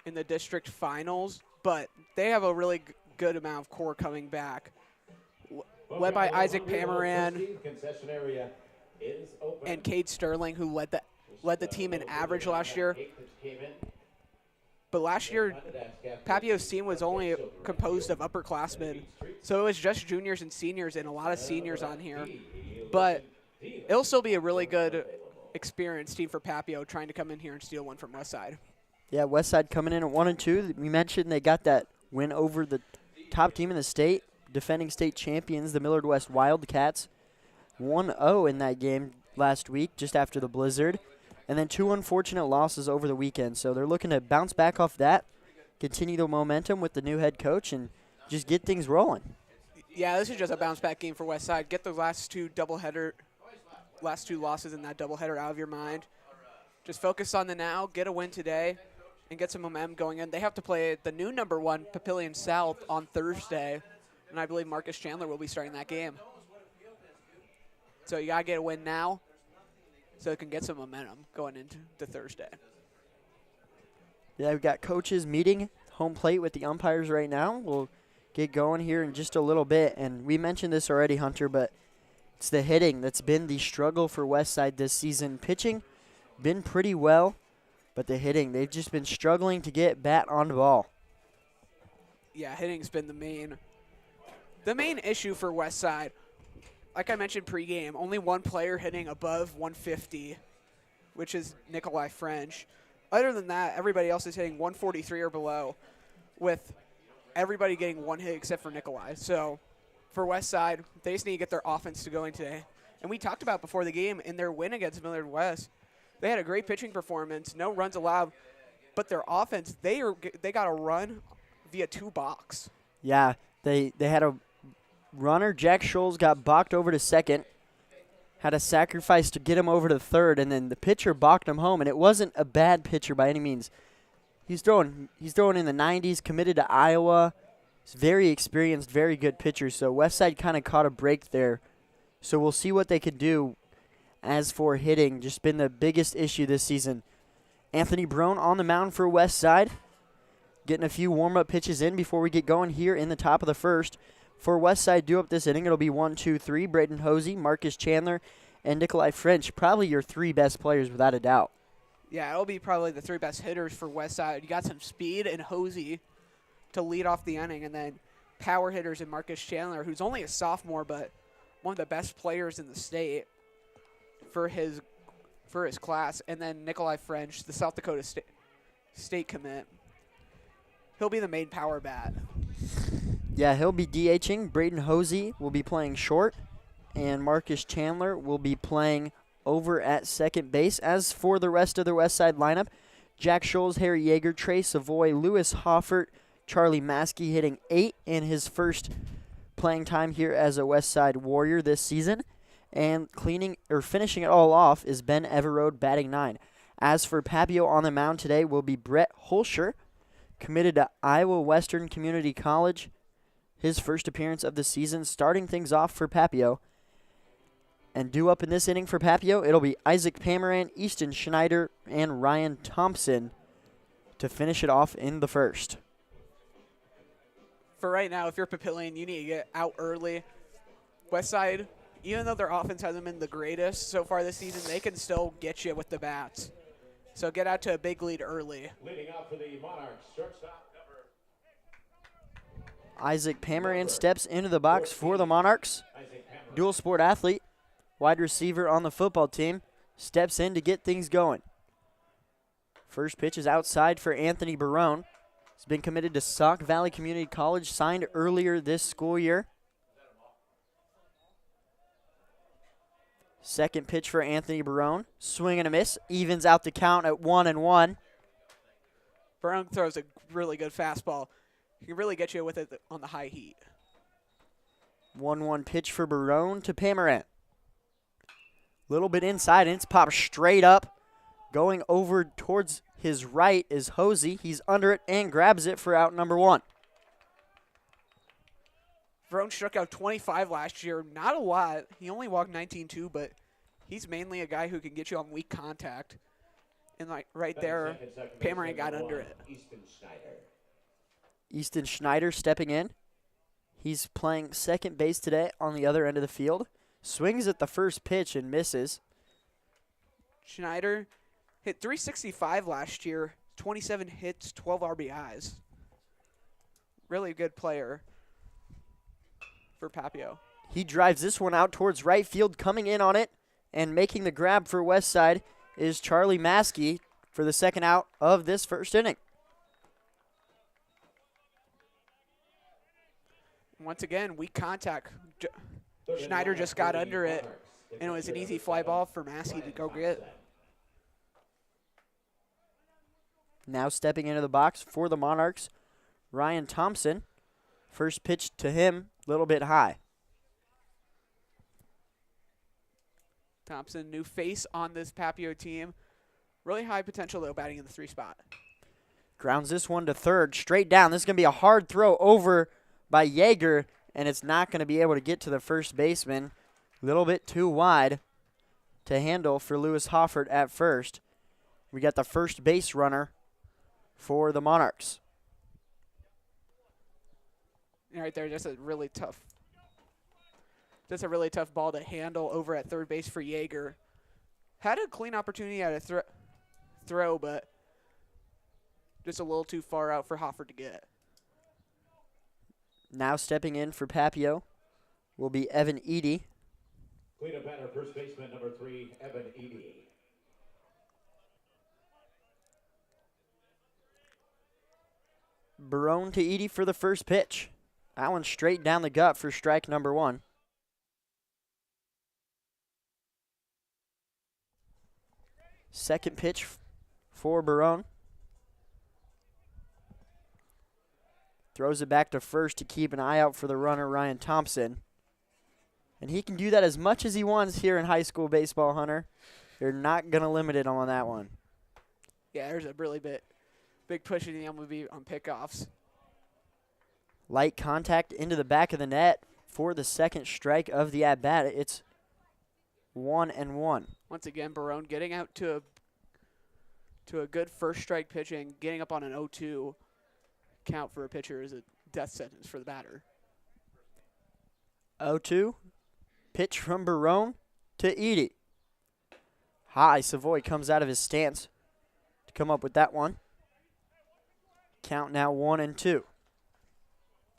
in the district finals, but they have a really good amount of core coming back, led by Isaac Pamaran and Cade Sterling, who led the team in average last year. But last year, Papio's team was only composed of upperclassmen, so it was just juniors and seniors and a lot of seniors on here. But it'll still be a really good experienced team for Papio trying to come in here and steal one from Westside. Yeah, Westside coming in at 1-2. We mentioned they got that win over the top team in the state, defending state champions, the Millard West Wildcats. 1-0 in that game last week, just after the blizzard. And then 2 unfortunate losses over the weekend. So they're looking to bounce back off that, continue the momentum with the new head coach, and just get things rolling. Yeah, this is just a bounce-back game for Westside. Get the last two losses in that doubleheader out of your mind. Just focus on the now, get a win today, and get some momentum going in. They have to play the new #1 Papillion South on Thursday, and I believe Marcus Chandler will be starting that game. So you got to get a win now so it can get some momentum going into Thursday. Yeah, we've got coaches meeting home plate with the umpires right now. We'll get going here in just a little bit. And we mentioned this already, Hunter, but it's the hitting that's been the struggle for Westside this season. Pitching been pretty well, but the hitting, they've just been struggling to get bat on the ball. Yeah, hitting's been the main issue for Westside. Like I mentioned pregame, only one player hitting above 150, which is Nikolai French. Other than that, everybody else is hitting 143 or below, with everybody getting one hit except for Nikolai. So for Westside, they just need to get their offense to going today. And we talked about before the game, in their win against Millard West, they had a great pitching performance, no runs allowed, but their offense, they got a run via 2 balks. Yeah, they had a runner. Jack Scholes got balked over to second, had a sacrifice to get him over to third, and then the pitcher balked him home. And it wasn't a bad pitcher by any means. He's throwing in the 90s, committed to Iowa. He's very experienced, very good pitcher. So Westside kind of caught a break there. So we'll see what they could do. As for hitting, just been the biggest issue this season. Anthony Brown on the mound for Westside, getting a few warm-up pitches in before we get going here in the top of the first. For Westside, due up this inning, it'll be 1-2-3. Braden Hosey, Marcus Chandler, and Nikolai French. Probably your 3 best players without a doubt. Yeah, it'll be probably the 3 best hitters for Westside. You got some speed and Hosey to lead off the inning, and then power hitters in Marcus Chandler, who's only a sophomore, but one of the best players in the state for his class. And then Nikolai French, the South Dakota state commit. He'll be the main power bat. Yeah, he'll be DHing. Braden Hosey will be playing short, and Marcus Chandler will be playing over at second base. As for the rest of the Westside lineup, Jack Scholes, Harry Yeager, Trey Savoy, Lewis Hoffert, Charlie Maskey hitting 8 in his first playing time here as a Westside Warrior this season. And finishing it all off is Ben Everode batting 9. As for Papio on the mound today will be Brett Holscher, committed to Iowa Western Community College. His first appearance of the season, starting things off for Papio. And due up in this inning for Papio, it'll be Isaac Pamaran, Easton Schneider, and Ryan Thompson to finish it off in the first. For right now, if you're Papillion, you need to get out early. Westside, even though their offense hasn't been the greatest so far this season, they can still get you with the bats. So get out to a big lead early. Leading out for the Monarchs, shortstop. Isaac Pamaran steps into the box for the Monarchs. Dual sport athlete, wide receiver on the football team, steps in to get things going. First pitch is outside for Anthony Barone. He's been committed to Sauk Valley Community College, signed earlier this school year. Second pitch for Anthony Barone. Swing and a miss. Evens out the count at 1-1. Barone throws a really good fastball. He can really get you with it on the high heat. 1-1 pitch for Barone to Pamaran. Little bit inside, and it's popped straight up. Going over towards his right is Hosey. He's under it and grabs it for out number 1. Barone struck out 25 last year. Not a lot. He only walked 19-2, but he's mainly a guy who can get you on weak contact. And like right Batting there, second, second Pammerin baseman, got number under one, it. Easton Schneider. Easton Schneider stepping in. He's playing second base today on the other end of the field. Swings at the first pitch and misses. Schneider hit 365 last year, 27 hits, 12 RBIs. Really good player for Papio. He drives this one out towards right field, coming in on it, and making the grab for Westside is Charlie Maskey for the second out of this first inning. Once again, weak contact. Third and Schneider one just for got the under it, Monarchs. and it was an Number easy fly 7, ball for Maskey to go Ryan get. Thompson. Now stepping into the box for the Monarchs, Ryan Thompson. First pitch to him, a little bit high. Thompson, new face on this Papio team. Really high potential, though, batting in the 3 spot. Grounds this one to third, straight down. This is going to be a hard throw over by Yeager, and it's not going to be able to get to the first baseman. A little bit too wide to handle for Lewis Hoffert at first. We got the first base runner for the Monarchs. Right there, just a really tough ball to handle over at third base for Yeager. Had a clean opportunity at a throw, but just a little too far out for Hoffert to get. Now stepping in for Papio will be Evan Eady. Cleanup batter, first baseman, number 3, Evan Eady. Barone to Eady for the first pitch. That one straight down the gut for strike number 1. Second pitch for Barone. Throws it back to first to keep an eye out for the runner, Ryan Thompson. And he can do that as much as he wants here in high school baseball, Hunter. You're not going to limit it on that one. Yeah, there's a really big push in the MLB on pickoffs. Light contact into the back of the net for the second strike of the at-bat. It's 1-1. Once again, Barone getting out to a good first strike pitching, getting up on an 0-2 count for a pitcher is a death sentence for the batter. 0-2. Pitch from Barone to Eady. High, Savoy comes out of his stance to come up with that one. Count now 1-2. If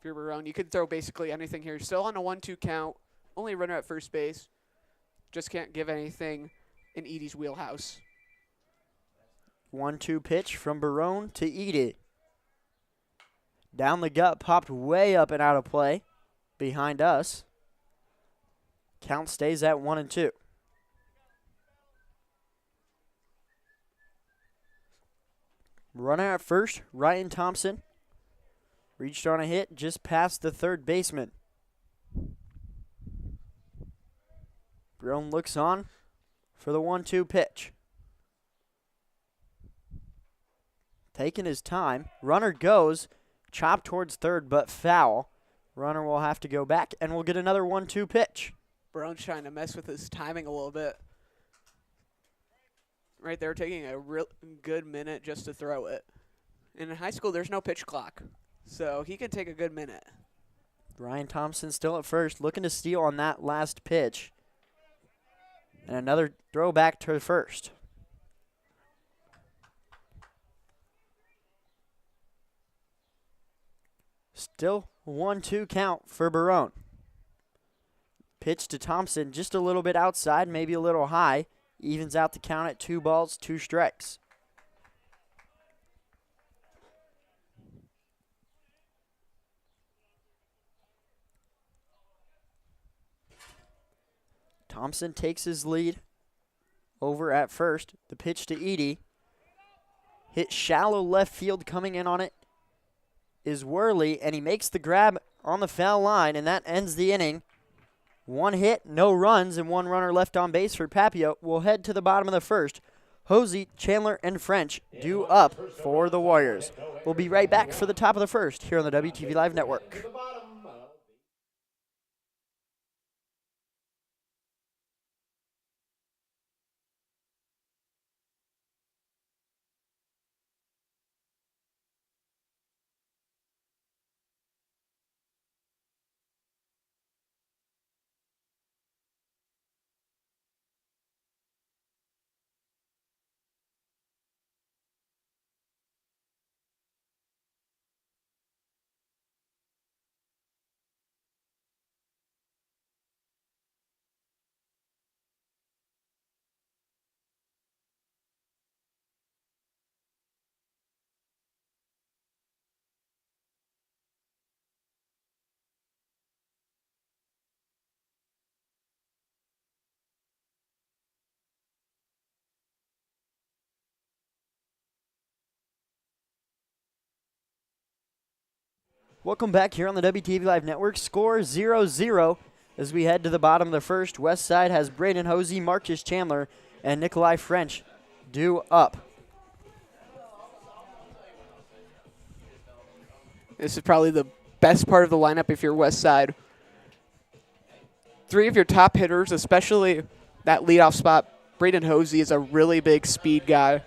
you're Barone, you can throw basically anything here. Still on a 1-2 count, only runner at first base. Just can't give anything in Eady's wheelhouse. 1-2 pitch from Barone to Eady. Down the gut, popped way up and out of play behind us. Count stays at 1-2. Runner at first, Ryan Thompson. Reached on a hit just past the third baseman. Barone looks on for the 1-2 pitch. Taking his time. Runner goes. Chop towards third, but foul. Runner will have to go back, and we'll get another 1-2 pitch. Barone's trying to mess with his timing a little bit. Right there, taking a real good minute just to throw it. And in high school, there's no pitch clock, so he can take a good minute. Ryan Thompson still at first, looking to steal on that last pitch. And another throw back to first. Still 1-2 count for Barone. Pitch to Thompson just a little bit outside, maybe a little high. Evens out the count at 2 balls, 2 strikes. Thompson takes his lead over at first. The pitch to Eady. Hit shallow left field, coming in on it is Worley, and he makes the grab on the foul line, and that ends the inning. 1 hit, no runs, and 1 runner left on base for Papio. We'll head to the bottom of the first. Hosey, Chandler, and French due up for the Warriors. We'll be right back for the top of the first here on the WTV Live Network. Welcome back here on the WTV Live Network. Score 0-0 as we head to the bottom of the first. Westside has Braden Hosey, Marcus Chandler, and Nikolai French due up. This is probably the best part of the lineup if you're Westside. 3 of your top hitters, especially that leadoff spot. Braden Hosey is a really big speed guy.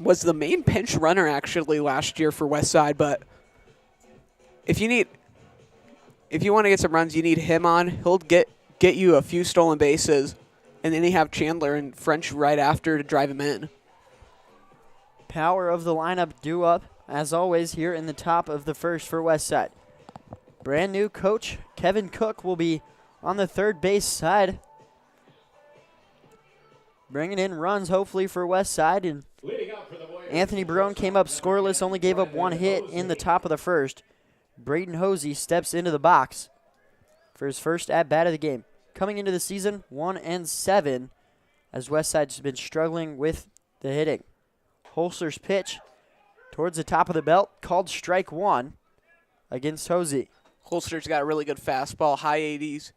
Was the main pinch runner actually last year for Westside, but if you want to get some runs, you need him on. He'll get you a few stolen bases, and then you have Chandler and French right after to drive him in. Power of the lineup due up, as always, here in the top of the first for Westside. Brand new coach Kevin Cook will be on the third base side, bringing in runs hopefully for Westside. And Anthony Barone came up scoreless, only gave up 1 hit in the top of the first. Braden Hosey steps into the box for his first at-bat of the game. Coming into the season, 1-7, as Westside's been struggling with the hitting. Holster's pitch towards the top of the belt, called strike 1 against Hosey. Holster's got a really good fastball, high 80s,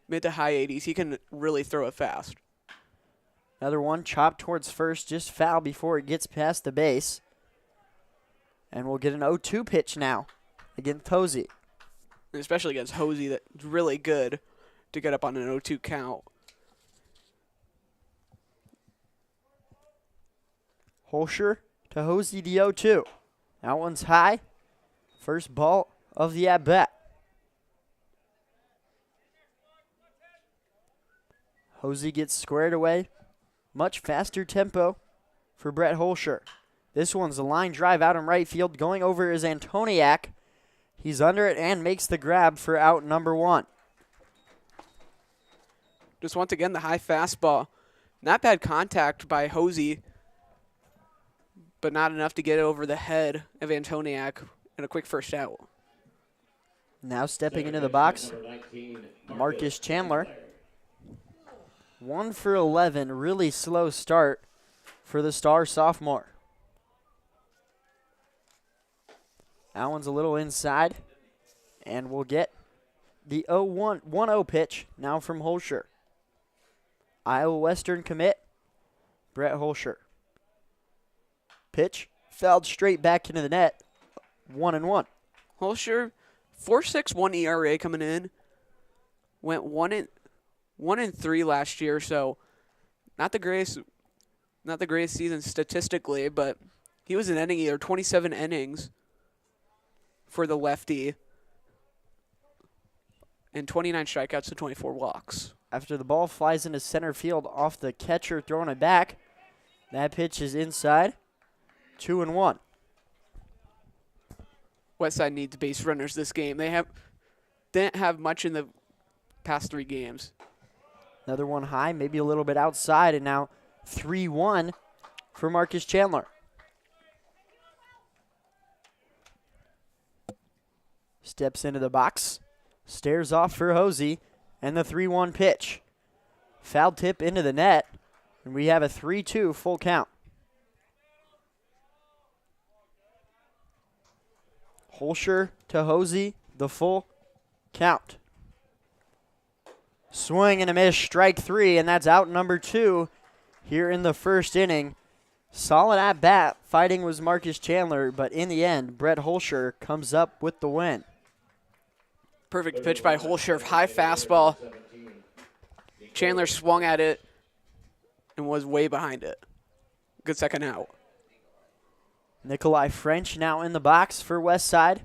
mid to high 80s. He can really throw it fast. Another one chopped towards first, just foul before it gets past the base. And we'll get an 0-2 pitch now against Hosey. Especially against Hosey, that's really good to get up on an 0-2 count. Holscher to Hosey, the 0-2. That one's high. First ball of the at-bat. Hosey gets squared away. Much faster tempo for Brett Holscher. This one's a line drive out in right field. Going over is Antoniak. He's under it and makes the grab for out number 1. Just once again, the high fastball. Not bad contact by Hosey, but not enough to get it over the head of Antoniak in a quick first out. Now stepping into the box, Marcus Chandler. 1 for 11, really slow start for the star sophomore. That one's a little inside, and we'll get the 1-0 pitch now from Holscher. Iowa Western commit, Brett Holscher. Pitch, fouled straight back into the net, 1-1. Holscher, 4.61 ERA coming in. Went 1-3 last year, so not the greatest season statistically, but he was an inning eater, 27 innings for the lefty, and 29 strikeouts to 24 walks. After the ball flies into center field off the catcher throwing it back, that pitch is inside, 2-1. Westside needs base runners this game. They didn't have much in the past 3 games. Another one high, maybe a little bit outside, and now 3-1 for Marcus Chandler. Steps into the box, stares off for Hosey, and the 3-1 pitch. Foul tip into the net, and we have a 3-2 full count. Holscher to Hosey, the full count. Swing and a miss, strike 3, and that's out number 2 here in the first inning. Solid at bat, fighting was Marcus Chandler, but in the end, Brett Holscher comes up with the win. Perfect pitch by Holscher, high fastball. Chandler swung at it and was way behind it. Good second out. Nikolai French now in the box for Westside.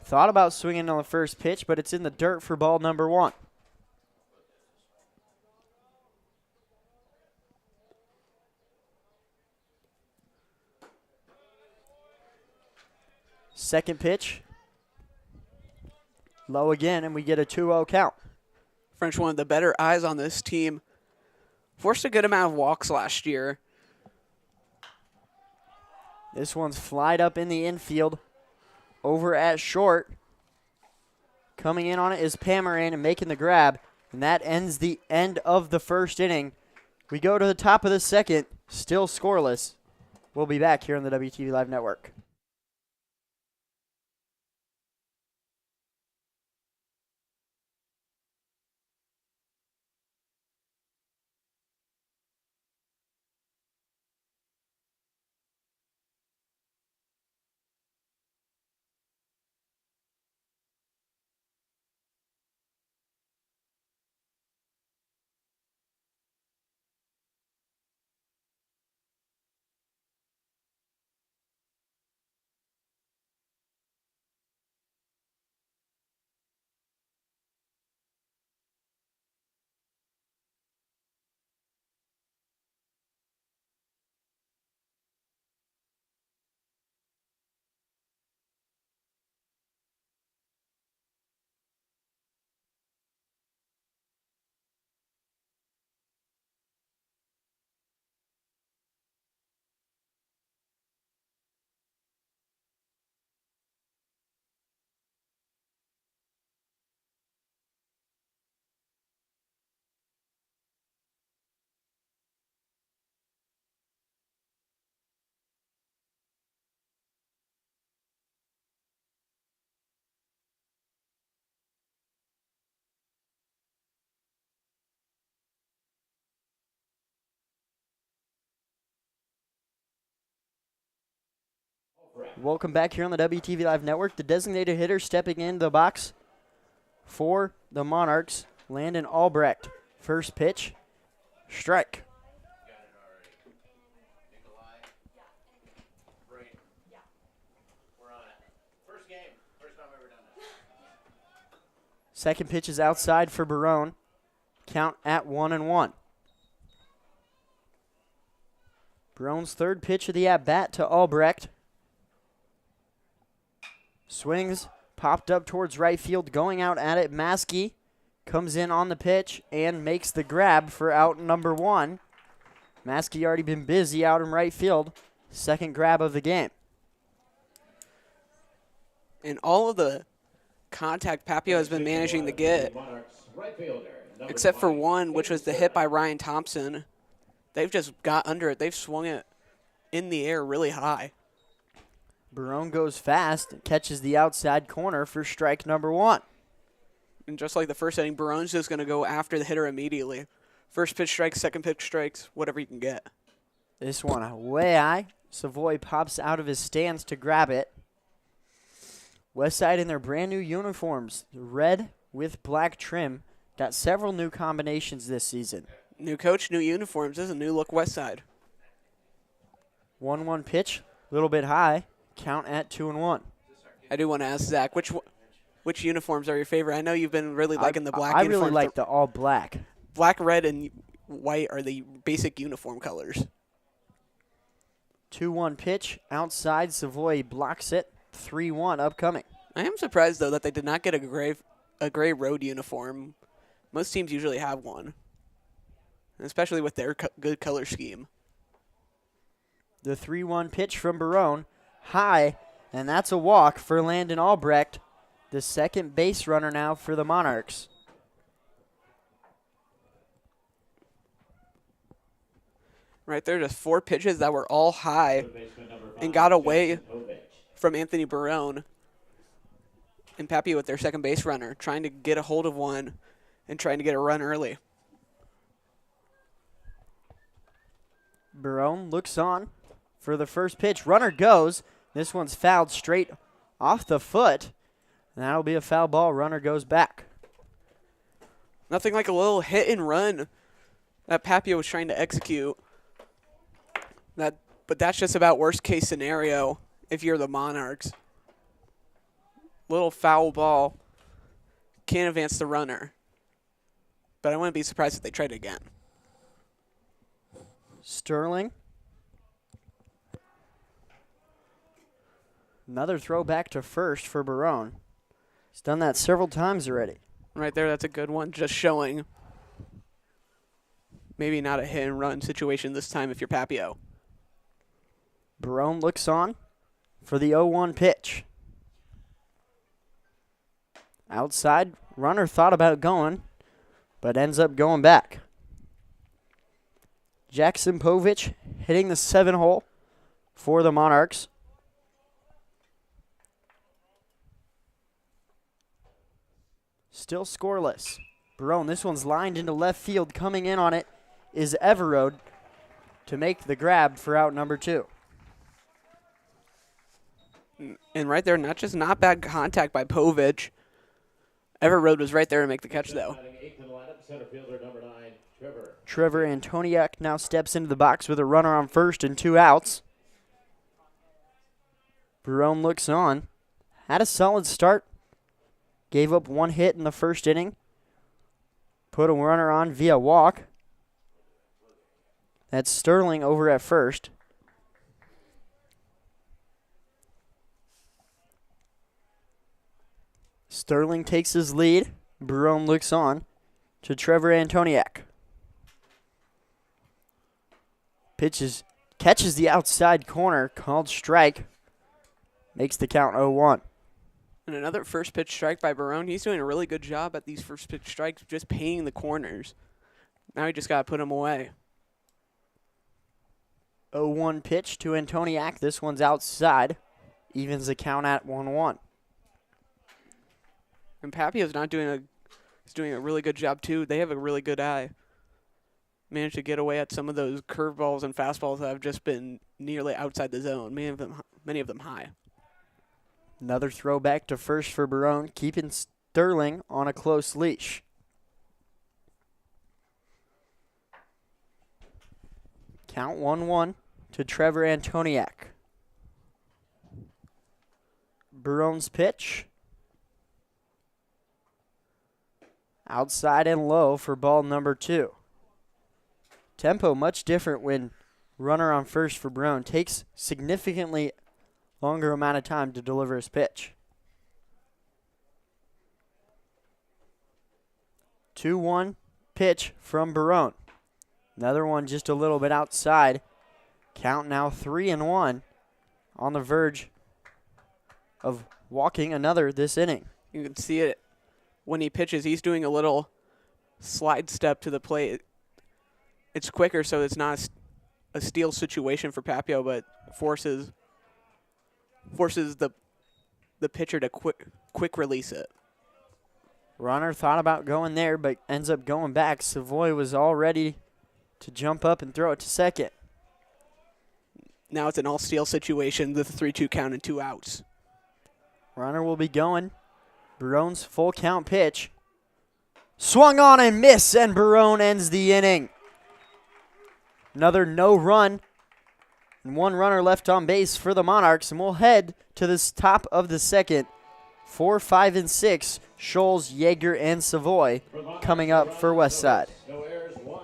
Thought about swinging on the first pitch, but it's in the dirt for ball number 1. Second pitch. Low again, and we get a 2-0 count. French, one of the better eyes on this team. Forced a good amount of walks last year. This one's flied up in the infield. Over at short. Coming in on it is Pamaran and making the grab. And that ends the end of the first inning. We go to the top of the second. Still scoreless. We'll be back here on the WTV Live Network. Welcome back here on the WTV Live Network. The designated hitter stepping in the box for the Monarchs, Landon Albrecht. First pitch, strike. Second pitch is outside for Barone. Count at 1-1. Barone's third pitch of the at-bat to Albrecht. Swings, popped up towards right field, going out at it. Maskey comes in on the pitch and makes the grab for out number 1. Maskey already been busy out in right field. Second grab of the game. And all of the contact Papio has been managing to get, except for one, which was the hit by Ryan Thompson. They've just got under it. They've swung it in the air really high. Barone goes fast, catches the outside corner for strike number 1. And just like the first inning, Barone's just going to go after the hitter immediately. First pitch strikes, second pitch strikes, whatever you can get. This one way high. Savoy pops out of his stance to grab it. Westside in their brand new uniforms, red with black trim. Got several new combinations this season. New coach, new uniforms. This is a new look Westside. 1-1 pitch, a little bit high. Count at 2-1. I do want to ask Zach, which uniforms are your favorite? I know you've been really liking the black I uniforms. really like the all black. Black, red, and white are the basic uniform colors. 2-1 pitch, outside. Savoy blocks it. 3-1 upcoming. I am surprised, though, that they did not get a gray road uniform. Most teams usually have one, especially with their good color scheme. The 3-1 pitch from Barone, high, and that's a walk for Landon Albrecht, the second base runner now for the Monarchs. Right there, just 4 pitches that were all high and got away from Anthony Barone and Papio with their second base runner, trying to get a hold of one and trying to get a run early. Barone looks on for the first pitch. Runner goes. This one's fouled straight off the foot. And that'll be a foul ball. Runner goes back. Nothing like a little hit and run that Papio was trying to execute. But that's just about worst case scenario if you're the Monarchs. Little foul ball. Can't advance the runner. But I wouldn't be surprised if they tried it again. Sterling. Another throw back to first for Barone. He's done that several times already. Right there, that's a good one. Just showing maybe not a hit and run situation this time if you're Papio. Barone looks on for the 0-1 pitch. Outside, runner thought about going, but ends up going back. Jackson Povich hitting the 7-hole for the Monarchs. Still scoreless. Barone, this one's lined into left field. Coming in on it is Everode to make the grab for out number 2. And right there, not bad contact by Povich. Everode was right there to make the catch, though. Trevor Antoniak now steps into the box with a runner on first and 2 outs. Barone looks on. Had a solid start. Gave up 1 hit in the first inning. Put a runner on via walk. That's Sterling over at first. Sterling takes his lead. Barone looks on to Trevor Antoniak. Catches the outside corner, called strike. Makes the count 0-1. And another first pitch strike by Barone. He's doing a really good job at these first pitch strikes, just painting the corners. Now he just got to put them away. 0-1 pitch to Antoniak. This one's outside. Evens the count at 1-1. And Papio's doing a really good job too. They have a really good eye. managed to get away at some of those curveballs and fastballs that have just been nearly outside the zone, many of them high. Another throwback to first for Barone, keeping Sterling on a close leash. Count 1-1 to Trevor Antoniak. Barone's pitch. Outside and low for ball number 2. Tempo much different when runner on first for Barone takes significantly longer amount of time to deliver his pitch. 2-1 pitch from Barone. Another one just a little bit outside. Count now 3-1 on the verge of walking another this inning. You can see it when he pitches. He's doing a little slide step to the plate. It's quicker, so it's not a steal situation for Papio, but forces the pitcher to quick release it. Runner thought about going there, but ends up going back. Savoy was all ready to jump up and throw it to second. Now it's an all-steal situation with a 3-2 count and 2 outs. Runner will be going. Barone's full count pitch. Swung on and miss, and Barone ends the inning. Another no run, and 1 runner left on base for the Monarchs, and we'll head to the top of the second. 4, 5, and 6, Scholes, Yeager, and Savoy coming up for Westside. No errors, 1.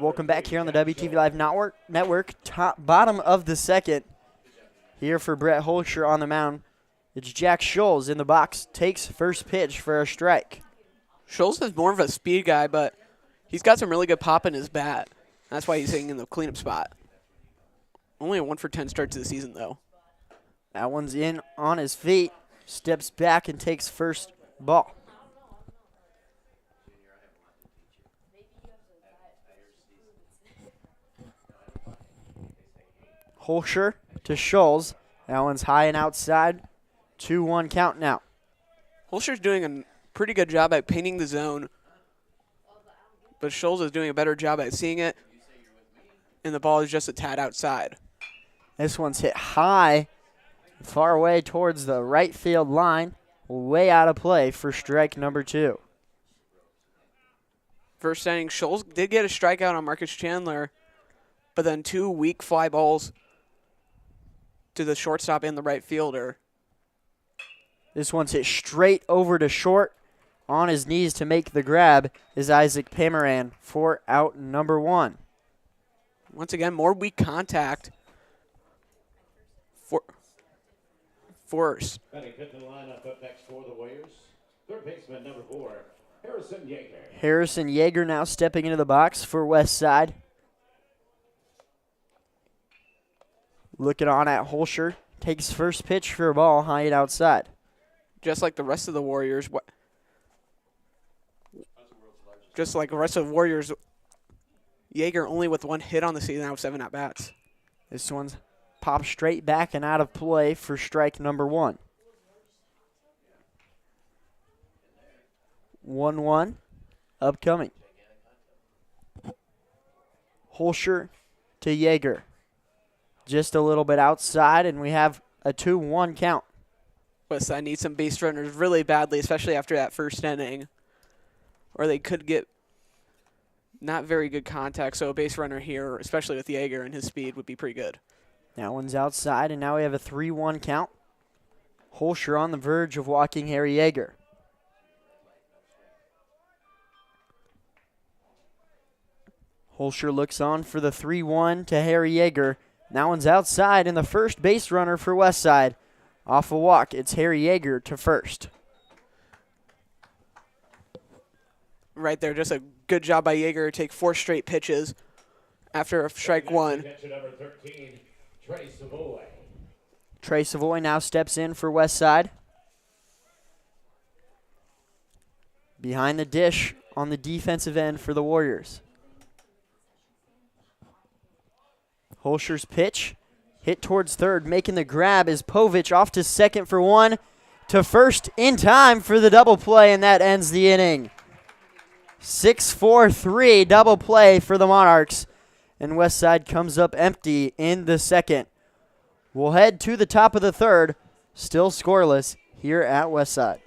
Welcome back here on the WTV Live Network. Bottom of the second. Here for Brett Holscher on the mound. It's Jack Scholes in the box. Takes first pitch for a strike. Scholes is more of a speed guy, but he's got some really good pop in his bat. That's why he's hitting in the cleanup spot. Only a 1 for 10 start to the season, though. That one's in on his feet. Steps back and takes first ball. Holscher to Scholes. That one's high and outside. 2-1 count now. Holscher's doing a pretty good job at painting the zone, but Scholes is doing a better job at seeing it, and the ball is just a tad outside. This one's hit high, far away towards the right field line, way out of play for strike number 2. First inning, Scholes did get a strikeout on Marcus Chandler, but then 2 weak fly balls to the shortstop and the right fielder. This one's hit straight over to short. On his knees to make the grab is Isaac Pamaran for out number 1. Once again, more weak contact for us. Batting fifth in the lineup up next for the Warriors. Third baseman number 4, Harrison Yeager. Harrison Yeager now stepping into the box for Westside. Looking on at Holscher. Takes first pitch for a ball high and outside. Just like the rest of the Warriors. Just like the rest of the Warriors, Yeager only with 1 hit on the season out of 7 at-bats. This one's popped straight back and out of play for strike number 1. 1-1 upcoming. Holscher to Yeager. just a little bit outside, and we have a 2-1 count. Westside needs some base runners really badly, especially after that first inning, or they could get not very good contact. So a base runner here, especially with Yeager and his speed, would be pretty good. That one's outside, and now we have a 3-1 count. Holscher on the verge of walking Harry Yeager. Holscher looks on for the 3-1 to Harry Yeager. That one's outside, and the first base runner for Westside. Off a walk, it's Harry Yeager to first. Right there, just a good job by Yeager to take 4 straight pitches after a strike 1. Catcher number 13, Trey Savoy. Trey Savoy now steps in for Westside. Behind the dish on the defensive end for the Warriors. Holscher's pitch, hit towards third, making the grab is Povich off to second for 1, to first in time for the double play, and that ends the inning. 6-4-3 double play for the Monarchs, and Westside comes up empty in the second. We'll head to the top of the third, still scoreless here at Westside.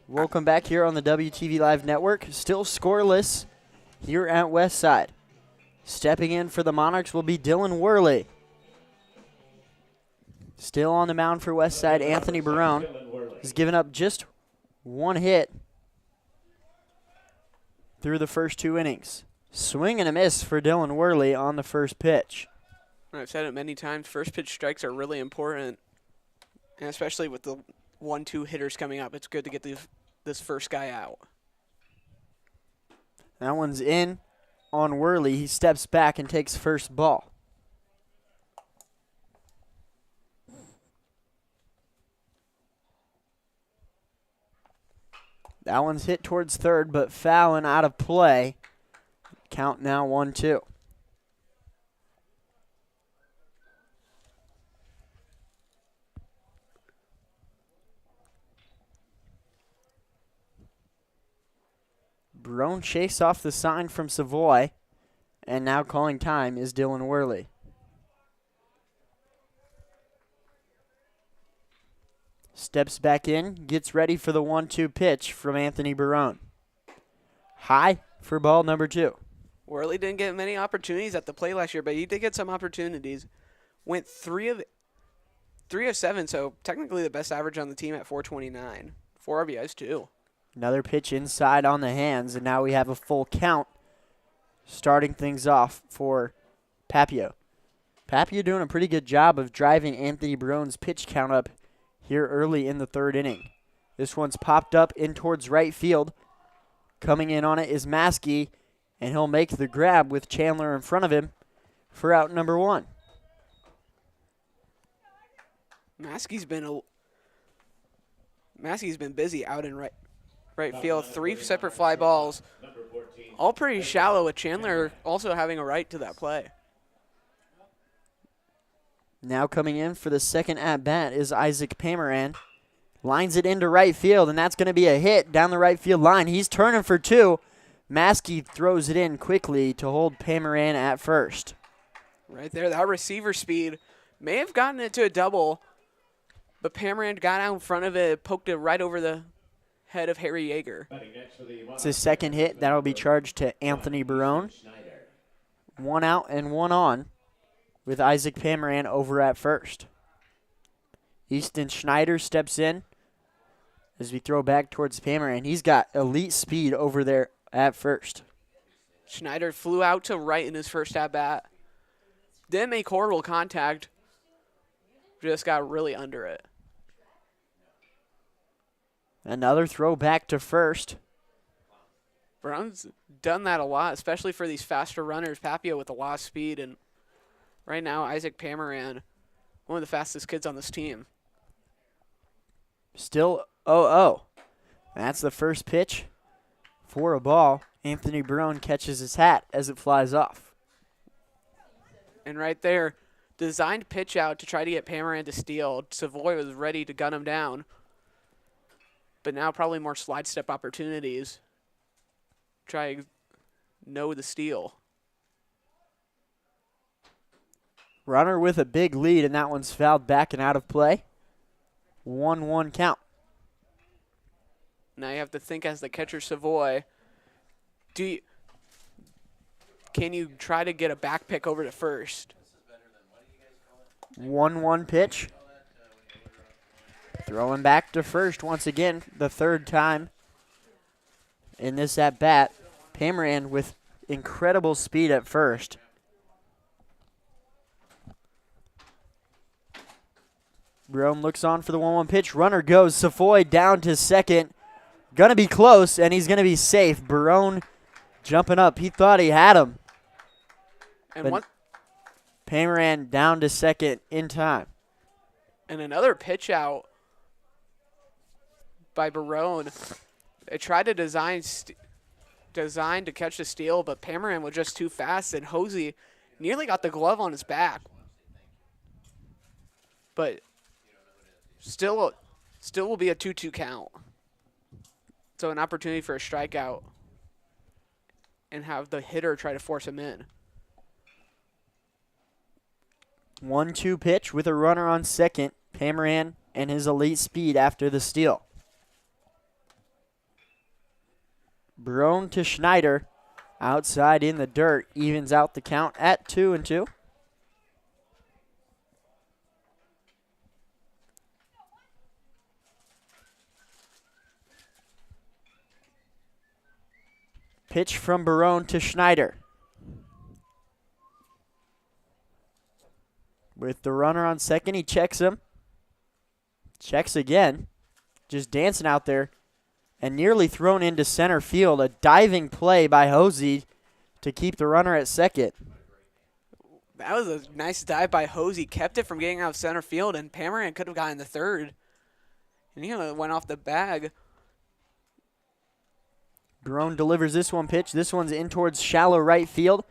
Welcome back here on the WTV Live Network. Still scoreless here at Westside. Stepping in for the Monarchs will be Dylan Worley. Still on the mound for Westside, Anthony Barone has given up just 1 hit through the first 2 innings. Swing and a miss for Dylan Worley on the first pitch. I've said it many times, first pitch strikes are really important, and especially with the 1-2 hitters coming up, it's good to get this first guy out. That one's in on Worley. He steps back and takes first ball. That one's hit towards third, but foul and out of play. Count now 1-2. Barone chased off the sign from Savoy, and now calling time is Dylan Worley. Steps back in, gets ready for the 1-2 pitch from Anthony Barone. High for ball number 2. Worley didn't get many opportunities at the plate last year, but he did get some opportunities. Went 3 of 7, so technically the best average on the team at 429. 4 RBIs too. Another pitch inside on the hands, and now we have a full count starting things off for Papio. Papio doing a pretty good job of driving Anthony Barone's pitch count up here early in the 3rd inning. This one's popped up in towards right field. Coming in on it is Maskey, and he'll make the grab with Chandler in front of him for out number 1. Maskey's been busy out in right field. 3 separate fly balls, all pretty shallow, with Chandler also having a right to that play. Now coming in for the second at-bat is Isaac Pameran. Lines it into right field, and that's going to be a hit down the right field line. He's turning for 2. Maskey throws it in quickly to hold Pameran at first. Right there, that receiver speed may have gotten it to a double, but Pameran got out in front of it, poked it right over the head of Harry Yeager. It's his second hit. That'll be charged to Anthony Barone. 1 out and 1 on with Isaac Pameran over at first. Easton Schneider steps in as we throw back towards Pameran. He's got elite speed over there at first. Schneider flew out to right in his first at-bat. Didn't make horrible contact, just got really under it. Another throw back to first. Brown's done that a lot, especially for these faster runners. Papio with a lot of speed, and right now Isaac Pameran, one of the fastest kids on this team. Still 0-0. That's the first pitch for a ball. Anthony Barone catches his hat as it flies off. And right there, designed pitch out to try to get Pameran to steal. Savoy was ready to gun him down. But now probably more slide step opportunities. Try to know the steal. Runner with a big lead, and that one's fouled back and out of play. 1-1 count. Now you have to think as the catcher, Savoy. Can you try to get a back pick over to first? 1-1 pitch. Throwing back to first once again, the third time in this at-bat. Pameran with incredible speed at first. Barone looks on for the 1-1 pitch. Runner goes. Savoy down to second. Gonna be close, and he's gonna be safe. Barone jumping up. He thought he had him. And one, Pameran down to second in time. and another pitch out by Barone. It tried to design to catch the steal, but Pameran was just too fast, and Hosey nearly got the glove on his back. But still will be a 2-2 count. So an opportunity for a strikeout and have the hitter try to force him in. 1-2 pitch with a runner on second. Pameran and his elite speed after the steal. Barone to Schneider. Outside in the dirt. Evens out the count at 2-2. Pitch from Barone to Schneider. With the runner on second, he checks him. Checks again. Just dancing out there. And nearly thrown into center field. A diving play by Hosey to keep the runner at second. That was a nice dive by Hosey. Kept it from getting out of center field, and Pameran could have gotten the third. And he went off the bag. Barone delivers this one pitch. This one's in towards shallow right field.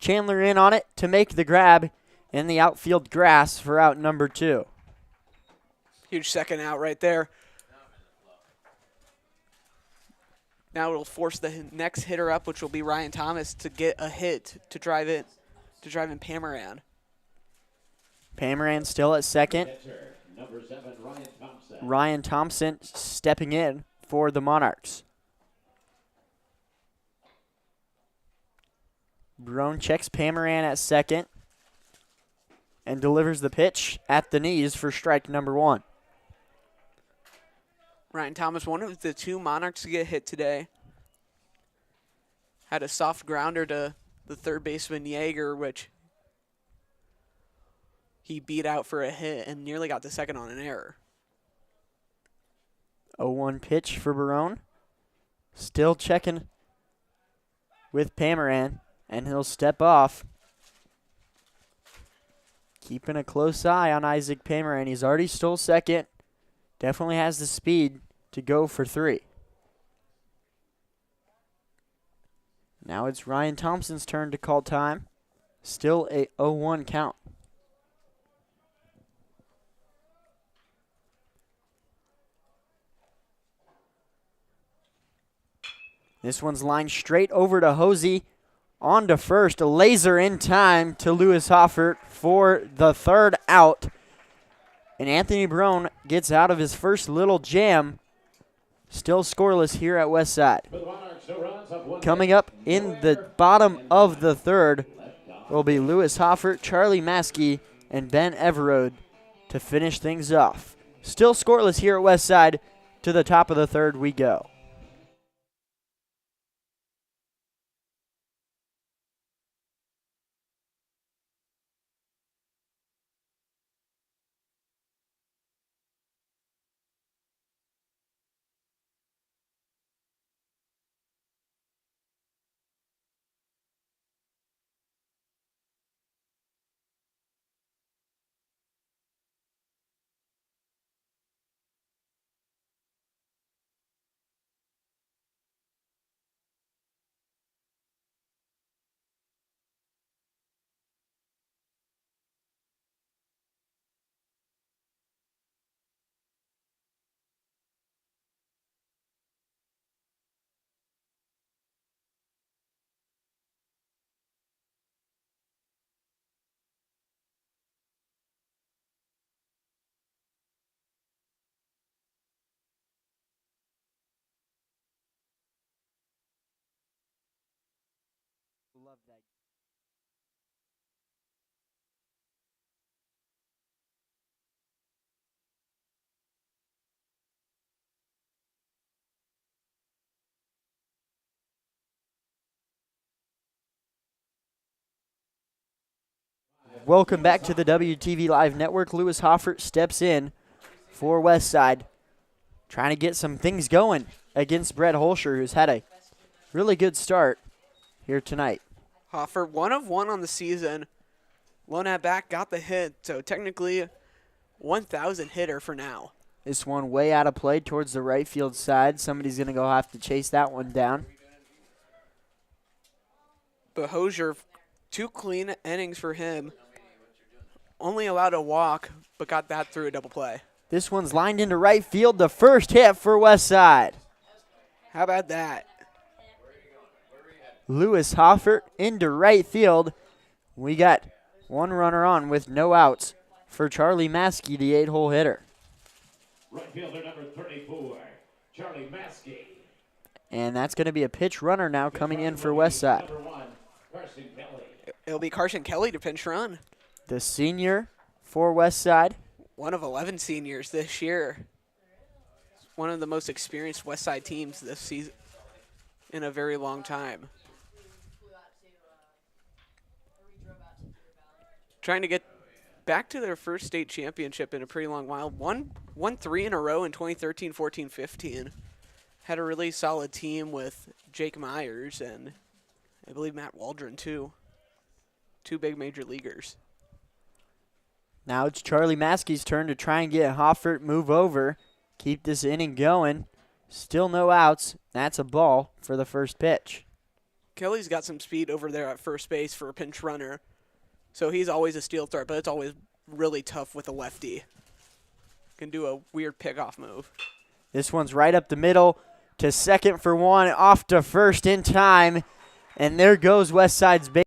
Chandler in on it to make the grab in the outfield grass for out number 2. Huge second out right there. Now it'll force the next hitter up, which will be Ryan Thomas, to get a hit to drive in Pameran. Pameran still at second. Number 7, Ryan Thompson. Ryan Thompson stepping in for the Monarchs. Barone checks Pameran at second and delivers the pitch at the knees for strike number 1. Ryan Thomas, one of the 2 Monarchs to get hit today. Had a soft grounder to the third baseman Yeager, which he beat out for a hit and nearly got the second on an error. 0-1 pitch for Barone. Still checking with Pameran, and he'll step off. Keeping a close eye on Isaac Pameran. He's already stole second. Definitely has the speed. to go for 3. Now it's Ryan Thompson's turn to call time. Still a 0-1 count. This one's lined straight over to Hosey. On to first, a laser in time to Lewis Hoffert for the 3rd out. And Anthony Barone gets out of his first little jam. Still scoreless here at Westside. Coming up in the bottom of the 3rd will be Lewis Hoffert, Charlie Maskey, and Ben Everode to finish things off. Still scoreless here at Westside. To the top of the 3rd we go. Love that. Welcome back to the WTV Live Network. Lewis Hoffert steps in for Westside, trying to get some things going against Brett Holscher, who's had a really good start here tonight. Hoffert 1 of 1 on the season. Lone at bat, got the hit, so technically 1,000 hitter for now. This one way out of play towards the right field side. Somebody's going to go have to chase that one down. But Hosier, 2 clean innings for him. Only allowed a walk, but got that through a double play. This one's lined into right field. The first hit for Westside. How about that? Lewis Hoffert into right field. We got 1 runner on with no outs for Charlie Maskey, the 8-hole hitter. Right fielder number 34, Charlie Maskey. And that's going to be a pitch runner now coming in for Westside. Number 1, Carson Kelly. It'll be Carson Kelly to pinch run. The senior for Westside. 1 of 11 seniors this year. One of the most experienced Westside teams this season in a very long time. Trying to get back to their first state championship in a pretty long while. Won 3 in a row in 2013, 14, 15. Had a really solid team with Jake Myers and I believe Matt Waldron too. 2 big major leaguers. Now it's Charlie Maskey's turn to try and get Hoffert move over. Keep this inning going. Still no outs. That's a ball for the first pitch. Kelly's got some speed over there at first base for a pinch runner. So he's always a steal threat, but it's always really tough with a lefty. Can do a weird pickoff move. This one's right up the middle to second for 1, off to first in time. And there goes Westside's base.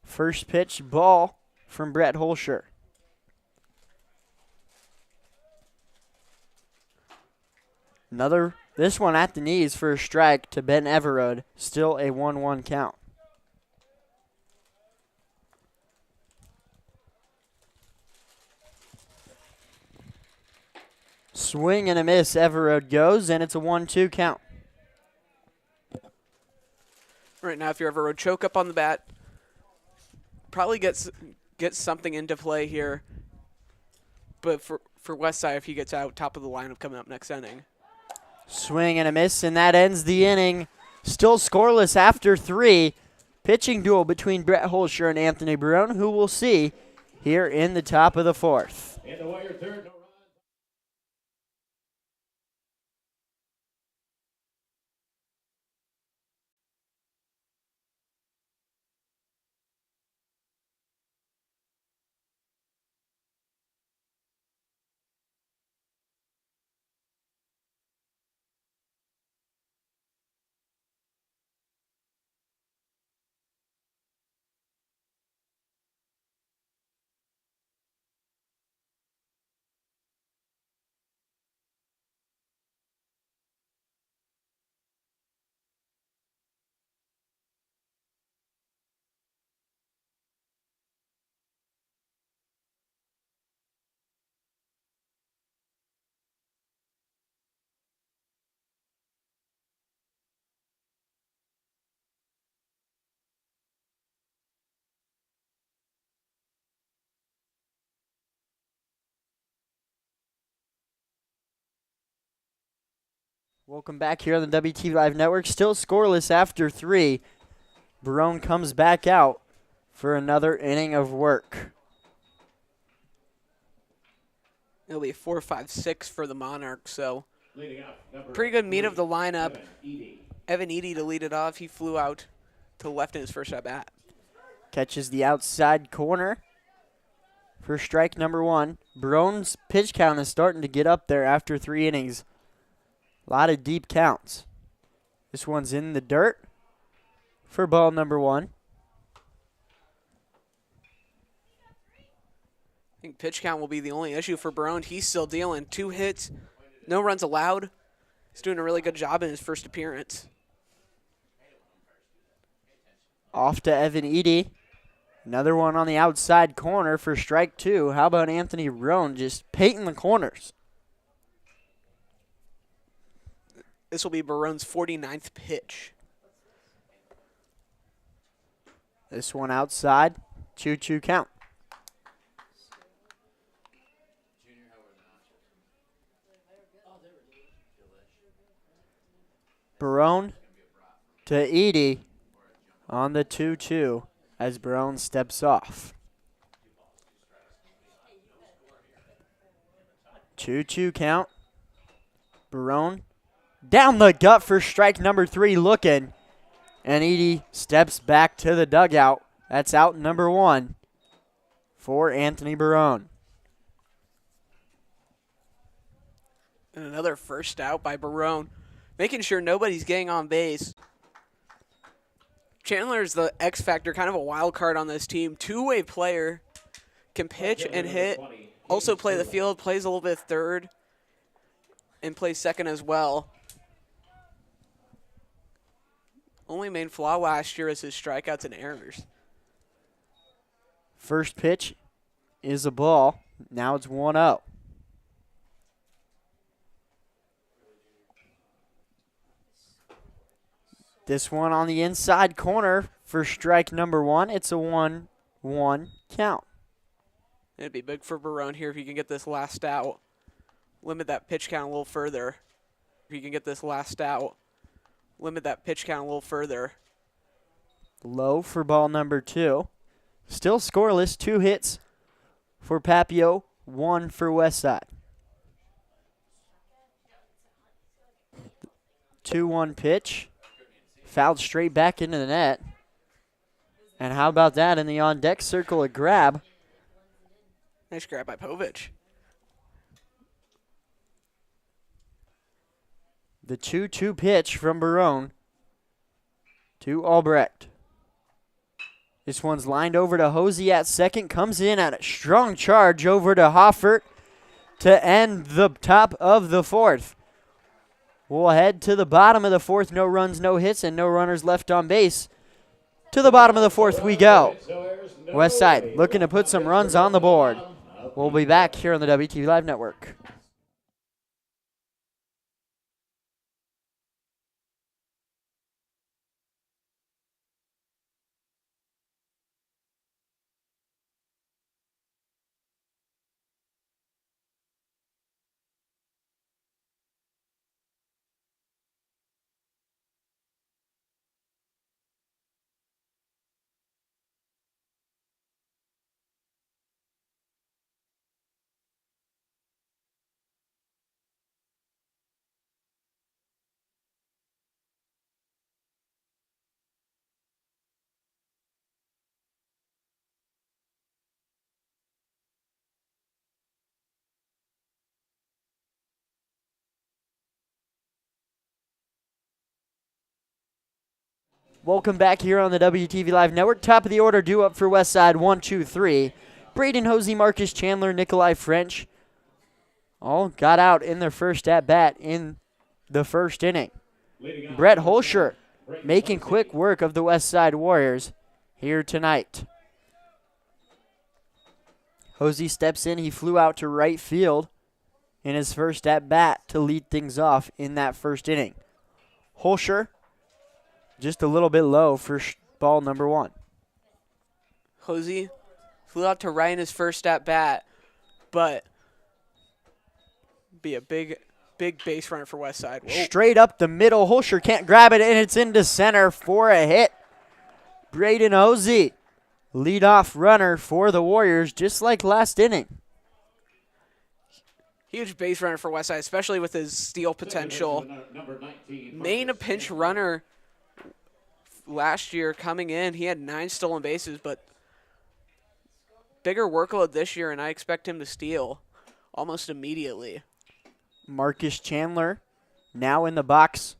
First pitch ball from Brett Holscher. This one at the knees for a strike to Ben Everode. Still a 1-1 count. Swing and a miss, Everode goes, and it's a 1-2 count. Right now, if you're Everode, choke up on the bat. Probably gets something into play here. But for Westside, if he gets out, top of the lineup coming up next inning. Swing and a miss, and that ends the inning. Still scoreless after 3. Pitching duel between Brett Holscher and Anthony Barone, who we'll see here in the top of the 4th. In the wire, third. Welcome back here on the WTV Live Network. Still scoreless after 3. Barone comes back out for another inning of work. It'll be 4-5-6 for the Monarchs, so Leading up, number pretty good meat of the 3, lineup. Evan Eady. Evan Eady to lead it off. He flew out to the left in his first at-bat. Catches the outside corner for strike number 1. Barone's pitch count is starting to get up there after 3 innings. A lot of deep counts. This one's in the dirt for ball number 1. I think pitch count will be the only issue for Barone. He's still dealing 2 hits, no runs allowed. He's doing a really good job in his first appearance. Off to Evan Eady. Another one on the outside corner for strike 2. How about Anthony Barone just painting the corners? This will be Barone's 49th pitch. This one outside. 2-2 count. Barone to Eady on the 2-2 as Barone steps off. 2-2 count. Barone down the gut for strike number 3 looking. And Eady steps back to the dugout. That's out number 1 for Anthony Barone. And another first out by Barone, making sure nobody's getting on base. Chandler's the X factor, kind of a wild card on this team. Two-way player, can pitch and hit, also play the field, plays a little bit third, and plays second as well. Only main flaw last year is his strikeouts and errors. First pitch is a ball. Now it's 1-0. This one on the inside corner for strike number 1. It's a 1-1 count. It'd be big for Barone here if he can get this last out. Limit that pitch count a little further. If he can get this last out. Limit that pitch count a little further. Low for ball number 2. Still scoreless. 2 hits for Papio, 1 for Westside. 2-1 pitch. Fouled straight back into the net. And how about that in the on-deck circle, a grab. Nice grab by Povich. The 2-2 pitch from Barone to Albrecht. This one's lined over to Hosey at second. Comes in at a strong charge over to Hoffert to end the top of the 4th. We'll head to the bottom of the 4th. No runs, no hits, and no runners left on base. To the bottom of the 4th we go. Westside looking to put some runs on the board. We'll be back here on the WTV Live Network. Welcome back here on the WTV Live Network. Top of the order due up for Westside, 1, 2, 3. Braden Hosey, Marcus Chandler, Nikolai French all got out in their first at-bat in the first inning. Brett Holscher making quick work of the Westside Warriors here tonight. Hosey steps in. He flew out to right field in his first at-bat to lead things off in that first inning. Holscher just a little bit low for ball number 1. Hosey flew out to right in his first at bat, but be a big big base runner for Westside. Whoa. Straight up the middle. Holscher can't grab it, and it's into center for a hit. Braden Hosey, leadoff runner for the Warriors, just like last inning. Huge base runner for Westside, especially with his steal potential. Main pinch runner last year coming in. He had 9 stolen bases, but bigger workload this year, and I expect him to steal almost immediately. Marcus Chandler now in the box.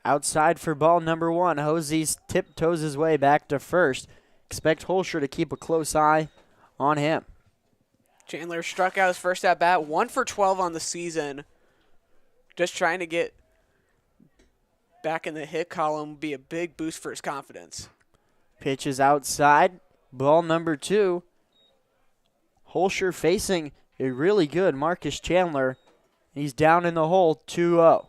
Outside for ball number 1. Hosey's tiptoes his way back to first. Expect Holscher to keep a close eye on him. Chandler struck out his first at bat, 1 for 12 on the season. Just trying to get back in the hit column, be a big boost for his confidence. Pitch is outside. Ball number 2. Holscher facing a really good Marcus Chandler. He's down in the hole, 2-0.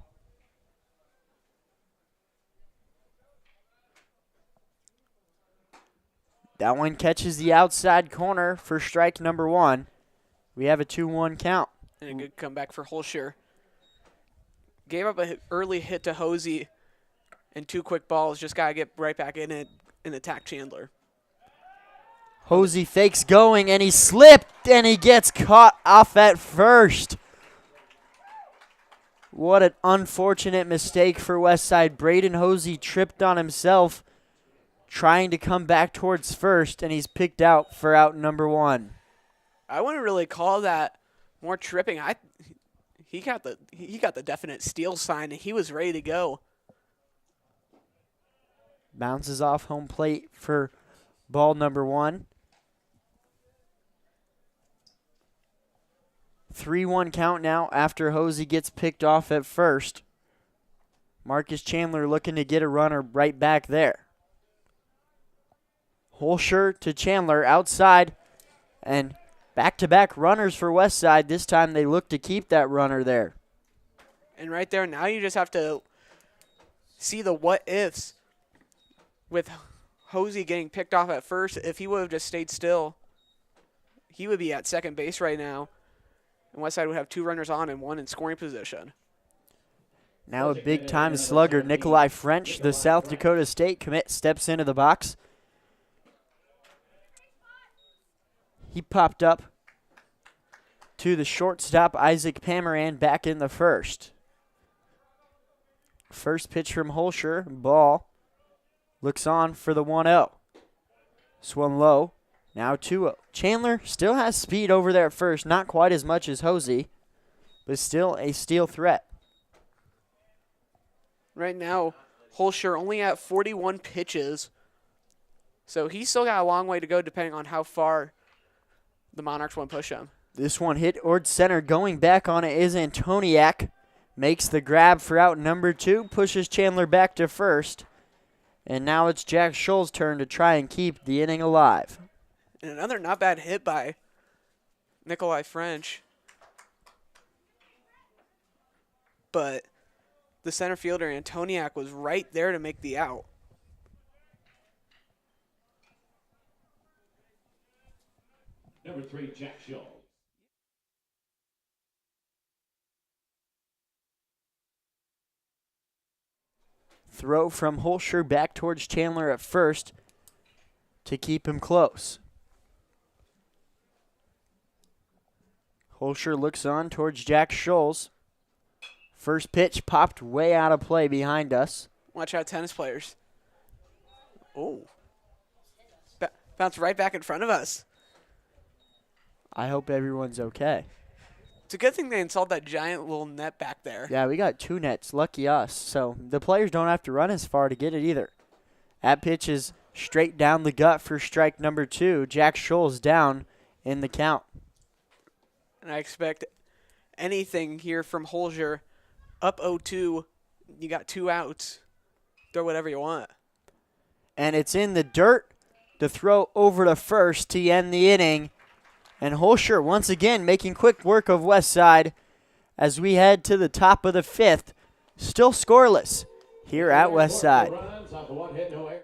That one catches the outside corner for strike number 1. We have a 2-1 count. And a good comeback for Holscher. Gave up an early hit to Hosey and 2 quick balls. Just got to get right back in it and attack Chandler. Hosey fakes going, and he slipped, and he gets caught off at first. What an unfortunate mistake for Westside. Braden Hosey tripped on himself trying to come back towards first, and he's picked out for out number 1. I wouldn't really call that more tripping. He got the definite steal sign, and he was ready to go. Bounces off home plate for ball number 1. 3-1 count now after Hosey gets picked off at first. Marcus Chandler looking to get a runner right back there. Holscher to Chandler outside, and back-to-back runners for Westside. This time they look to keep that runner there. And right there, now you just have to see the what-ifs with Hosey getting picked off at first. If he would have just stayed still, he would be at second base right now. And Westside would have 2 runners on and 1 in scoring position. Now a big-time slugger, Nikolai French, the South Dakota State commit, steps into the box. He popped up to the shortstop, Isaac Pamaran, back in the first. First pitch from Holscher, ball. Looks on for the 1-0. Swung low, now 2-0. Chandler still has speed over there at first, not quite as much as Hosey, but still a steal threat. Right now, Holscher only at 41 pitches, so he's still got a long way to go depending on how far the Monarchs want to push him. This one hit towards center. Going back on it is Antoniak. Makes the grab for out number 2. Pushes Chandler back to first. And now it's Jack Scholl's turn to try and keep the inning alive. And another not bad hit by Nikolai French. But the center fielder, Antoniak, was right there to make the out. Number 3, Jack Scholl. Throw from Holscher back towards Chandler at first to keep him close. Holscher looks on towards Jack Scholl's. First pitch popped way out of play behind us. Watch out, tennis players. Oh. Bounced right back in front of us. I hope everyone's okay. It's a good thing they installed that giant little net back there. Yeah, we got 2 nets. Lucky us. So the players don't have to run as far to get it either. That pitch is straight down the gut for strike number 2. Jack Scholl's down in the count. And I expect anything here from Holscher. Up 0-2, you got 2 outs. Throw whatever you want. And it's in the dirt to throw over to first to end the inning. And Holscher once again making quick work of Westside as we head to the top of the 5th. Still scoreless here at Westside. Runs off the 1 hit, no errors.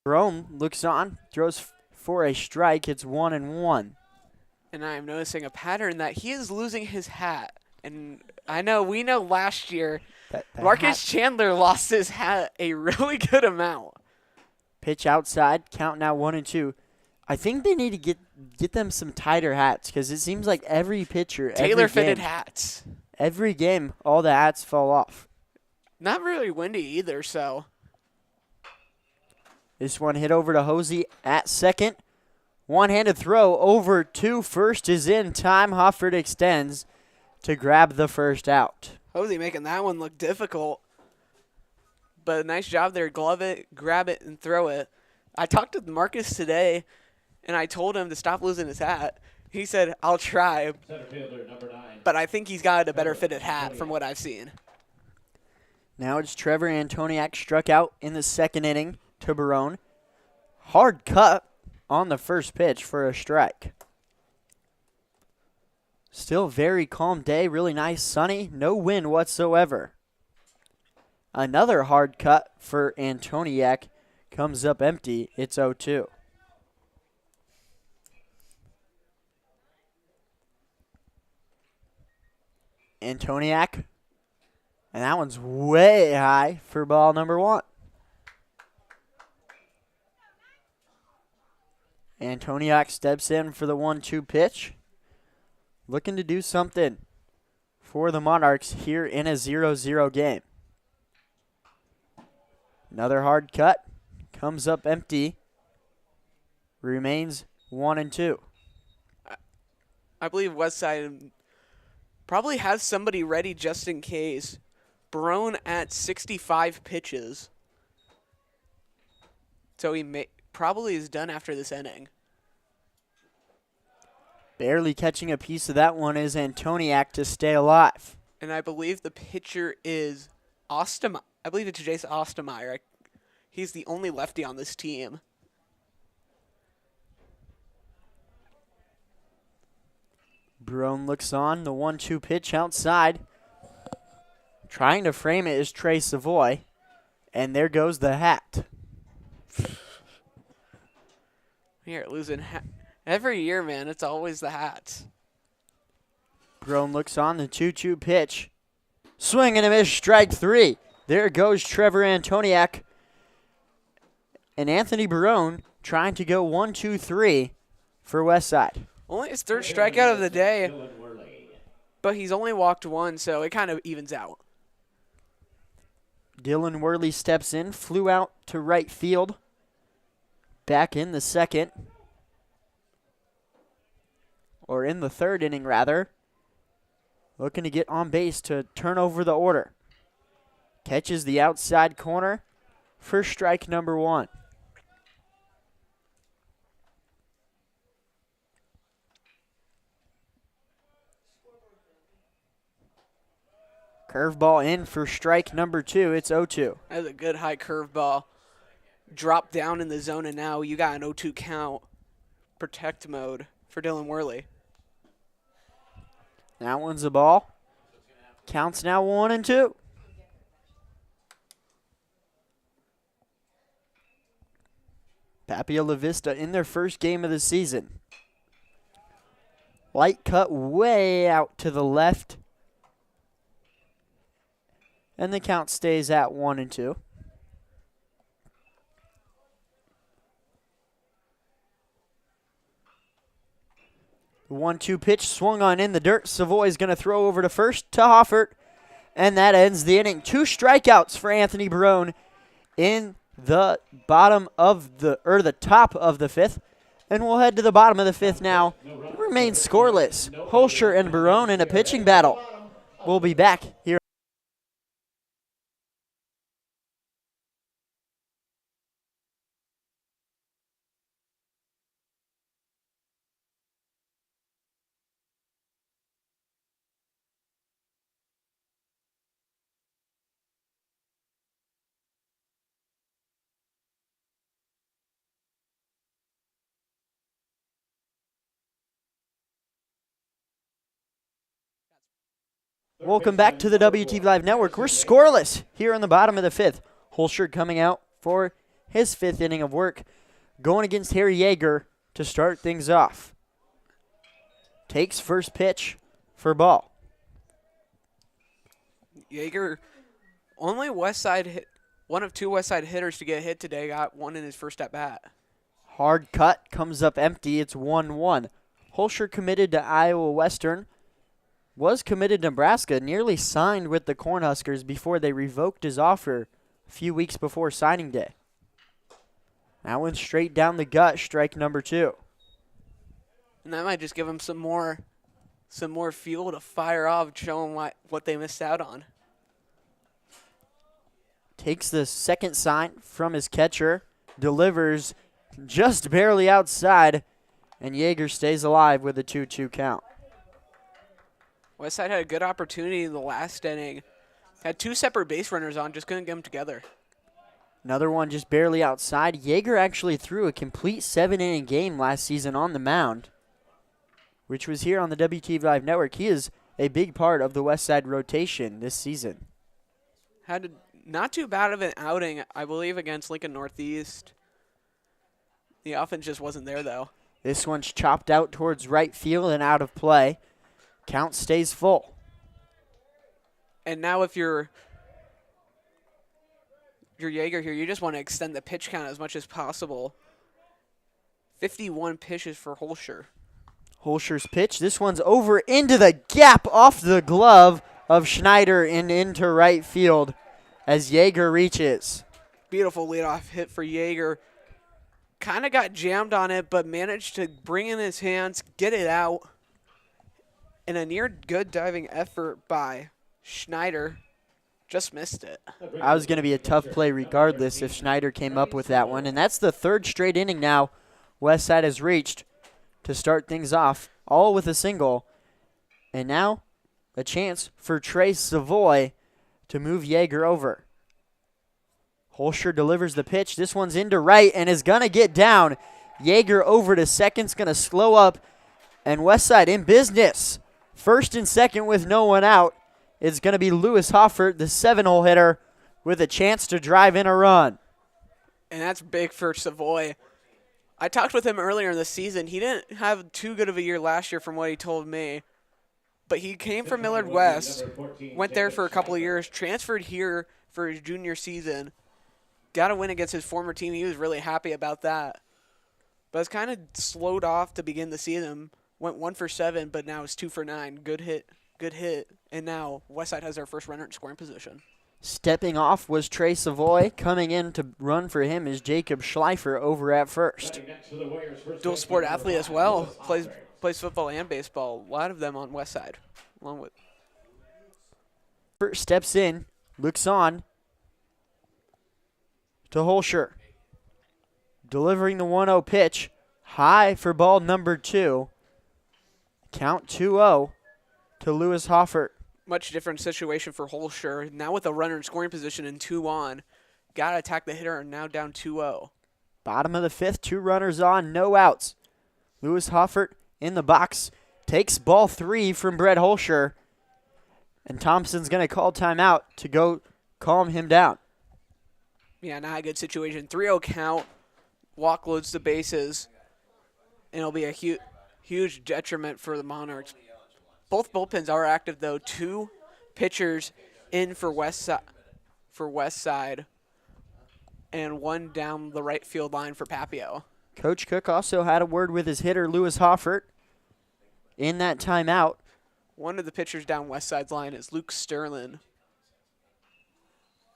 Rome looks on, throws for a strike. It's 1-1. And I am noticing a pattern that he is losing his hat. And we know last year That Marcus hat Chandler lost his hat a really good amount. pitch outside. Count now 1-2. I think they need to get them some tighter hats because it seems like every pitcher, Tailor-fitted hats. every game, all the hats fall off. Not really windy either, so. This one hit over to Hosey at second. One-handed throw over to first is in time. Hofford extends to grab the first out. Hosey making that one look difficult. But a nice job there. Glove it, grab it, and throw it. I talked to Marcus today, and I told him to stop losing his hat. He said, I'll try. Center fielder, number 9. But I think he's got a better fitted hat from what I've seen. Now it's Trevor Antoniak struck out in the second inning to Barone. Hard cut on the first pitch for a strike. Still very calm day, really nice, sunny, no wind whatsoever. Another hard cut for Antoniak comes up empty. It's 0-2. Antoniak. And that one's way high for ball number 1. Antoniak steps in for the 1-2 pitch. Looking to do something for the Monarchs here in a 0-0 game. Another hard cut. Comes up empty. Remains 1-2. I believe Westside probably has somebody ready just in case. Barone at 65 pitches. So he probably is done after this inning. Barely catching a piece of that one is Antoniak to stay alive. And I believe the pitcher is Ostermeyer. I believe it's Jason Ostermeyer. He's the only lefty on this team. Barone looks on, the 1-2 pitch outside. Trying to frame it is Trey Savoy. And there goes the hat. Here, losing every year, man. It's always the hats. Barone looks on, the 2-2 pitch. Swing and a miss, strike 3. There goes Trevor Antoniak. And Anthony Barone trying to go 1-2-3 for Westside. Only his third strikeout of the day, Dylan Worley. but he's only walked one, so it kind of evens out. Dylan Worley steps in, flew out to right field. Back in the second. Or in the third inning, rather. Looking to get on base to turn over the order. Catches the outside corner for strike number 1. Curveball in for strike number 2. It's 0-2. That's a good high curveball. Drop down in the zone, and now you got an 0-2 count. Protect mode for Dylan Worley. That one's a ball. Counts now 1-2. Papio-La Vista in their first game of the season. Light cut way out to the left. And the count stays at 1-2. The 1-2 pitch swung on in the dirt. Savoy's going to throw over to first to Hoffert. And that ends the inning. 2 strikeouts for Anthony Barone in the top of the 5th. And we'll head to the bottom of the 5th now. It remains scoreless. Holscher and Barone in a pitching battle. We'll be back here. Welcome back to the WTV Live Network. We're scoreless here in the bottom of the 5th. Holscher coming out for his 5th inning of work, going against Harry Yeager to start things off. Takes first pitch for ball. Yeager, only Westside hit, one of 2 Westside hitters to get hit today, got one in his first at bat. Hard cut, comes up empty. It's 1-1. Holscher committed to Iowa Western, was committed to Nebraska, nearly signed with the Cornhuskers before they revoked his offer a few weeks before signing day. That one straight down the gut, strike number 2. And that might just give him some more fuel to fire off, show him what they missed out on. Takes the second sign from his catcher, delivers just barely outside, and Yeager stays alive with a 2-2 count. Westside had a good opportunity in the last inning. Had 2 separate base runners on, just couldn't get them together. Another one just barely outside. Yeager actually threw a complete 7-inning game last season on the mound, which was here on the WTV Live Network. He is a big part of the Westside rotation this season. Had not too bad of an outing, I believe, against Lincoln Northeast. The offense just wasn't there, though. This one's chopped out towards right field and out of play. Count stays full. And now if you're Yeager here, you just want to extend the pitch count as much as possible. 51 pitches for Holscher. Holscher's pitch. This one's over into the gap off the glove of Schneider and into right field as Yeager reaches. Beautiful leadoff hit for Yeager. Kind of got jammed on it, but managed to bring in his hands, get it out. And a near good diving effort by Schneider. Just missed it. I was going to be a tough play regardless if Schneider came up with that one. And that's the 3rd straight inning now Westside has reached to start things off, all with a single. And now a chance for Trey Savoy to move Yeager over. Holscher delivers the pitch. This one's into right and is going to get down. Yeager over to second's going to slow up. And Westside in business. First and second with no one out. It's going to be Lewis Hoffert, the 7-hole hitter, with a chance to drive in a run. And that's big for Savoy. I talked with him earlier in the season. He didn't have too good of a year last year from what he told me. But he came from Millard West, went there for a couple of years, transferred here for his junior season. Got a win against his former team. He was really happy about that. But it's kind of slowed off to begin the season. Went 1 for 7, but now it's 2 for 9. Good hit. And now Westside has their first runner in scoring position. Stepping off was Trey Savoy. Coming in to run for him is Jacob Schleifer over at first. Dual sport athlete as well. Plays football and baseball. A lot of them on Westside. Along with First steps in, looks on to Holscher. Delivering the 1-0 pitch. High for ball number 2. Count 2-0 to Lewis Hoffert. Much different situation for Holscher. Now with a runner in scoring position and 2 on. Got to attack the hitter and now down 2-0. Bottom of the 5th, 2 runners on, no outs. Lewis Hoffert in the box. Takes ball 3 from Brett Holscher. And Thompson's going to call timeout to go calm him down. Yeah, not a good situation. 3-0 count. Walk loads the bases. And it'll be a huge detriment for the Monarchs. Both bullpens are active, though. 2 pitchers in for Westside, and 1 down the right field line for Papio. Coach Cook also had a word with his hitter, Lewis Hoffert, in that timeout. One of the pitchers down Westside's line is Luke Sterling.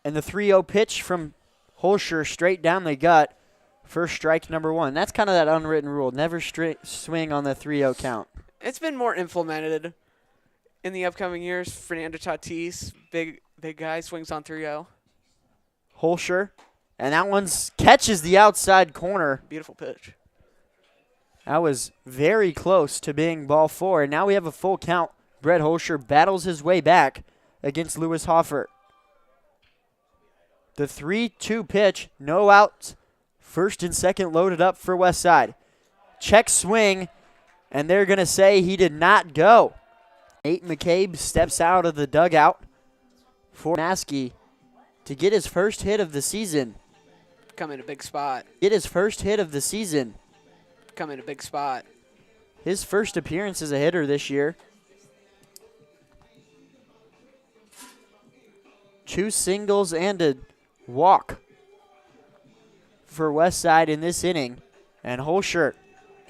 And the 3-0 pitch from Holscher straight down the gut. First strike number 1. That's kind of that unwritten rule. Never swing on the 3-0 count. It's been more implemented in the upcoming years. Fernando Tatis, big guy, swings on 3-0. Holscher, and that one catches the outside corner. Beautiful pitch. That was very close to being ball 4. And now we have a full count. Brett Holscher battles his way back against Lewis Hoffert. The 3-2 pitch, no outs. First and second loaded up for Westside. Check swing, and they're going to say he did not go. Nate McCabe steps out of the dugout for Maskey to get his first hit of the season. Come in a big spot. Get his first hit of the season. Come in a big spot. His first appearance as a hitter this year. 2 singles and a walk for Westside in this inning. And Holscher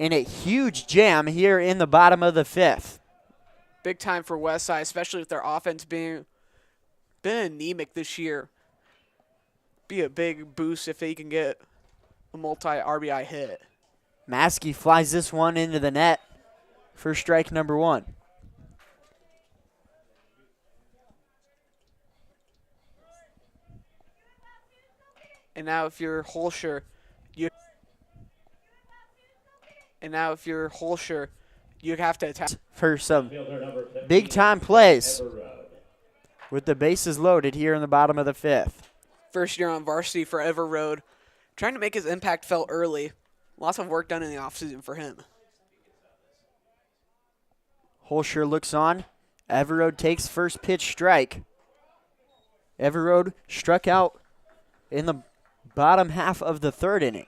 in a huge jam here in the bottom of the 5th. Big time for Westside, especially with their offense being been anemic this year. Be a big boost if they can get a multi-RBI hit. Maskey flies this one into the net for strike number 1. And now if you're Holscher, you have to attack for some big-time plays with the bases loaded here in the bottom of the 5th. First year on varsity for Everroad, trying to make his impact felt early. Lots of work done in the offseason for him. Holscher looks on. Everroad takes first pitch strike. Everroad struck out in the bottom half of the 3rd inning.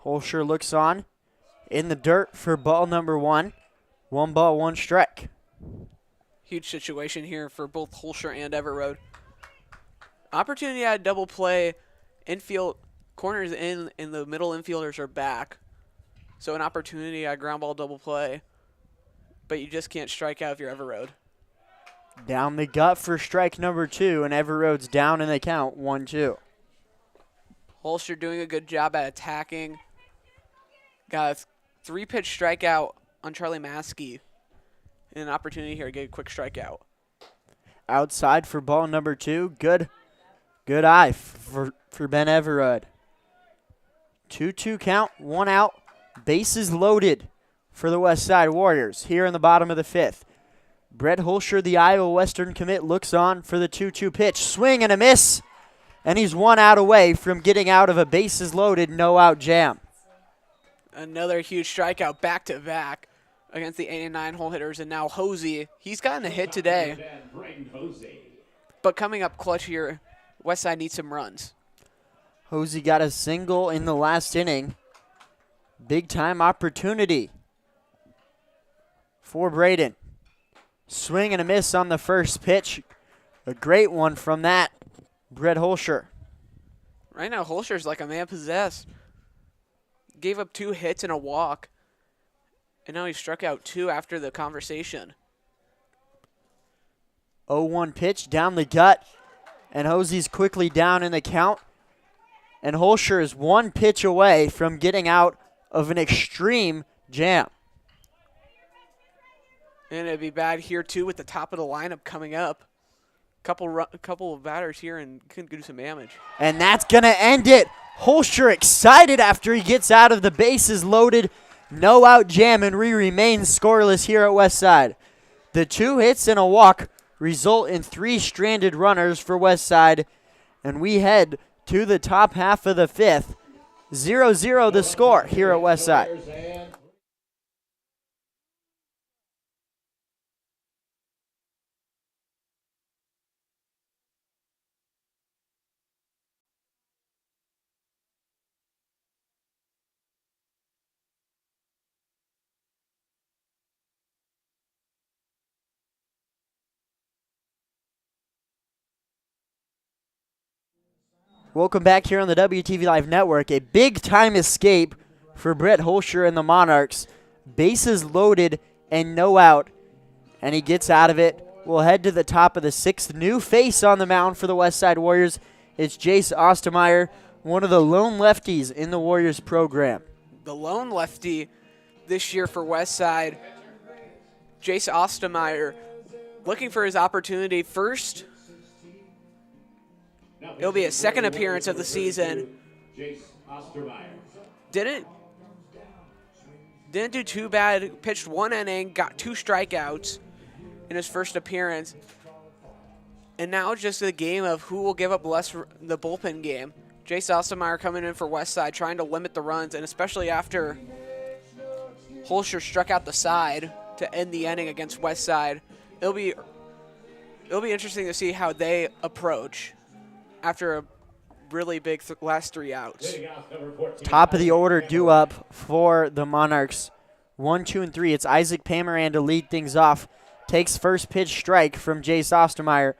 Holscher looks on in the dirt for ball number 1. 1 ball, 1 strike. Huge situation here for both Holscher and Everroad. Opportunity at double play. Infield corners in and the middle infielders are back. So an opportunity at ground ball double play. But you just can't strike out if you're Everroad. Down the gut for strike number 2, and Everroad's down in the count, 1-2. Holscher doing a good job at attacking. Got a 3-pitch strikeout on Charlie Maskey. And an opportunity here to get a quick strikeout. Outside for ball number 2. Good eye for Ben Everroad. 2-2 count, 1 out. Bases loaded for the Westside Warriors here in the bottom of the 5th. Brett Holscher, the Iowa Western commit, looks on for the 2-2 pitch. Swing and a miss. And he's 1 out away from getting out of a bases loaded, no out jam. Another huge strikeout back-to-back against the 8 and 9 hole hitters. And now Hosey, he's gotten a hit today. But coming up clutch here, Westside needs some runs. Hosey got a single in the last inning. Big time opportunity for Braden. Swing and a miss on the first pitch. A great one from that Brett Holscher. Right now, Holscher's like a man possessed. Gave up 2 hits and a walk. And now he struck out 2 after the conversation. 0-1 pitch down the gut. And Hosey's quickly down in the count. And Holscher is 1 pitch away from getting out of an extreme jam. And it'd be bad here, too, with the top of the lineup coming up. Couple of batters here and can do some damage. And that's going to end it. Holscher excited after he gets out of the bases loaded. No out jam, and we remain scoreless here at Westside. The 2 hits and a walk result in 3 stranded runners for Westside. And we head to the top half of the 5th. 0-0 the score here at Westside. Welcome back here on the WTV Live Network. A big-time escape for Brett Holscher and the Monarchs. Bases loaded and no out, and he gets out of it. We'll head to the top of the 6th. New face on the mound for the Westside Warriors. It's Jace Ostermeyer, one of the lone lefties in the Warriors program. The lone lefty this year for Westside, Jace Ostermeyer, looking for his opportunity first. It'll be his 2nd appearance of the season. Didn't do too bad. Pitched 1 inning, got 2 strikeouts in his first appearance. And now it's just a game of who will give up less, the bullpen game. Jace Ostermeyer coming in for Westside, trying to limit the runs, and especially after Holscher struck out the side to end the inning against Westside. It'll be It'll be interesting to see how they approach after a really big last 3 outs. Leading off, number 14, Top of the Isaac order Cameron. due up for the Monarchs. 1, 2, and 3. It's Isaac Pamaran to lead things off. Takes first pitch strike from Jace Ostermeyer.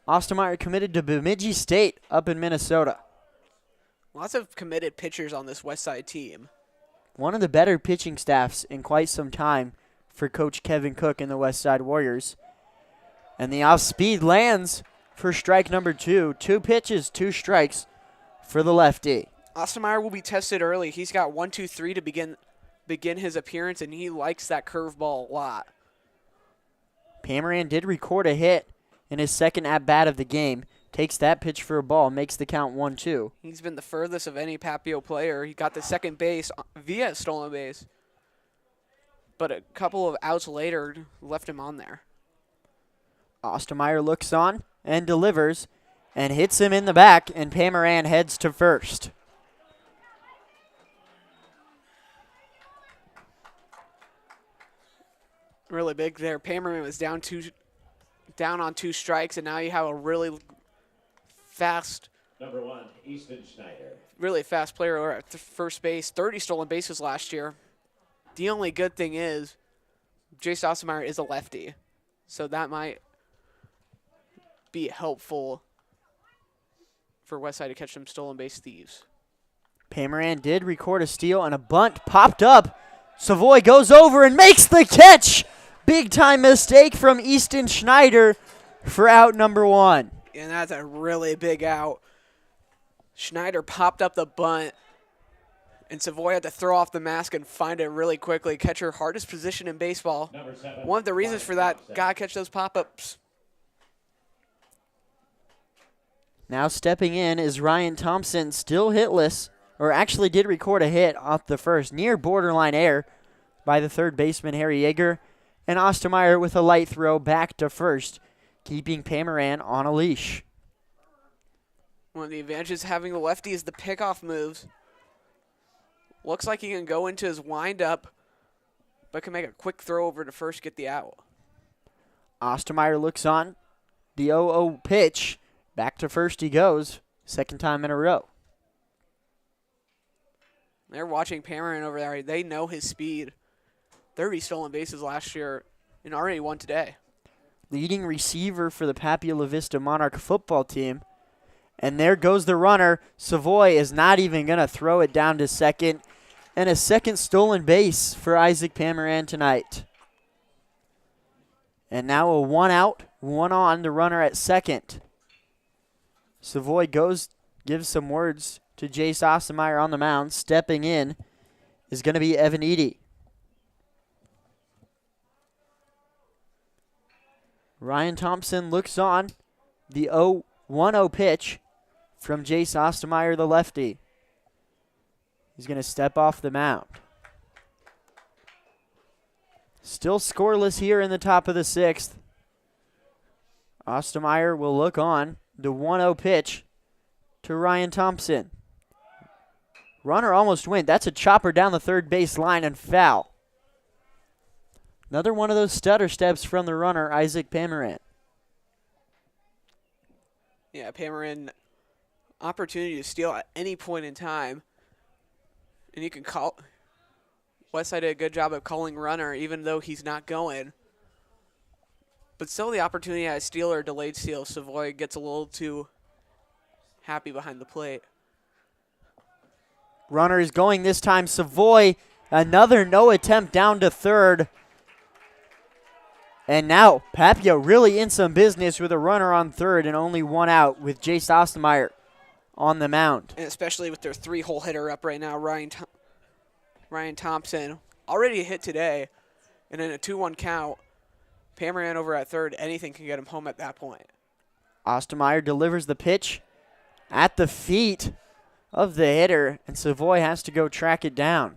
Ostermeyer committed to Bemidji State up in Minnesota. Lots of committed pitchers on this Westside team. One of the better pitching staffs in quite some time for Coach Kevin Cook and the Westside Warriors. And the off-speed lands for strike number 2. 2 pitches, 2 strikes for the lefty. Ostermeyer will be tested early. He's got 1, 2, 3 to begin his appearance, and he likes that curveball a lot. Pamaran did record a hit in his second at-bat of the game. Takes that pitch for a ball, makes the count 1-2. He's been the furthest of any Papio player. He got the second base via stolen base, but a couple of outs later left him on there. Ostermeyer looks on and delivers and hits him in the back, and Pamaran heads to first. Really big there. Pamaran was down on 2 strikes, and now you have a really fast, Number 1, Easton Schneider. really fast player over at first base. 30 stolen bases last year. The only good thing is Jace Ostermeyer is a lefty, so that might be helpful for Westside to catch some stolen base thieves. Pamaran did record a steal, and a bunt popped up. Savoy goes over and makes the catch. Big-time mistake from Easton Schneider for out number 1. And that's a really big out. Schneider popped up the bunt, and Savoy had to throw off the mask and find it really quickly. Catcher, hardest position in baseball. Number 7, One of the reasons for that, gotta catch those pop-ups. Now stepping in is Ryan Thompson, still hitless, or actually did record a hit off the first, near borderline error by the third baseman Harry Yeager, and Ostermeyer with a light throw back to first, keeping Pamaran on a leash. One of the advantages of having the lefty is the pickoff moves. Looks like he can go into his windup, but can make a quick throw over to first, get the out. Ostermeyer looks on, the 0-0 pitch, back to first he goes, second time in a row. They're watching Pamaran over there. They know his speed. 30 stolen bases last year and already won today. Leading receiver for the Papio-La Vista Monarch football team. And there goes the runner. Savoy is not even going to throw it down to second. And a second stolen base for Isaac Pamaran tonight. And now a 1 out, 1 on, the runner at second. Savoy gives some words to Jace Ostermeyer on the mound. Stepping in is going to be Evan Eady. Ryan Thompson looks on. The 1-0 pitch from Jace Ostermeyer, the lefty. He's going to step off the mound. Still scoreless here in the top of the 6th. Ostermeyer will look on. The 1-0 pitch to Ryan Thompson. Runner almost went. That's a chopper down the third base line and foul. Another one of those stutter steps from the runner, Isaac Pamaran. Yeah, Pamaran, opportunity to steal at any point in time. And you can call. Westside did a good job of calling runner, even though he's not going. But still, the opportunity at a steal or delayed steal, Savoy gets a little too happy behind the plate. Runner is going this time. Savoy, another no attempt down to third. And now Papio really in some business with a runner on third and only 1 out with Jace Ostermeyer on the mound. And especially with their 3-hole hitter up right now, Ryan Thompson, already a hit today. And in a 2-1 count, Pamaran over at third, anything can get him home at that point. Ostermeyer delivers the pitch at the feet of the hitter, and Savoy has to go track it down.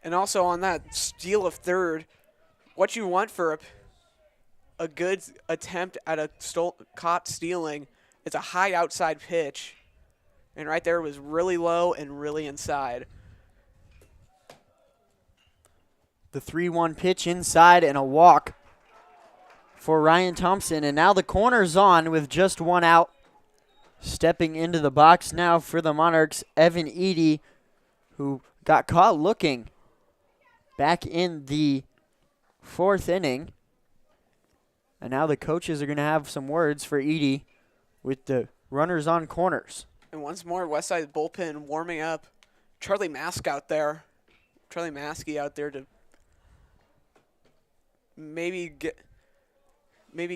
And also on that steal of third, what you want for a good attempt at a caught stealing is a high outside pitch. And right there was really low and really inside. The 3-1 pitch inside and a walk for Ryan Thompson. And now the corner's on with just one out. Stepping into the box now for the Monarchs, Evan Eady, who got caught looking back in the 4th inning. And now the coaches are going to have some words for Eady with the runners on corners. And once more, Westside bullpen warming up. Charlie Maskey out there to maybe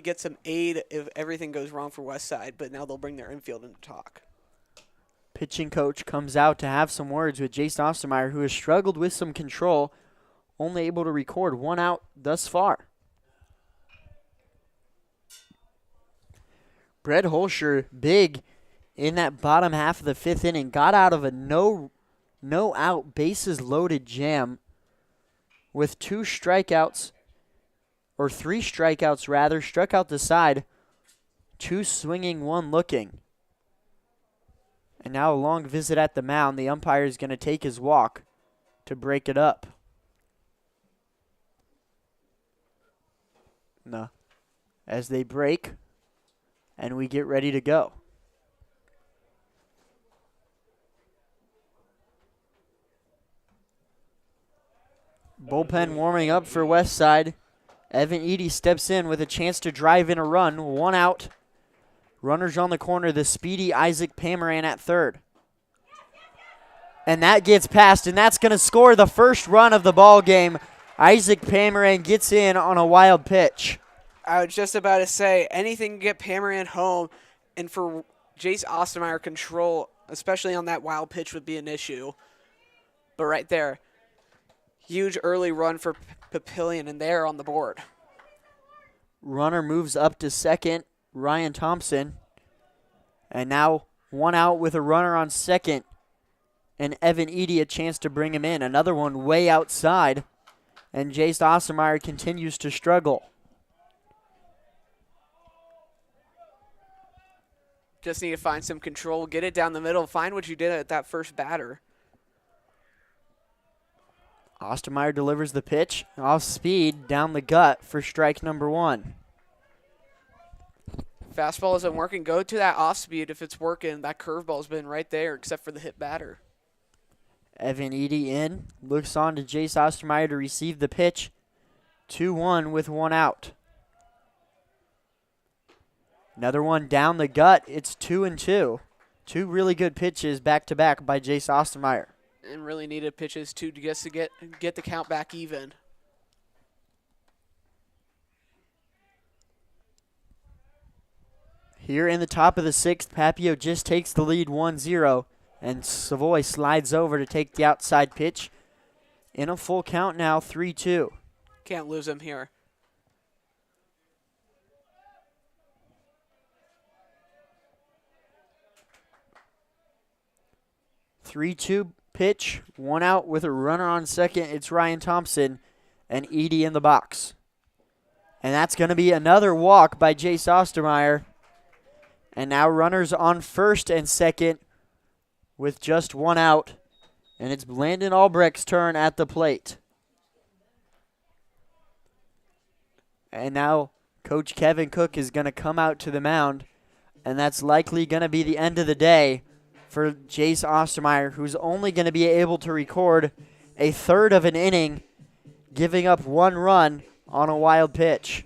get some aid if everything goes wrong for Westside, but now they'll bring their infield into talk. Pitching coach comes out to have some words with Jace Ostermeyer, who has struggled with some control, only able to record one out thus far. Brett Holscher, big in that bottom half of the 5th inning, got out of a no-out, bases-loaded jam with 3 strikeouts rather, struck out the side, 2 swinging, 1 looking. And now a long visit at the mound. The umpire is going to take his walk to break it up. No. As they break, and we get ready to go. Bullpen warming up for Westside. Evan Eady steps in with a chance to drive in a run. 1 out. Runners on the corner. The speedy Isaac Pamaran at 3rd. And that gets past, and that's going to score the first run of the ball game. Isaac Pamaran gets in on a wild pitch. I was just about to say, anything to get Pamaran home, and for Jace Ostermeyer control, especially on that wild pitch, would be an issue. But right there, huge early run for Papillion, and they're on the board. Runner moves up to 2nd, Ryan Thompson. And now 1 out with a runner on 2nd. And Evan Eady a chance to bring him in. Another one way outside. And Jace Ostermeyer continues to struggle. Just need to find some control, get it down the middle, find what you did at that first batter. Ostermeyer delivers the pitch off speed down the gut for strike number 1. Fastball isn't working. Go to that off speed if it's working. That curveball's been right there except for the hit batter. Evan Eady in, looks on to Jace Ostermeyer to receive the pitch. 2-1 with 1 out. Another one down the gut. It's 2-2. 2 really good pitches back-to-back by Jace Ostermeyer. And really needed pitches too to get the count back even. Here in the top of the 6th, Papio just takes the lead 1-0, and Savoy slides over to take the outside pitch. In a full count now, 3-2. Can't lose him here. 3-2 pitch, 1 out with a runner on 2nd. It's Ryan Thompson and Eady in the box. And that's going to be another walk by Jace Ostermeyer. And now runners on 1st and 2nd with just 1 out. And it's Landon Albrecht's turn at the plate. And now Coach Kevin Cook is going to come out to the mound. And that's likely going to be the end of the day for Jace Ostermeyer, who's only going to be able to record a 1/3 of an inning, giving up 1 run on a wild pitch.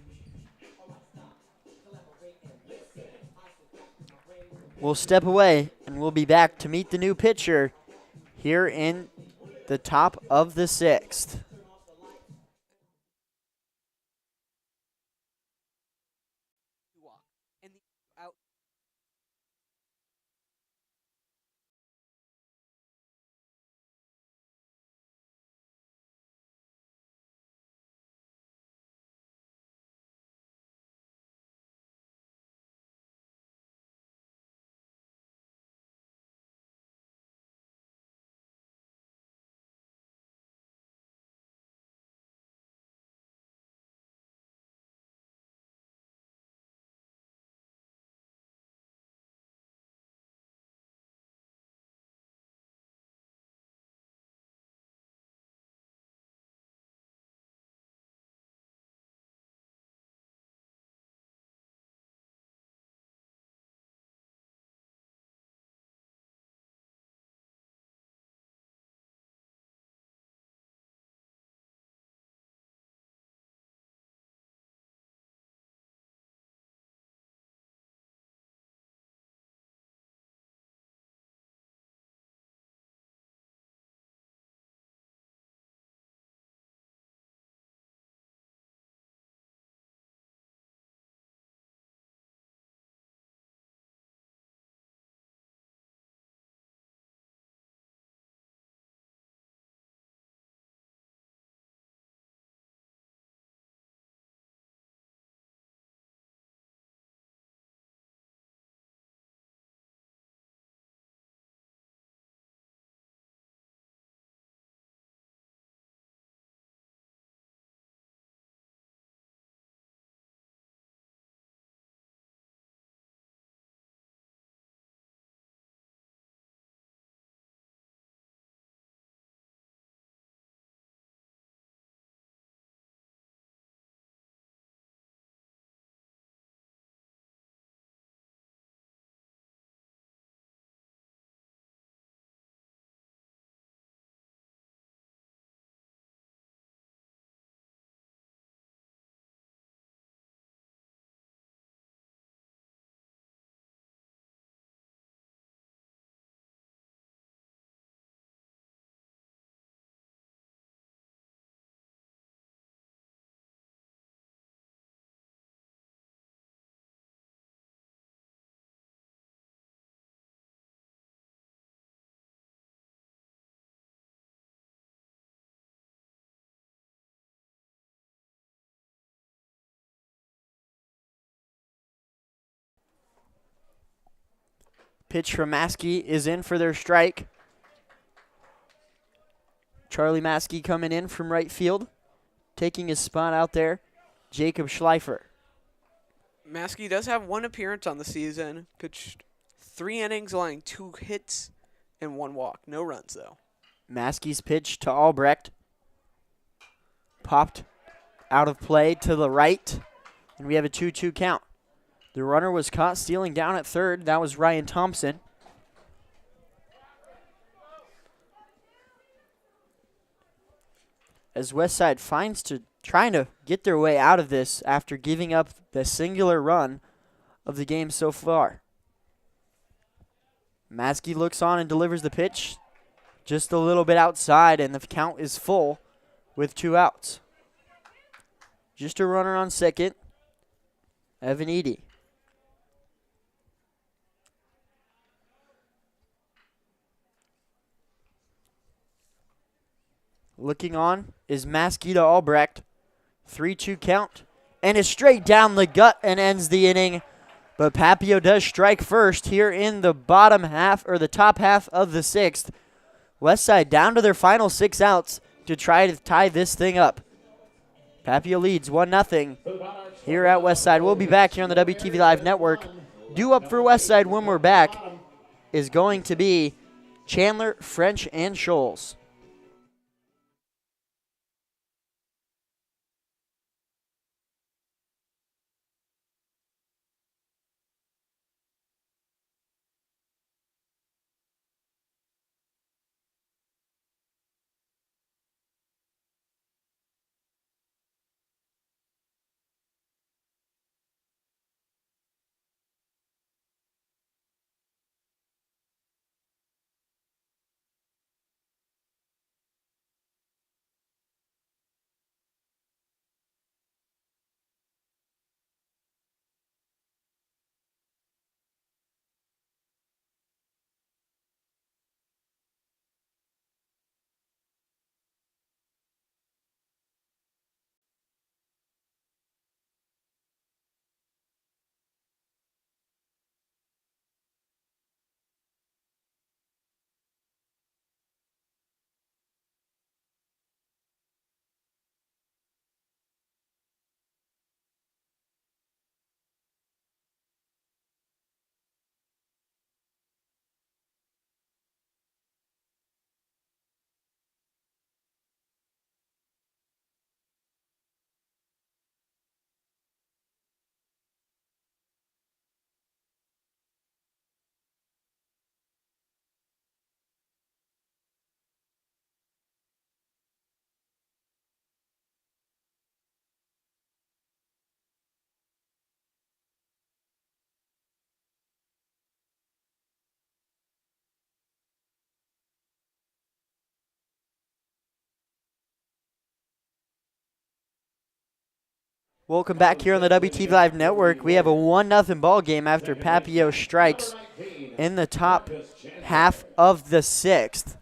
We'll step away, and we'll be back to meet the new pitcher here in the top of the 6th. Pitch from Maskey is in for their strike. Charlie Maskey coming in from right field, taking his spot out there. Jacob Schleifer. Maskey does have one appearance on the season. Pitched 3 innings, allowing 2 hits and 1 walk. No runs, though. Maskey's pitch to Albrecht. Popped out of play to the right, and we have a 2-2 count. The runner was caught stealing down at third. That was Ryan Thompson. As Westside trying to get their way out of this after giving up the singular run of the game so far. Maskey looks on and delivers the pitch just a little bit outside, and the count is full with 2 outs. Just a runner on second, Evan Eady. Looking on is Maskey to Albrecht. 3-2 count, and is straight down the gut and ends the inning. But Papio does strike first here in the bottom half, or the top half of the 6th. Westside down to their final 6 outs to try to tie this thing up. Papio leads 1-0 here at Westside. We'll be back here on the WTV Live Network. Due up for Westside when we're back is going to be Chandler, French, and Scholes. Welcome back here on the WTV Live Network. We have a 1-0 ball game after Papio strikes in the top half of the 6th.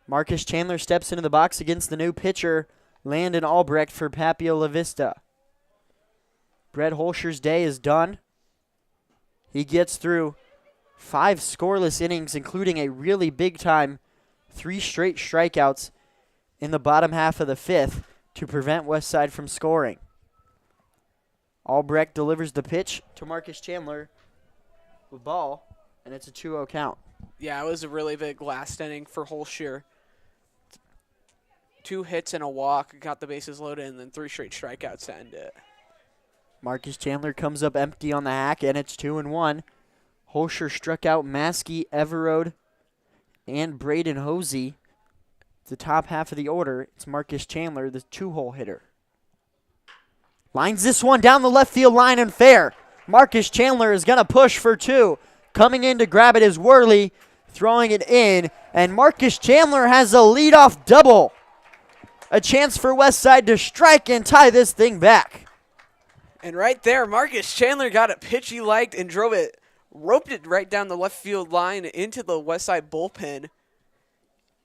Marcus Chandler steps into the box against the new pitcher, Landon Albrecht, for Papio-La Vista. Brett Holscher's day is done. He gets through 5 scoreless innings, including a really big-time 3 straight strikeouts in the bottom half of the 5th to prevent Westside from scoring. Albrecht delivers the pitch to Marcus Chandler with ball, and it's a 2-0 count. Yeah, it was a really big last inning for Holscher. 2 hits and a walk, got the bases loaded, and then 3 straight strikeouts to end it. Marcus Chandler comes up empty on the hack, and it's 2-1. Holscher struck out Maskey, Everode, and Braden Hosey. The top half of the order, it's Marcus Chandler, the 2-hole hitter. Lines this one down the left field line and fair. Marcus Chandler is going to push for 2. Coming in to grab it is Worley, throwing it in, and Marcus Chandler has a leadoff double. A chance for Westside to strike and tie this thing back. And right there, Marcus Chandler got a pitch he liked and roped it right down the left field line into the Westside bullpen.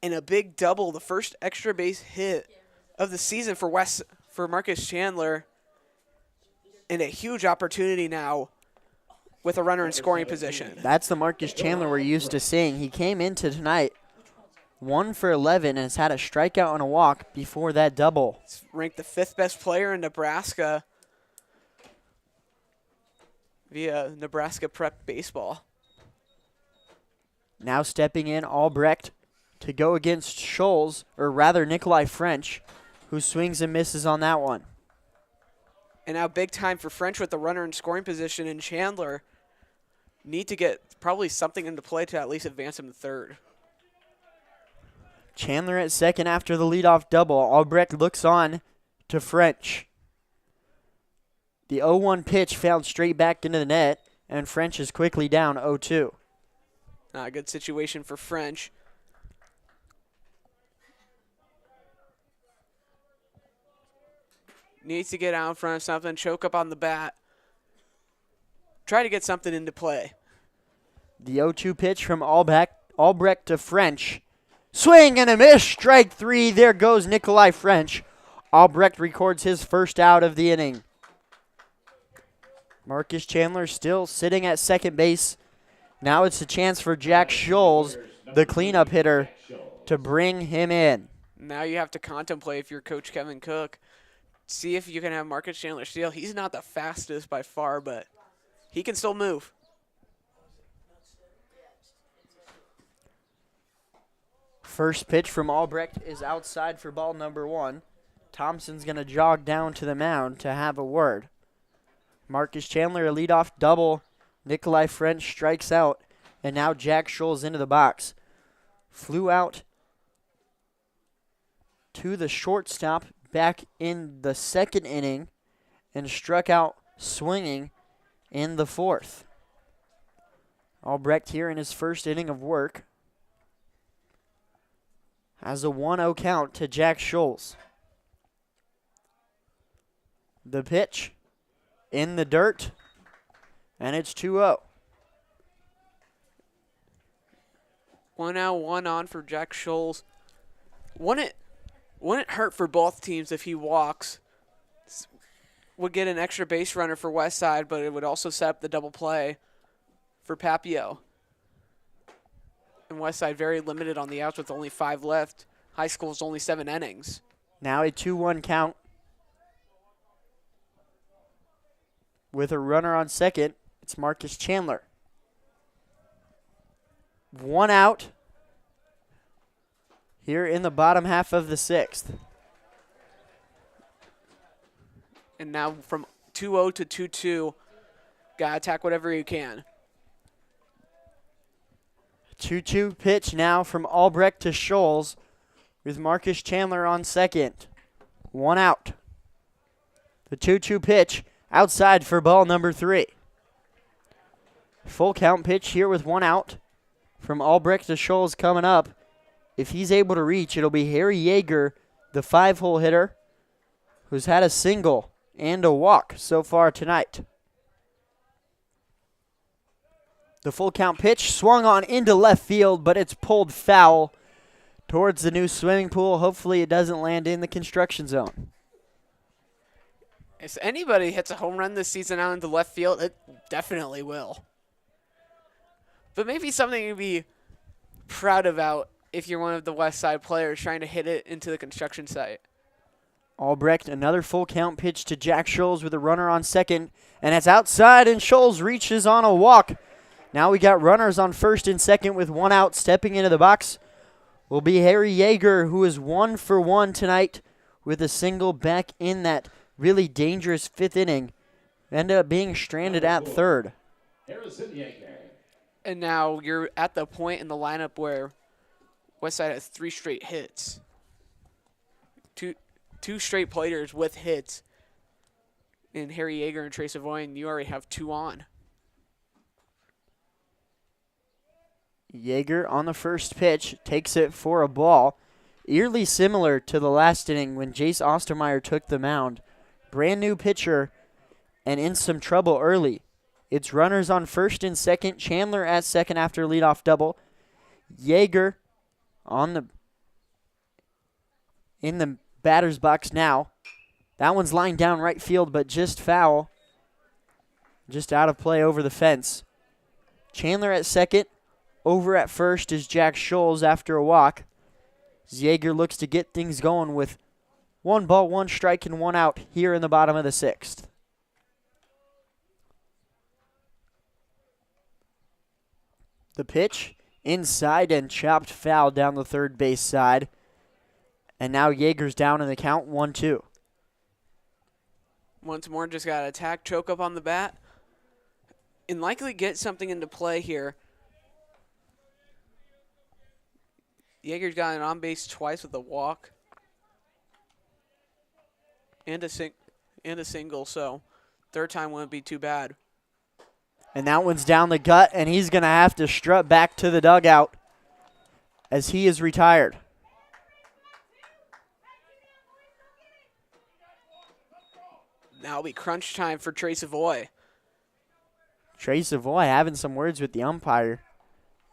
And a big double, the first extra base hit of the season for for Marcus Chandler. And a huge opportunity now with a runner in scoring position. That's the Marcus Chandler we're used to seeing. He came into tonight 1 for 11 and has had a strikeout and a walk before that double. He's ranked the 5th best player in Nebraska via Nebraska Prep Baseball. Now stepping in, Albrecht to go against Scholes, or rather Nikolai French, who swings and misses on that one. And now big time for French with the runner in scoring position, and Chandler need to get probably something into play to at least advance him to third. Chandler at second after the leadoff double. Albrecht looks on to French. The 0-1 pitch found straight back into the net, and French is quickly down 0-2. Not a good situation for French. Needs to get out in front of something, choke up on the bat. Try to get something into play. The 0-2 pitch from Albrecht to French. Swing and a miss, strike 3. There goes Nikolai French. Albrecht records his first out of the inning. Marcus Chandler still sitting at second base. Now it's a chance for Jack Scholes, the cleanup hitter, to bring him in. Now you have to contemplate, if you're Coach Kevin Cook, see if you can have Marcus Chandler steal. He's not the fastest by far, but he can still move. First pitch from Albrecht is outside for ball number 1. Thompson's going to jog down to the mound to have a word. Marcus Chandler, a leadoff double. Nikolai French strikes out, and now Jack Scholes into the box. Flew out to the shortstop back in the second inning and struck out swinging in the 4th. Albrecht here in his first inning of work has a 1-0 count to Jack Scholes. The pitch in the dirt, and it's 2-0. 1 out, 1 on for Jack Scholes. Wouldn't it hurt for both teams if he walks? Would get an extra base runner for Westside, but it would also set up the double play for Papio. And Westside very limited on the outs with only 5 left. High school's only 7 innings. Now a 2-1 count with a runner on second. It's Marcus Chandler. 1 out here in the bottom half of the 6th. And now from 2-0 to 2-2, gotta attack whatever you can. 2-2 pitch now from Albrecht to Scholes with Marcus Chandler on second. 1 out. The 2-2 pitch outside for ball number 3. Full count pitch here with 1 out from Albrecht to Scholes coming up. If he's able to reach, it'll be Harry Yeager, the 5-hole hitter, who's had a single and a walk so far tonight. The full count pitch swung on into left field, but it's pulled foul towards the new swimming pool. Hopefully it doesn't land in the construction zone. If anybody hits a home run this season out into left field, it definitely will. But maybe something to be proud about if you're one of the Westside players trying to hit it into the construction site. Albrecht, another full count pitch to Jack Scholes with a runner on second, and it's outside, and Scholes reaches on a walk. Now we got runners on first and second with 1 out. Stepping into the box will be Harry Yeager, who is 1 for 1 tonight with a single back in that really dangerous 5th inning. Ended up being stranded at third. And now you're at the point in the lineup where Westside has 3 straight hits. Two straight players with hits. And Harry Yeager and Trey Savoy, you already have 2 on. Yeager on the first pitch takes it for a ball. Eerily similar to the last inning when Jace Ostermeyer took the mound. Brand new pitcher and in some trouble early. It's runners on first and second. Chandler at second after leadoff double. Yeager in the batter's box now. That one's lined down right field, but just foul. Just out of play over the fence. Chandler at second. Over at first is Jack Scholes after a walk. Jaeger looks to get things going with 1 ball, 1 strike, and 1 out here in the bottom of the 6th. The pitch inside and chopped foul down the third base side. And now Jaeger's down in the count, 1-2. Once more, just got to attack, choke up on the bat, and likely get something into play here. Jaeger's got an on base twice with a walk and a single, so third time wouldn't be too bad. And that one's down the gut, and he's going to have to strut back to the dugout as he is retired. Now it'll be crunch time for Trey Savoy. Trey Savoy having some words with the umpire.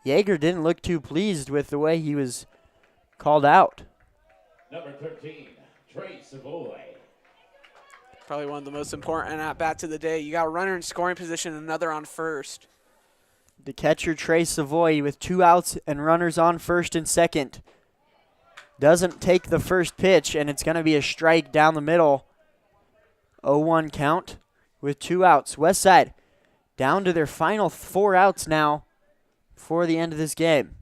Jaeger didn't look too pleased with the way he was called out. Number 13, Trey Savoy. Probably one of the most important at-bats of the day. You got a runner in scoring position, another on first. The catcher, Trey Savoy, with 2 outs and runners on first and second. Doesn't take the first pitch, and it's going to be a strike down the middle. 0-1 count with 2 outs. Westside down to their final 4 outs now before the end of this game.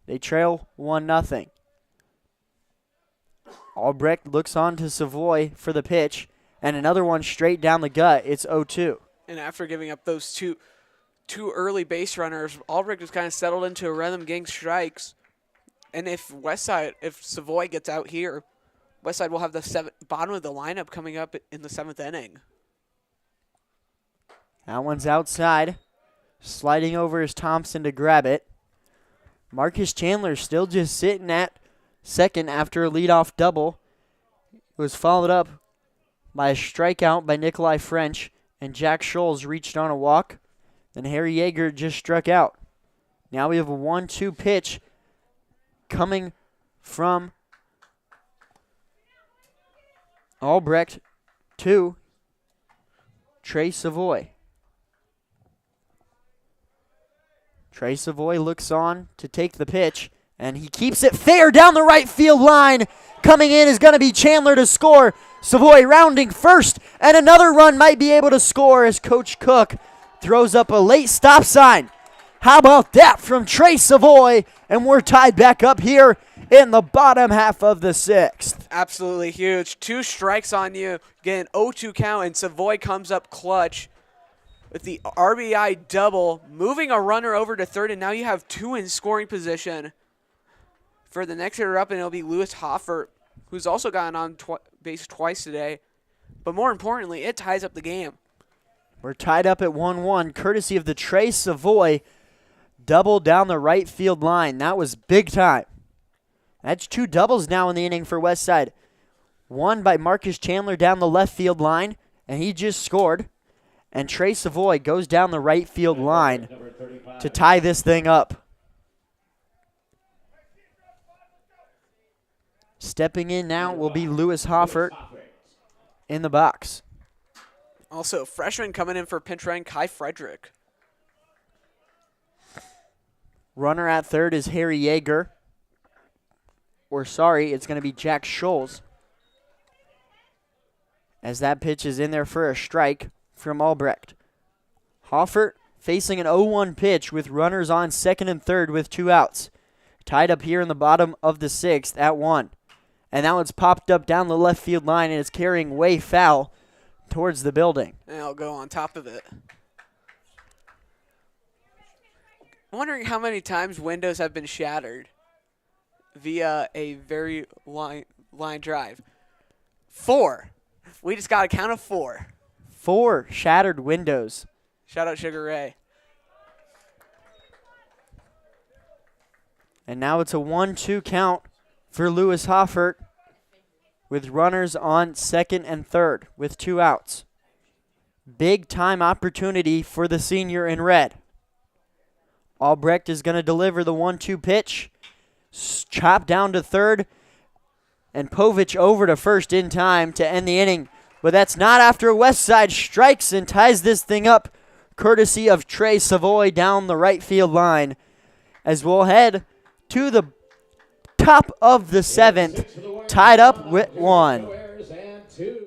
They trail 1-0. Albrecht looks on to Savoy for the pitch, and another one straight down the gut. It's 0-2. And after giving up those two early base runners, Albrecht was kind of settled into a rhythm, getting strikes. And if Savoy gets out here, Westside will have the bottom of the lineup coming up in the 7th inning. That one's outside. Sliding over is Thompson to grab it. Marcus Chandler still just sitting at second after a leadoff double. It was followed up by a strikeout by Nikolai French, and Jack Scholes reached on a walk. Then Harry Jaeger just struck out. Now we have a 1-2 pitch coming from Albrecht to Trey Savoy. Trey Savoy looks on to take the pitch, and he keeps it fair down the right field line. Coming in is going to be Chandler to score. Savoy rounding first, and another run might be able to score as Coach Cook throws up a late stop sign. How about that from Trey Savoy? And we're tied back up here in the bottom half of the 6th. Absolutely huge. 2 strikes on you. Get an 0-2 count, and Savoy comes up clutch with the RBI double, moving a runner over to third, and now you have 2 in scoring position. For the next hitter up, and it'll be Lewis Hoffert, who's also gotten on base twice today. But more importantly, it ties up the game. We're tied up at 1-1, courtesy of the Trey Savoy double down the right field line. That was big time. That's 2 doubles now in the inning for Westside. One by Marcus Chandler down the left field line, and he just scored. And Trey Savoy goes down the right field line to tie this thing up. Stepping in now will be Lewis Hoffert in the box. Also, freshman coming in for pinch running, Kai Frederick. Runner at third is Harry Jaeger. It's going to be Jack Scholes. As that pitch is in there for a strike from Albrecht. Hoffert facing an 0-1 pitch with runners on second and third with 2 outs. Tied up here in the bottom of the 6th at 1. And that one's popped up down the left field line and it's carrying way foul towards the building. And I'll go on top of it. I'm wondering how many times windows have been shattered via a very line drive. 4. We just got a count of 4. 4 shattered windows. Shout out Sugar Ray. And now it's a 1-2 count for Lewis Hoffert with runners on second and third with 2 outs. Big time opportunity for the senior in red. Albrecht is going to deliver the 1-2 pitch. Chop down to third. And Povich over to first in time to end the inning But that's not after Westside strikes and ties this thing up, courtesy of Trey Savoy down the right field line. As we'll head to the top of the 7th, tied up with 1. No errors and 2.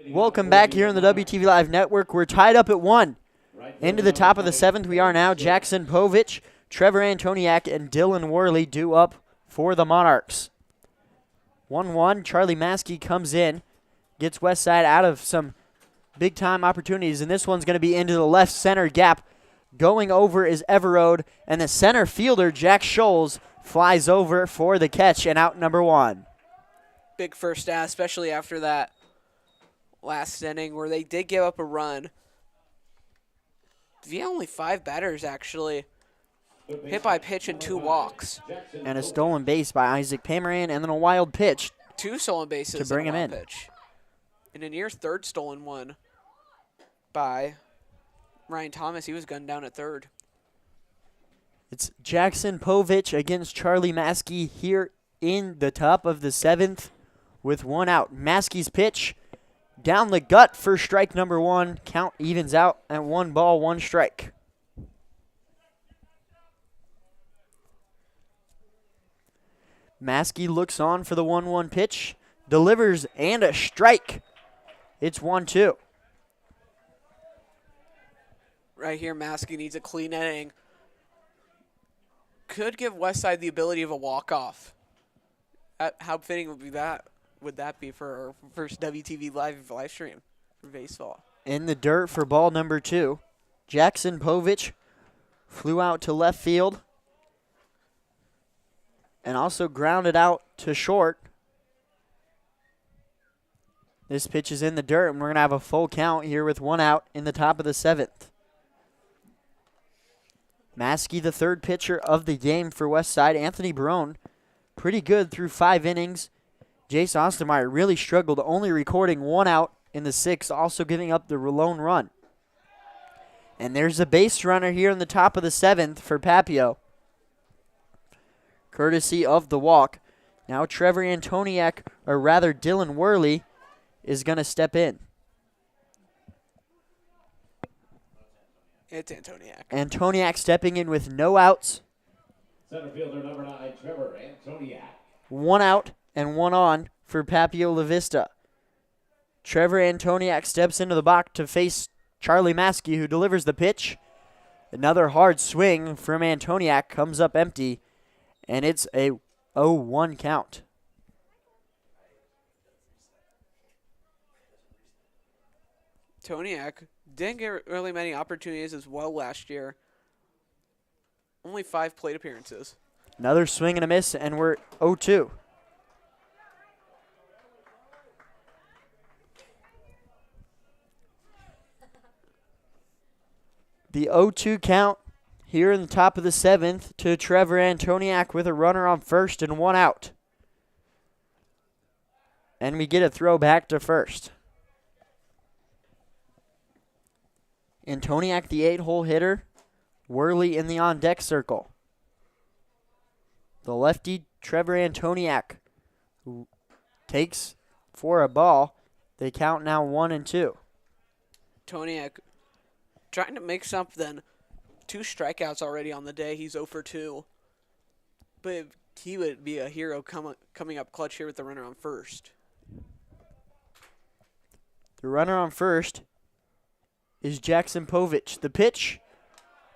Welcome back here on the WTV Live Network. We're tied up at 1. Into the top of the 7th we are now. Jackson Povich, Trevor Antoniak, and Dylan Worley due up for the Monarchs. 1-1, Charlie Maskey comes in, gets Westside out of some big-time opportunities, and this one's going to be into the left center gap. Going over is Everode, and the center fielder, Jack Scholes, flies over for the catch and out number 1. Big first out, especially after that last inning where they did give up a run. We had only 5 batters actually hit by pitch and 2 walks. And a stolen base by Isaac Pamaran, and then a wild pitch 2 stolen bases to bring him in. Pitch. And a near third stolen one by Ryan Thomas. He was gunned down at third. It's Jackson Povich against Charlie Maskey here in the top of the 7th with 1 out. Maskey's pitch down the gut for strike number 1. Count evens out at 1 ball, 1 strike. Maskey looks on for the 1-1 pitch, delivers, and a strike. It's 1-2. Right here, Maskey needs a clean inning. Could give Westside the ability of a walk-off. How fitting would that be for our first WTV live stream for baseball? In the dirt for ball number 2. Jackson Povich flew out to left field and also grounded out to short. This pitch is in the dirt, and we're going to have a full count here with 1 out in the top of the 7th. Maskey, the third pitcher of the game for Westside. Anthony Barone, pretty good through 5 innings. Jace Ostermeyer really struggled, only recording 1 out in the 6th, also giving up the lone run. And there's a base runner here in the top of the 7th for Papio, courtesy of the walk. Now Trevor Antoniak, or rather Dylan Worley, is going to step in. It's Antoniak. Antoniak stepping in with no outs. Center fielder number 9, Trevor Antoniak. 1 out and 1 on for Papio-La Vista. Trevor Antoniak steps into the box to face Charlie Maskey, who delivers the pitch. Another hard swing from Antoniak comes up empty, and it's a 0-1 count. Antoniak didn't get really many opportunities as well last year. Only 5 plate appearances. Another swing and a miss, and we're 0-2. The 0-2 count here in the top of the 7th to Trevor Antoniak with a runner on first and 1 out. And we get a throw back to first. Antoniak, the 8-hole hitter. Worley in the on-deck circle. The lefty, Trevor Antoniak, who takes for a ball. They count now 1-2. Toniak trying to make something. 2 strikeouts already on the day. He's 0 for 2. But he would be a hero coming up clutch here with the runner on first. The runner on first is Jackson Povich. The pitch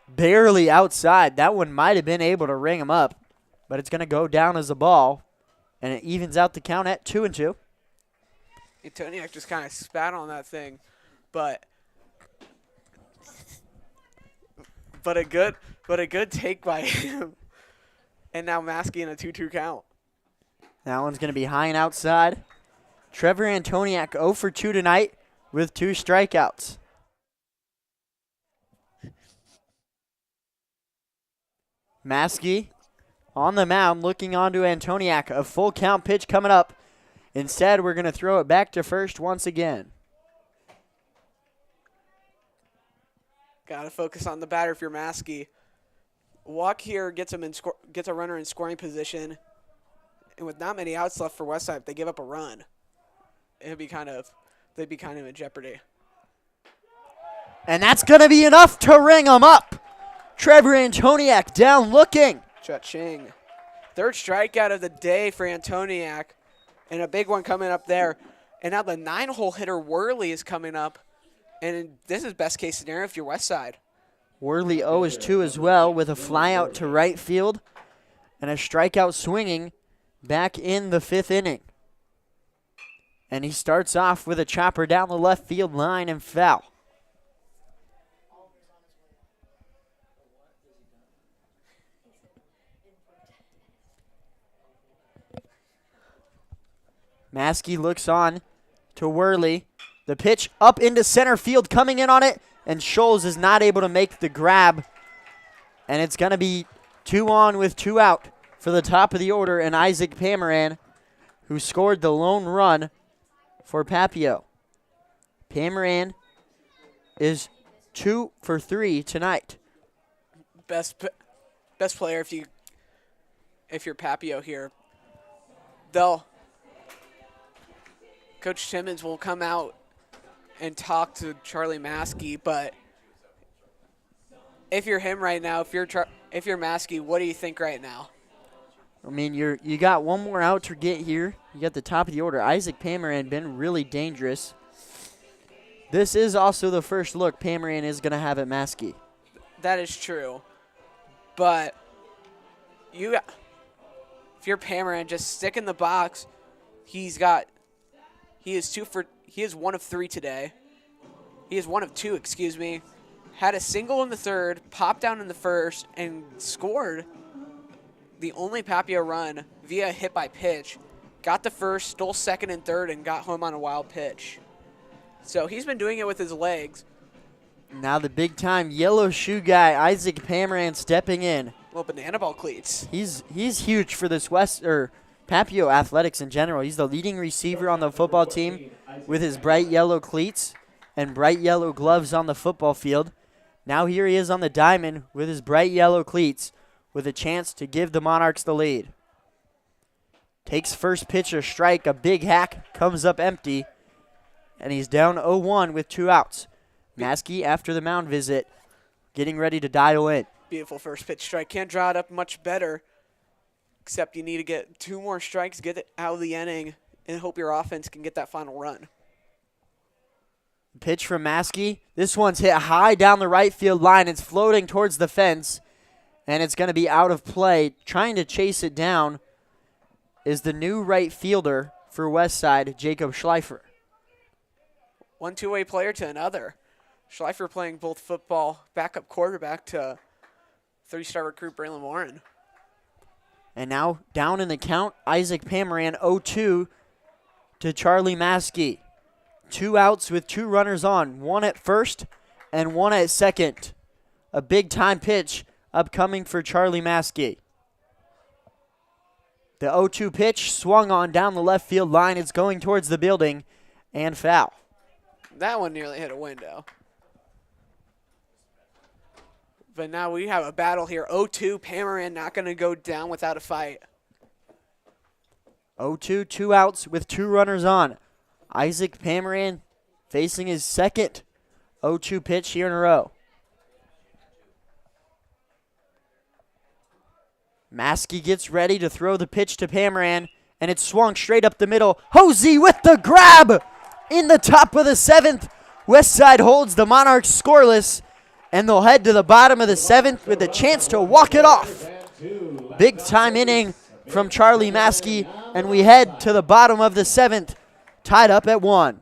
barely outside. That one might have been able to ring him up, but it's going to go down as a ball, and it evens out the count at 2-2. Antoniak just kind of spat on that thing, but a good take by him. And now Maskey in a 2-2 count. That one's going to be high and outside. Trevor Antoniak 0 for 2 tonight with 2 strikeouts. Maskey on the mound looking onto Antoniak. A full count pitch coming up. Instead, we're going to throw it back to first once again. Got to focus on the batter if you're Maskey. Walk here gets a runner in scoring position. And with not many outs left for Westside, if they give up a run, they'd be kind of in jeopardy. And that's going to be enough to ring them up. Trevor Antoniak down looking. Cha-ching. 3rd strikeout of the day for Antoniak. And a big one coming up there. And now the 9-hole hitter Worley is coming up. And this is best case scenario if you're Westside. Worley 0-2 as well with a fly out to right field and a strikeout swinging back in the 5th inning. And he starts off with a chopper down the left field line and foul. Maskey looks on to Worley. The pitch up into center field, coming in on it, and Scholes is not able to make the grab. And it's going to be 2 on with 2 out for the top of the order, and Isaac Pamaran, who scored the lone run for Papio. Pamaran is 2 for 3 tonight. Best player if you're Papio here. Coach Timmons will come out and talk to Charlie Maskey, but if you're him right now, if you're Maskey, what do you think right now? I mean, you got one more out to get here. You got the top of the order. Isaac Pamaran been really dangerous. This is also the first look Pamaran is going to have at Maskey. That is true, but if you're Pamaran, just stick in the box. He is 1 of 3 today. He is 1 of 2, excuse me. Had a single in the 3rd, popped down in the 1st, and scored the only Papio run via hit by pitch. Got the 1st, stole 2nd and 3rd, and got home on a wild pitch. So he's been doing it with his legs. Now the big-time yellow shoe guy, Isaac Pamaran, stepping in. Little banana ball cleats. He's huge for this Papio athletics in general. He's the leading receiver on the football team with his bright yellow cleats and bright yellow gloves on the football field. Now here he is on the diamond with his bright yellow cleats with a chance to give the Monarchs the lead. Takes first pitch, a strike, a big hack, comes up empty, and he's down 0-1 with 2 outs. Maskey, after the mound visit, getting ready to dial in. Beautiful first pitch strike. Can't draw it up much better, except you need to get 2 more strikes, get it out of the inning, and hope your offense can get that final run. Pitch from Maskey. This one's hit high down the right field line. It's floating towards the fence, and it's going to be out of play. Trying to chase it down is the new right fielder for Westside, Jacob Schleifer. One two-way player to another. Schleifer playing both football, backup quarterback to 3-star recruit Braylon Warren. And now down in the count, Isaac Pamaran 0-2 to Charlie Maskey. 2 outs with 2 runners on, 1 at first and 1 at second. A big-time pitch upcoming for Charlie Maskey. The 0-2 pitch swung on down the left field line. It's going towards the building and foul. That one nearly hit a window. But now we have a battle here. 0-2, Pamaran not going to go down without a fight. 0-2, 2 outs with 2 runners on. Isaac Pamaran facing his second 0-2 pitch here in a row. Maskey gets ready to throw the pitch to Pamaran, and it's swung straight up the middle. Hosey with the grab in the top of the 7th. Westside holds the Monarchs scoreless, and they'll head to the bottom of the 7th with a chance to walk it off. Big time inning from Charlie Maskey, and we head to the bottom of the 7th, tied up at 1.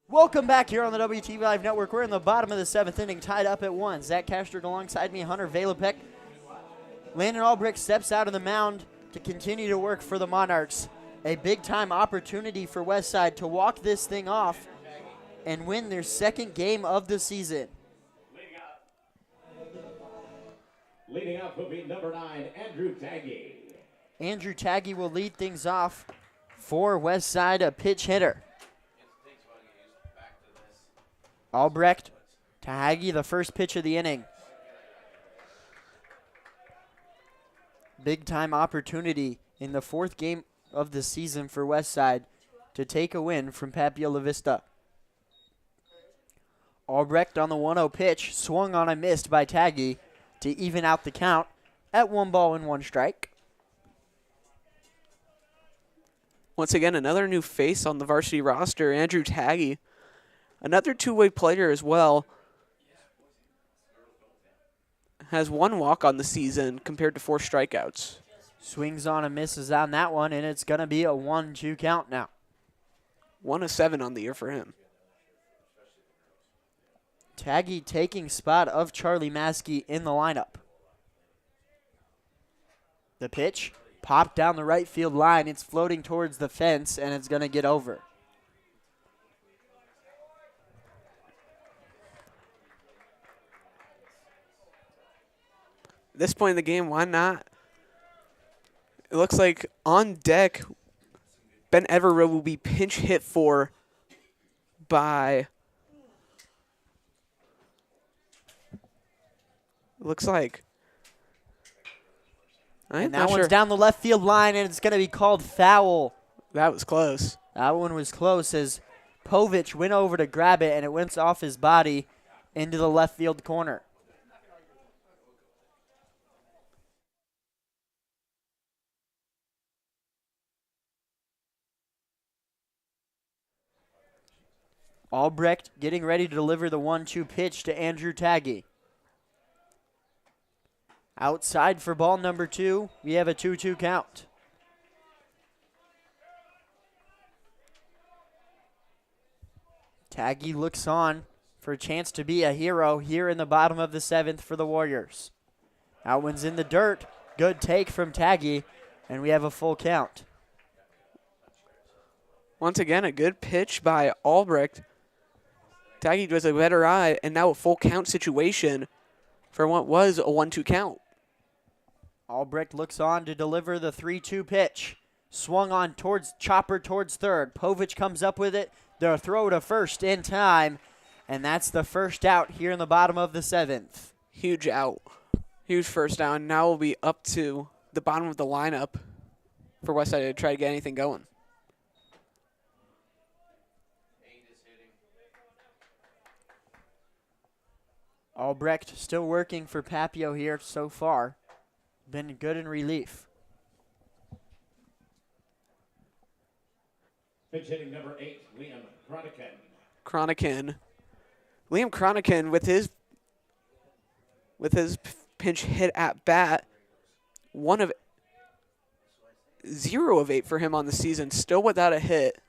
Welcome back here on the WTV Live Network. We're in the bottom of the 7th inning, tied up at 1. Zach Castro alongside me, Hunter Valopek. Landon Albrecht steps out of the mound to continue to work for the Monarchs. A big-time opportunity for Westside to walk this thing off and win their second game of the season. Leading up will be number 9, Andrew Taggy. Andrew Taggy will lead things off for Westside, a pitch hitter. Albrecht to Haggy, the first pitch of the inning. Big time opportunity in the 4th game of the season for Westside to take a win from Papio-La Vista. Albrecht on the 1-0 pitch, swung on and missed by Taggy to even out the count at 1 ball and 1 strike. Once again, another new face on the varsity roster, Andrew Taggy. Another two-way player as well. Has 1 walk on the season compared to 4 strikeouts. Swings on and misses on that one, and it's going to be a 1-2 count now. 1 of 7 on the year for him. Taggy taking spot of Charlie Maskey in the lineup. The pitch popped down the right field line. It's floating towards the fence, and it's going to get over. At this point in the game, why not? It looks like on deck, Ben Everett will be pinch hit for by, looks like. And that one's down the left field line, and it's going to be called foul. That was close. That one was close as Povich went over to grab it, and it went off his body into the left field corner. Albrecht getting ready to deliver the 1-2 pitch to Andrew Taggy. Outside for ball number 2, we have a 2-2 count. Taggy looks on for a chance to be a hero here in the bottom of the 7th for the Warriors. That one's in the dirt. Good take from Taggy, And we have a full count. Once again, a good pitch by Albrecht. Taggy does a better eye, and now a full count situation for what was a 1-2 count. Albrecht looks on to deliver the 3-2 pitch. Swung on towards chopper towards third. Povich comes up with it. The throw to first in time. And that's the first out here in the bottom of the 7th. Huge out. Huge first down. Now we'll be up to the bottom of the lineup for Westside to try to get anything going. Albrecht still working for Papio here so far. Been good in relief. Pitch hitting number 8, Liam Cronican. Cronican. Liam Cronican with his pinch hit at bat. 0 of 8 for him on the season. Still without a hit,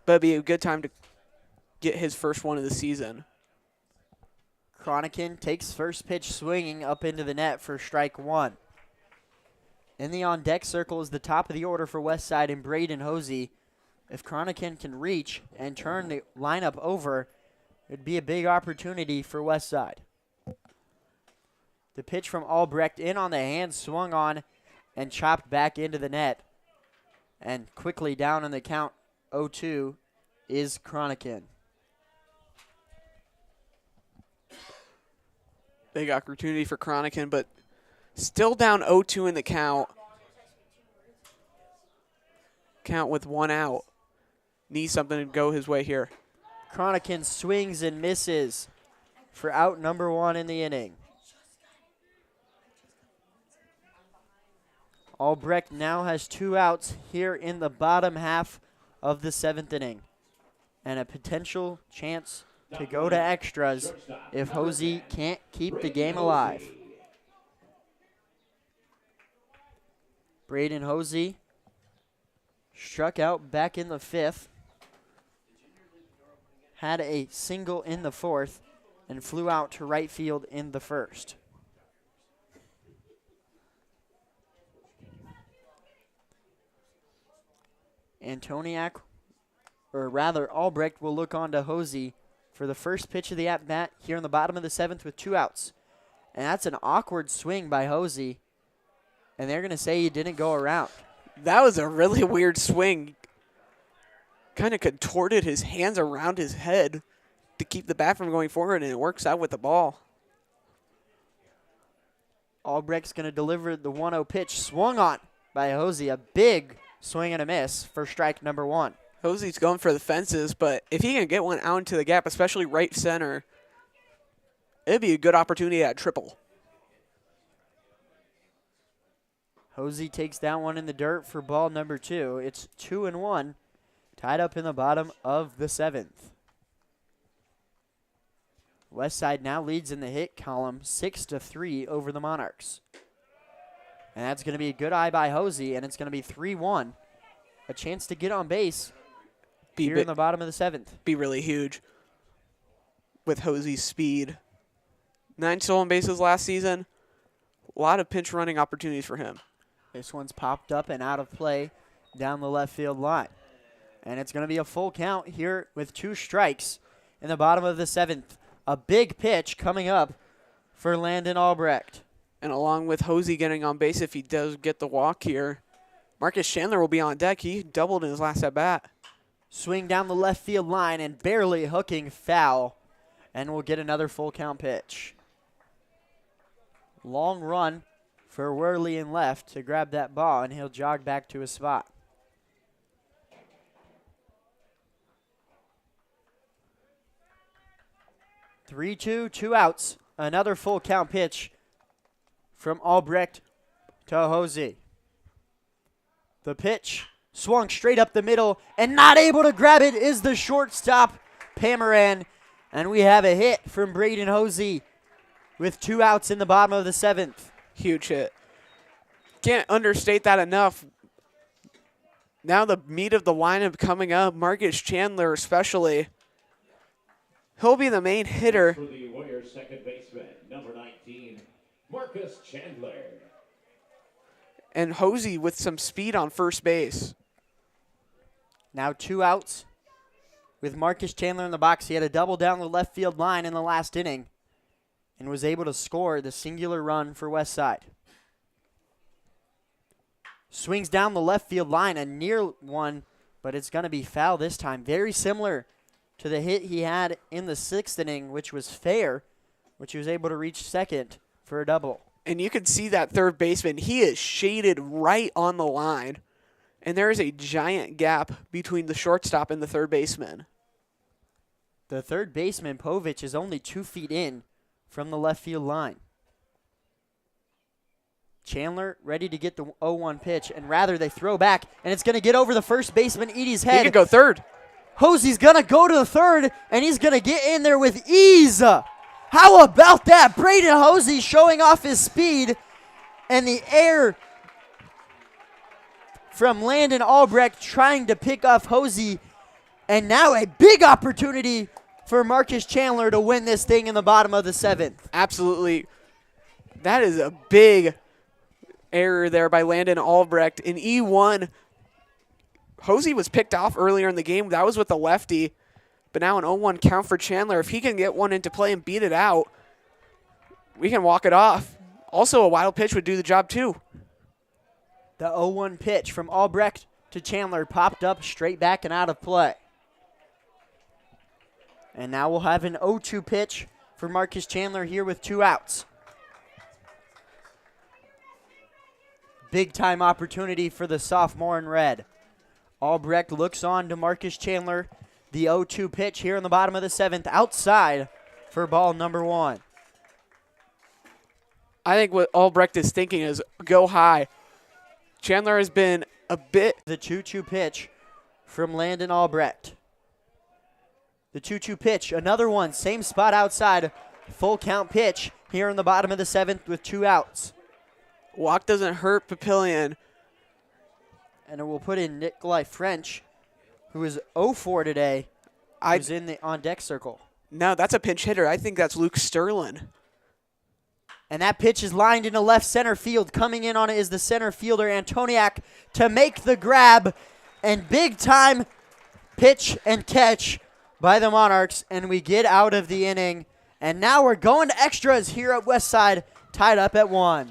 but it'd be a good time to get his first one of the season. Cronican takes first pitch swinging up into the net for strike 1. In the on-deck circle is the top of the order for Westside and Braden Hosey. If Cronican can reach and turn the lineup over, it'd be a big opportunity for Westside. The pitch from Albrecht in on the hand, swung on and chopped back into the net. And quickly down on the count, 0-2 is Cronican. Big opportunity for Cronican, but still down 0-2 in the count. Count with 1 out. Needs something to go his way here. Cronican swings and misses for out number 1 in the inning. Albrecht now has 2 outs here in the bottom half of the 7th inning. And a potential chance to go to extras if Hosey can't keep the game alive. Braden Hosey struck out back in the 5th. Had a single in the 4th and flew out to right field in the 1st. Antoniak, or rather Albrecht, will look on to Hosey for the first pitch of the at-bat here in the bottom of the 7th with 2 outs. And that's an awkward swing by Hosey, and they're going to say he didn't go around. That was a really weird swing. Kind of contorted his hands around his head to keep the bat from going forward, and it works out with the ball. Albrecht's going to deliver the 1-0 pitch, swung on by Hosey. A big swing and a miss for strike number 1. Hosey's going for the fences, but if he can get one out into the gap, especially right center, it'd be a good opportunity at triple. Hosey takes that one in the dirt for ball number 2. It's 2-1, tied up in the bottom of the 7th. Westside now leads in the hit column 6-3 over the Monarchs. And that's going to be a good eye by Hosey, and it's going to be 3-1. A chance to get on base here in the bottom of the 7th. Be really huge with Hosey's speed. 9 stolen bases last season. A lot of pinch running opportunities for him. This one's popped up and out of play down the left field line. And it's going to be a full count here with 2 strikes in the bottom of the 7th. A big pitch coming up for Landon Albrecht. And along with Hosey getting on base, if he does get the walk here, Marcus Chandler will be on deck. He doubled in his last at-bat. Swing down the left field line and barely hooking foul. And we'll get another full count pitch. Long run for Worley in left to grab that ball, and he'll jog back to his spot. Three-two, 2 outs. Another full count pitch from Albrecht to Hosey. The pitch swung straight up the middle, and not able to grab it is the shortstop, Pamaran. And we have a hit from Braden Hosey with 2 outs in the bottom of the 7th. Huge hit. Can't understate that enough. Now the meat of the lineup coming up, Marcus Chandler especially. He'll be the main hitter. For the Warriors' second baseman, number 19, Marcus Chandler. and Hosey with some speed on first base. Now 2 outs with Marcus Chandler in the box. He had a double down the left field line in the last inning and was able to score the singular run for Westside. Swings down the left field line, a near one, but it's going to be foul this time. Very similar to the hit he had in the 6th inning, which was fair, which he was able to reach second for a double. And you can see that third baseman, he is shaded right on the line. And there is a giant gap between the shortstop and the third baseman. The third baseman, Povich, is only 2 feet in from the left field line. Chandler ready to get the 0-1 pitch, and rather they throw back, and it's going to get over the first baseman, Edie's head. He could go third. Hosey's going to go to the third, and he's going to get in there with ease. How about that? Braden Hosey showing off his speed, and the air from Landon Albrecht trying to pick off Hosey, and now a big opportunity for Marcus Chandler to win this thing in the bottom of the 7th. Absolutely. That is a big error there by Landon Albrecht. In E1, Hosey was picked off earlier in the game. That was with the lefty. But now an 0-1 count for Chandler. If he can get one into play and beat it out, we can walk it off. Also, a wild pitch would do the job too. The 0-1 pitch from Albrecht to Chandler popped up straight back and out of play. And now we'll have an 0-2 pitch for Marcus Chandler here with 2 outs. Big time opportunity for the sophomore in red. Albrecht looks on to Marcus Chandler. The 0-2 pitch here in the bottom of the 7th, outside for ball number 1. I think what Albrecht is thinking is go high. Chandler has been a bit. The 2-2 pitch from Landon Albrecht. The 2-2 pitch, another one, same spot outside. Full count pitch here in the bottom of the 7th with 2 outs. Walk doesn't hurt Papillion. And it will put in Nikolai French, who is 0-4 today, who's in the on-deck circle. No, that's a pinch hitter. I think that's Luke Sterling. And that pitch is lined into left center field. Coming in on it is the center fielder, Antoniak, to make the grab. And big time pitch and catch by the Monarchs. And we get out of the inning. And now we're going to extras here at Westside, tied up at 1.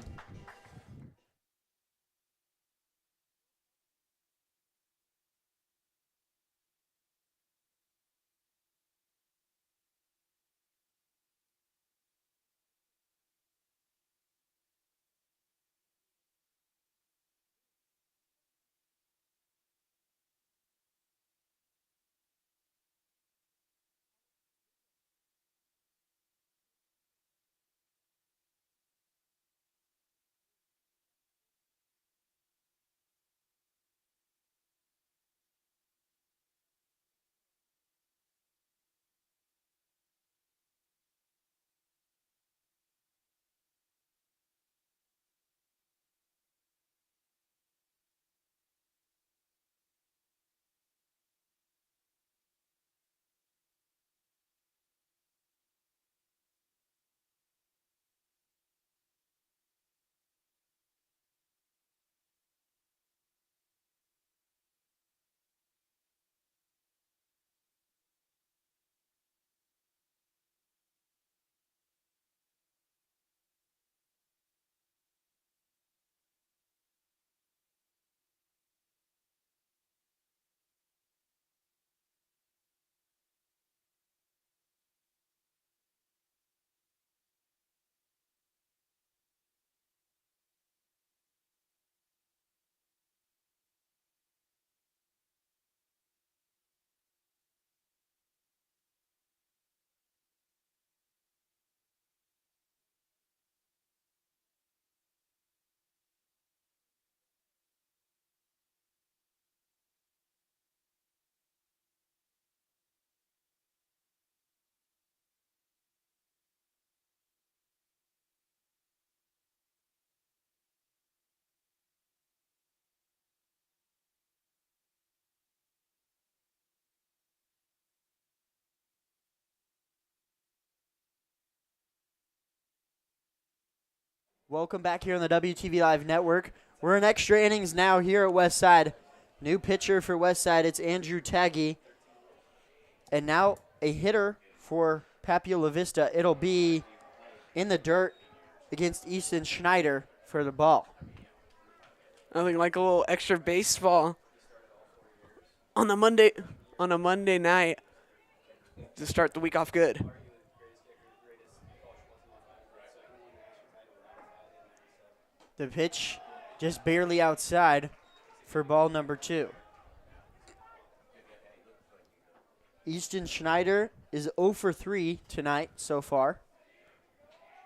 Welcome back here on the WTV Live Network. We're in extra innings now here at Westside. New pitcher for Westside, it's Andrew Taggy. And now a hitter for Papio-La Vista. It'll be in the dirt against Easton Schneider for the ball. Nothing like a little extra baseball on a Monday night to start the week off good. The pitch just barely outside for ball number 2. Easton Schneider is 0 for 3 tonight so far.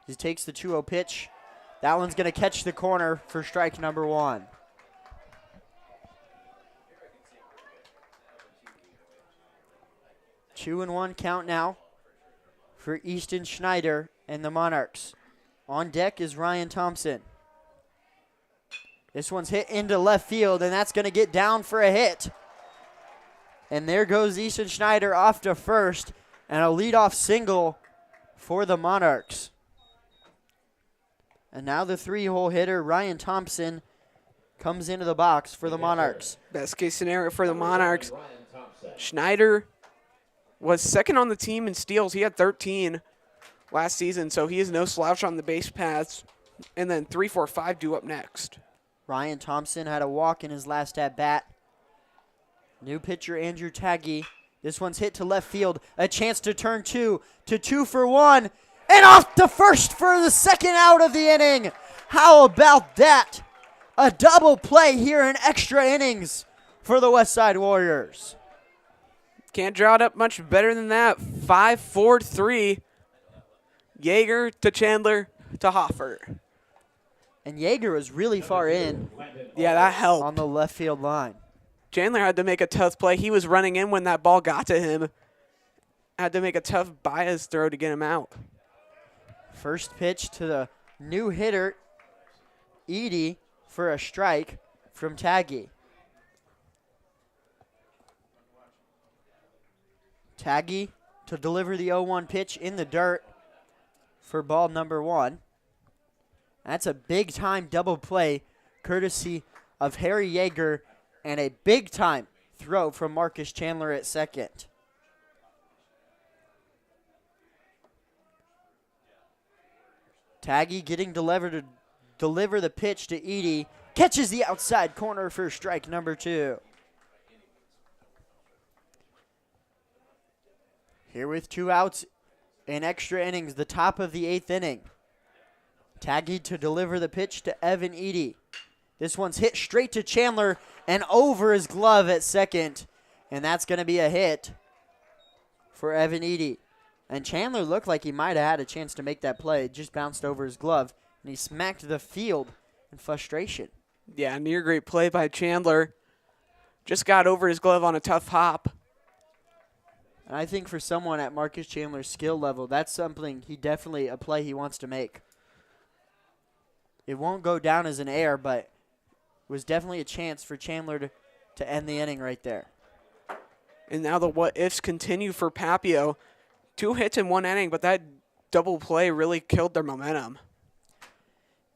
He takes the 2-0 pitch. That one's going to catch the corner for strike number 1. Two and 1 count now for Easton Schneider and the Monarchs. On deck is Ryan Thompson. This one's hit into left field, and that's going to get down for a hit. And there goes Easton Schneider off to first, and a leadoff single for the Monarchs. And now the 3-hole hitter, Ryan Thompson, comes into the box for the Monarchs. Best case scenario for the Monarchs. Schneider was second on the team in steals. He had 13 last season, so he is no slouch on the base paths. And then 3, 4, 5 due up next. Ryan Thompson had a walk in his last at-bat. New pitcher, Andrew Taggy. This one's hit to left field. A chance to turn 2 to 2 for 1. And off to first for the second out of the inning. How about that? A double play here in extra innings for the Westside Warriors. Can't draw it up much better than that. 5, 4, 3. Yeager to Chandler to Hoffer. And Yeager was really far in Yeah, that helped. on the left field line. Chandler had to make a tough play. He was running in when that ball got to him. Had to make a tough bias throw to get him out. First pitch to the new hitter, Edie, for a strike from Taggy. Taggy to deliver the 0-1 pitch in the dirt for ball number 1. That's a big-time double play courtesy of Harry Yeager and a big-time throw from Marcus Chandler at second. Taggy getting delivered to deliver the pitch to Edie. Catches the outside corner for strike number 2. Here with 2 outs in extra innings, the top of the 8th inning. Taggy to deliver the pitch to Evan Edie. This one's hit straight to Chandler and over his glove at second. And that's going to be a hit for Evan Edie. And Chandler looked like he might have had a chance to make that play. It just bounced over his glove, and he smacked the field in frustration. Yeah, near great play by Chandler. Just got over his glove on a tough hop. And I think for someone at Marcus Chandler's skill level, that's something a play he wants to make. It won't go down as an error, but it was definitely a chance for Chandler to end the inning right there. And now the what-ifs continue for Papio. 2 hits in 1 inning, but that double play really killed their momentum.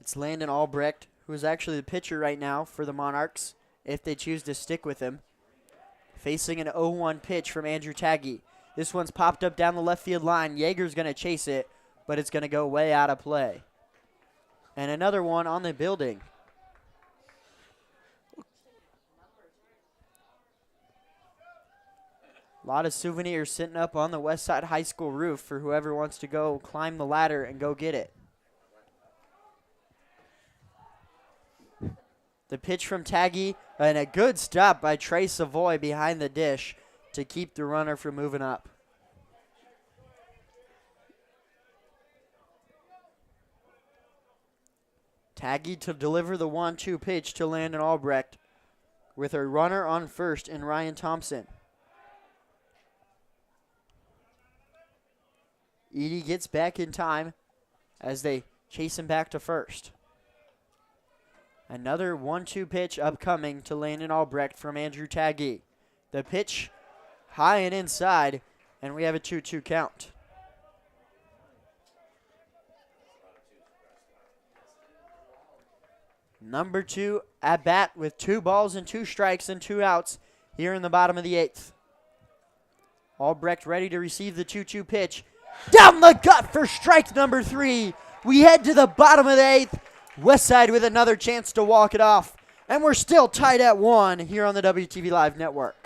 It's Landon Albrecht, who is actually the pitcher right now for the Monarchs, if they choose to stick with him. Facing an 0-1 pitch from Andrew Taggy. This one's popped up down the left field line. Yeager's going to chase it, but it's going to go way out of play. And another one on the building. A lot of souvenirs sitting up on the Westside High School roof for whoever wants to go climb the ladder and go get it. The pitch from Taggy and a good stop by Trey Savoy behind the dish to keep the runner from moving up. Taggy to deliver the 1-2 pitch to Landon Albrecht with a runner on first in Ryan Thompson. Edie gets back in time as they chase him back to first. Another 1-2 pitch upcoming to Landon Albrecht from Andrew Taggy. The pitch high and inside, and we have a 2-2 count. Number 2 at bat with 2 balls and 2 strikes and 2 outs here in the bottom of the 8th. Albrecht ready to receive the 2-2 pitch. Down the gut for strike number 3. We head to the bottom of the 8th. Westside with another chance to walk it off. And we're still tied at 1 here on the WTV Live Network.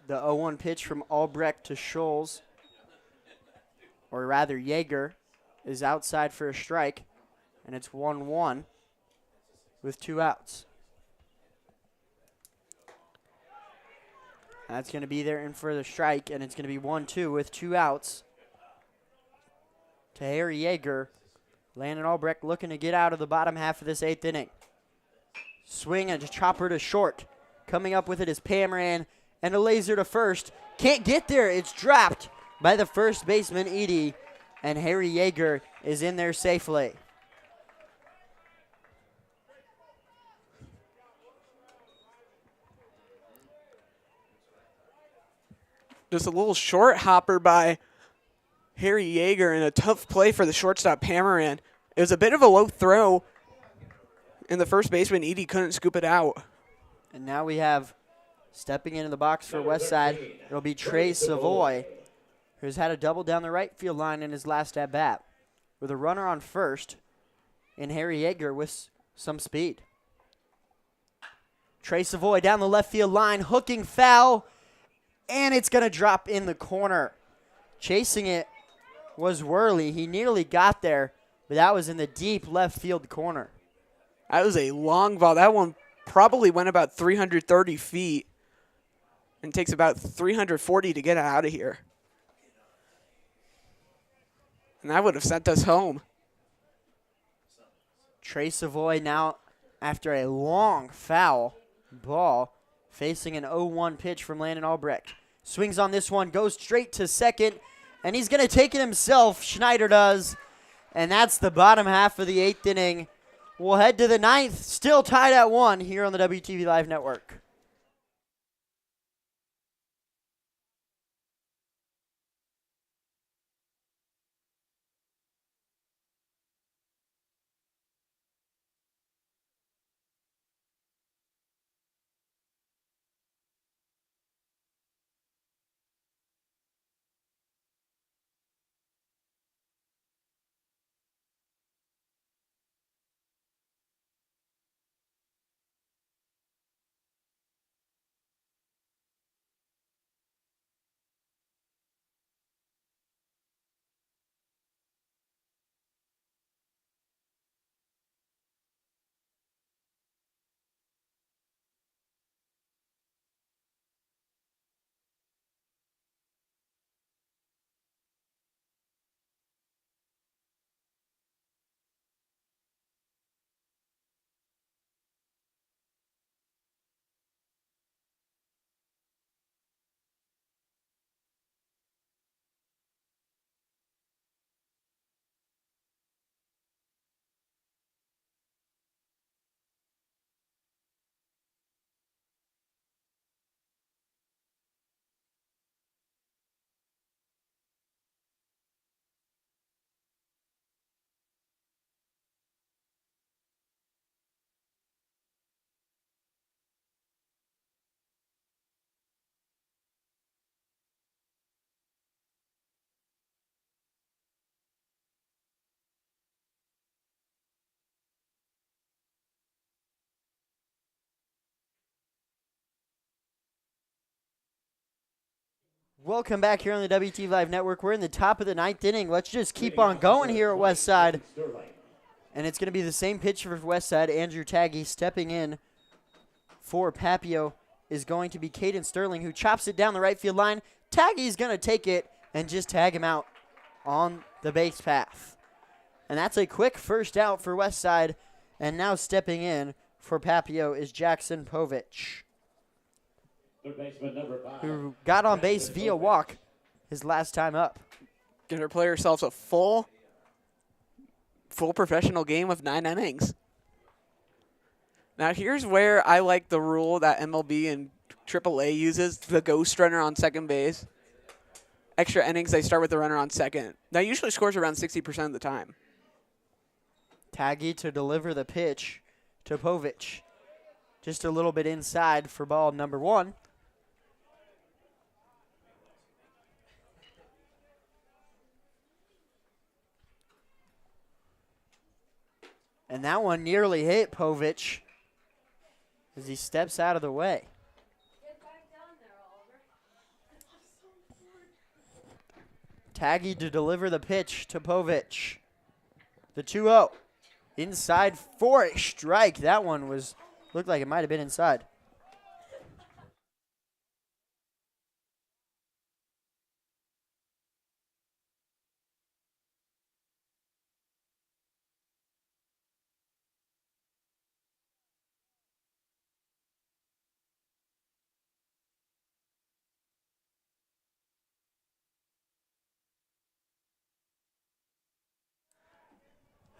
The 0-1 pitch from Albrecht to Scholes, or rather Yeager, is outside for a strike, and it's 1-1 with 2 outs. That's going to be there in for the strike, and it's going to be 1-2 with 2 outs to Harry Yeager. Landon Albrecht looking to get out of the bottom half of this 8th inning. Swing and a chopper to short. Coming up with it is Pamaran, and a laser to first. Can't get there. It's dropped by the first baseman, Edie, and Harry Yeager is in there safely. Just a little short hopper by Harry Yeager and a tough play for the shortstop, Pamaran. It was a bit of a low throw, and the first baseman, Edie, couldn't scoop it out. And now we have stepping into the box for Westside. It'll be Trey Savoy, who's had a double down the right field line in his last at-bat, with a runner on first and Harry Yeager with some speed. Trey Savoy down the left field line, hooking foul, and it's going to drop in the corner. Chasing it was Worley. He nearly got there, but that was in the deep left field corner. That was a long ball. That one probably went about 330 feet and takes about 340 to get out of here. And that would have sent us home. Trey Savoy now, after a long foul ball, facing an 0-1 pitch from Landon Albrecht. Swings on this one, goes straight to second, and he's going to take it himself. Schneider does, and that's the bottom half of the 8th inning. We'll head to the 9th, still tied at 1 here on the WTV Live Network. Welcome back here on the WTV Live Network. We're in the top of the 9th inning. Let's just keep on going here at Westside. And it's going to be the same pitch for Westside. Andrew Taggy stepping in for Papio is going to be Caden Sterling, who chops it down the right field line. Taggy's going to take it and just tag him out on the base path. And that's a quick first out for Westside. And now stepping in for Papio is Jackson Povich, Third baseman number 5. who got on base via walk his last time up. Gonna play ourselves a full professional game of 9 innings. Now here's where I like the rule that MLB and AAA uses, the ghost runner on second base. Extra innings, they start with the runner on second. That usually scores around 60% of the time. Taggy to deliver the pitch to Povich. Just a little bit inside for ball number 1. And that one nearly hit Povich as he steps out of the way. Taggy to deliver the pitch to Povich. The 2-0. Inside for a strike. That one looked like it might have been inside.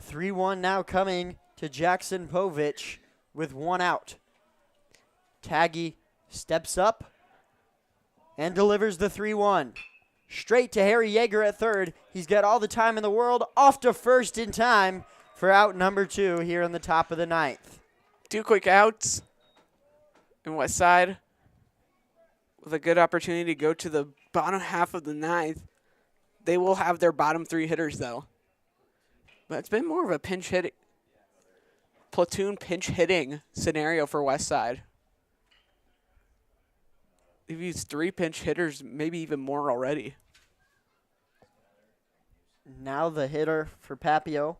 (3-1) now coming to Jackson Povich with 1 out. Taggy steps up and delivers the 3-1. Straight to Harry Yeager at third. He's got all the time in the world. Off to first in time for out number 2 here in the top of the 9th. 2 quick outs in Westside with a good opportunity to go to the bottom half of the 9th. They will have their bottom 3 hitters, though. But it's been more of a platoon pinch hitting scenario for Westside. They've used 3 pinch hitters, maybe even more already. Now the hitter for Papio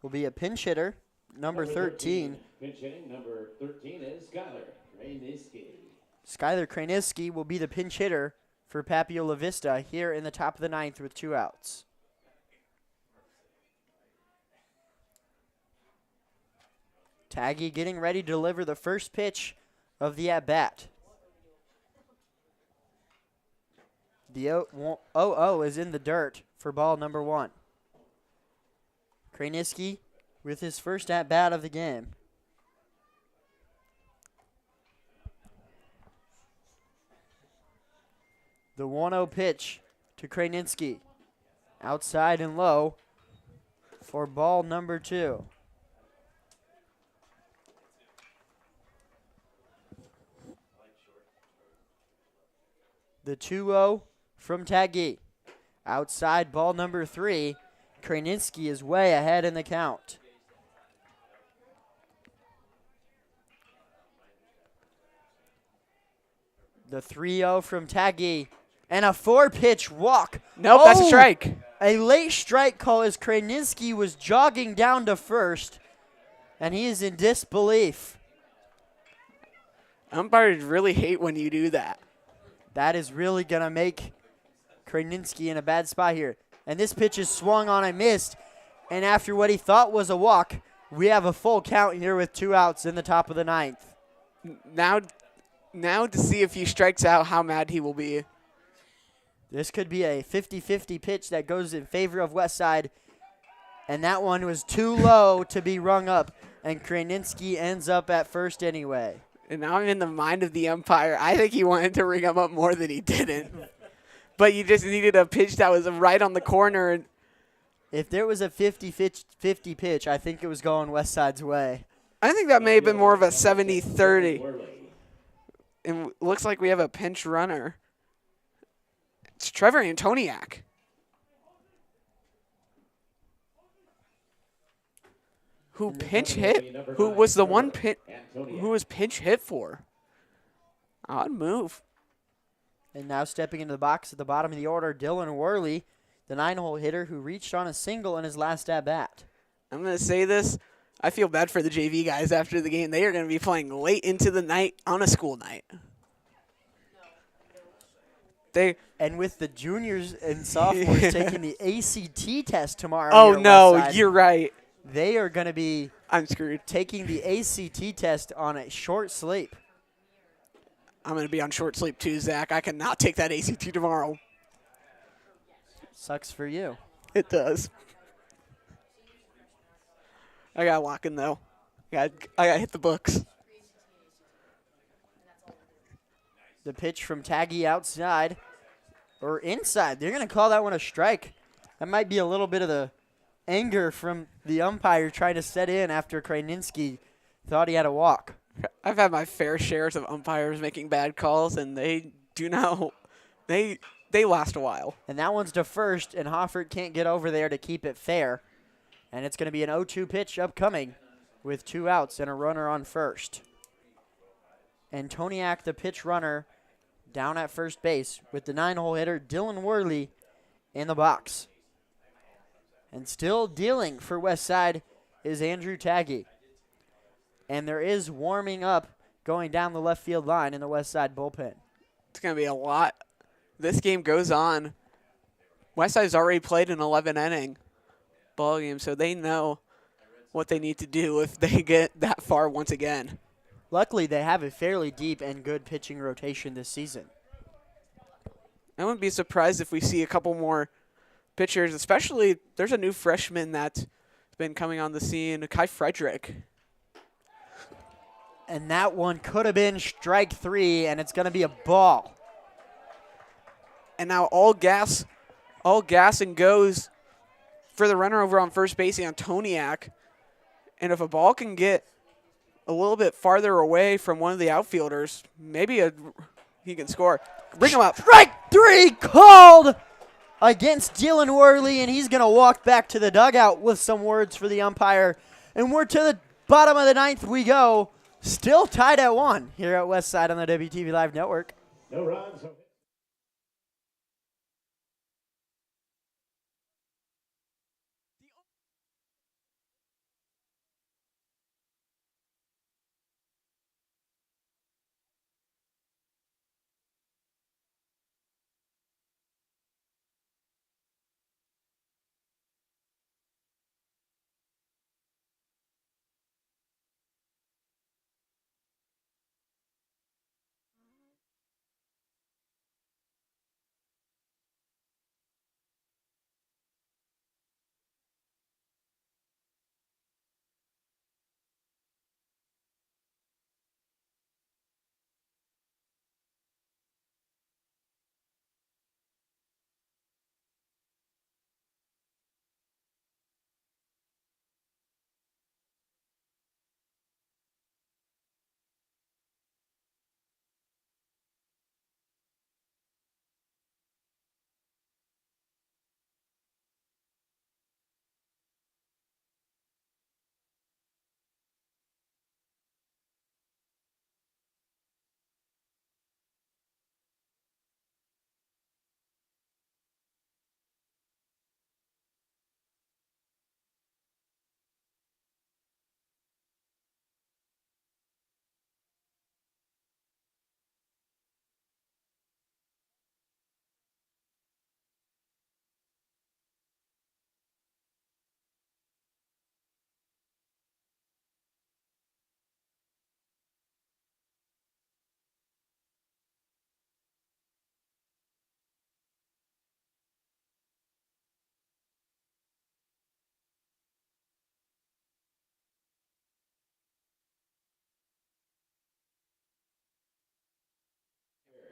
will be a pinch hitter, number 13. Pinch hitting number 13 is Skyler Kraniski. Skyler Kraniski will be the pinch hitter for Papio-La Vista here in the top of the 9th with 2 outs. Taggy getting ready to deliver the first pitch of the at-bat. The 0-0 is in the dirt for ball number 1. Kraniski with his first at-bat of the game. The 1-0 pitch to Kraniski. Outside and low for ball number 2. The 2-0 from Taggy. Outside ball number 3. Kraniski is way ahead in the count. The 3-0 from Taggy. And a 4-pitch walk. Nope, that's a strike. A late strike call as Kraniski was jogging down to first. And he is in disbelief. Umpires really hate when you do that. That is really going to make Kraniski in a bad spot here. And this pitch is swung on and missed. And after what he thought was a walk, we have a full count here with 2 outs in the top of the 9th. Now to see if he strikes out, how mad he will be. This could be a 50-50 pitch that goes in favor of Westside. And that one was too low to be rung up. And Kraniski ends up at first anyway. And now I'm in the mind of the umpire. I think he wanted to ring him up more than he didn't. But you just needed a pitch that was right on the corner. And if there was a 50-50 pitch, I think it was going Westside's way. I think that may have been more of a 70-30. And it looks like we have a pinch runner. It's Trevor Antoniak. Who pinch hit? Who was the one who was pinch hit for? Odd move. And now stepping into the box at the bottom of the order, Dylan Worley, the 9-hole hitter who reached on a single in his last at-bat. I'm going to say this. I feel bad for the JV guys after the game. They are going to be playing late into the night on a school night. And with the juniors and sophomores taking the ACT test tomorrow. Oh, here at no, Westside, you're right. they are going to be I'm screwed. taking the ACT test on a short sleep. I'm going to be on short sleep too, Zach. I cannot take that ACT tomorrow. Sucks for you. It does. I got to lock in, though. I got to hit the books. The pitch from Taggy outside or inside. They're going to call that one a strike. That might be a little bit of the anger from the umpire trying to set in after Krajninski thought he had a walk. I've had my fair shares of umpires making bad calls, and they do not – they last a while. And that one's to first, and Hoffert can't get over there to keep it fair. And it's going to be an 0-2 pitch upcoming with 2 outs and a runner on first. Antoniak, the pitch runner, down at first base with the 9-hole hitter, Dylan Worley, in the box. And still dealing for Westside is Andrew Taggy. And there is warming up going down the left field line in the Westside bullpen. It's going to be a lot. This game goes on. Westside's already played an 11-inning ball game, so they know what they need to do if they get that far once again. Luckily, they have a fairly deep and good pitching rotation this season. I wouldn't be surprised if we see a couple more pitchers, especially there's a new freshman that's been coming on the scene, Kai Frederick. And that one could have been strike 3, and it's going to be a ball. And now all gas and goes for the runner over on first base, Antoniak. And if a ball can get a little bit farther away from one of the outfielders, maybe he can score. Bring him up. Strike 3 called against Dylan Worley, and he's going to walk back to the dugout with some words for the umpire. And we're to the bottom of the 9th we go. Still tied at 1 here at Westside on the WTV Live Network. No runs.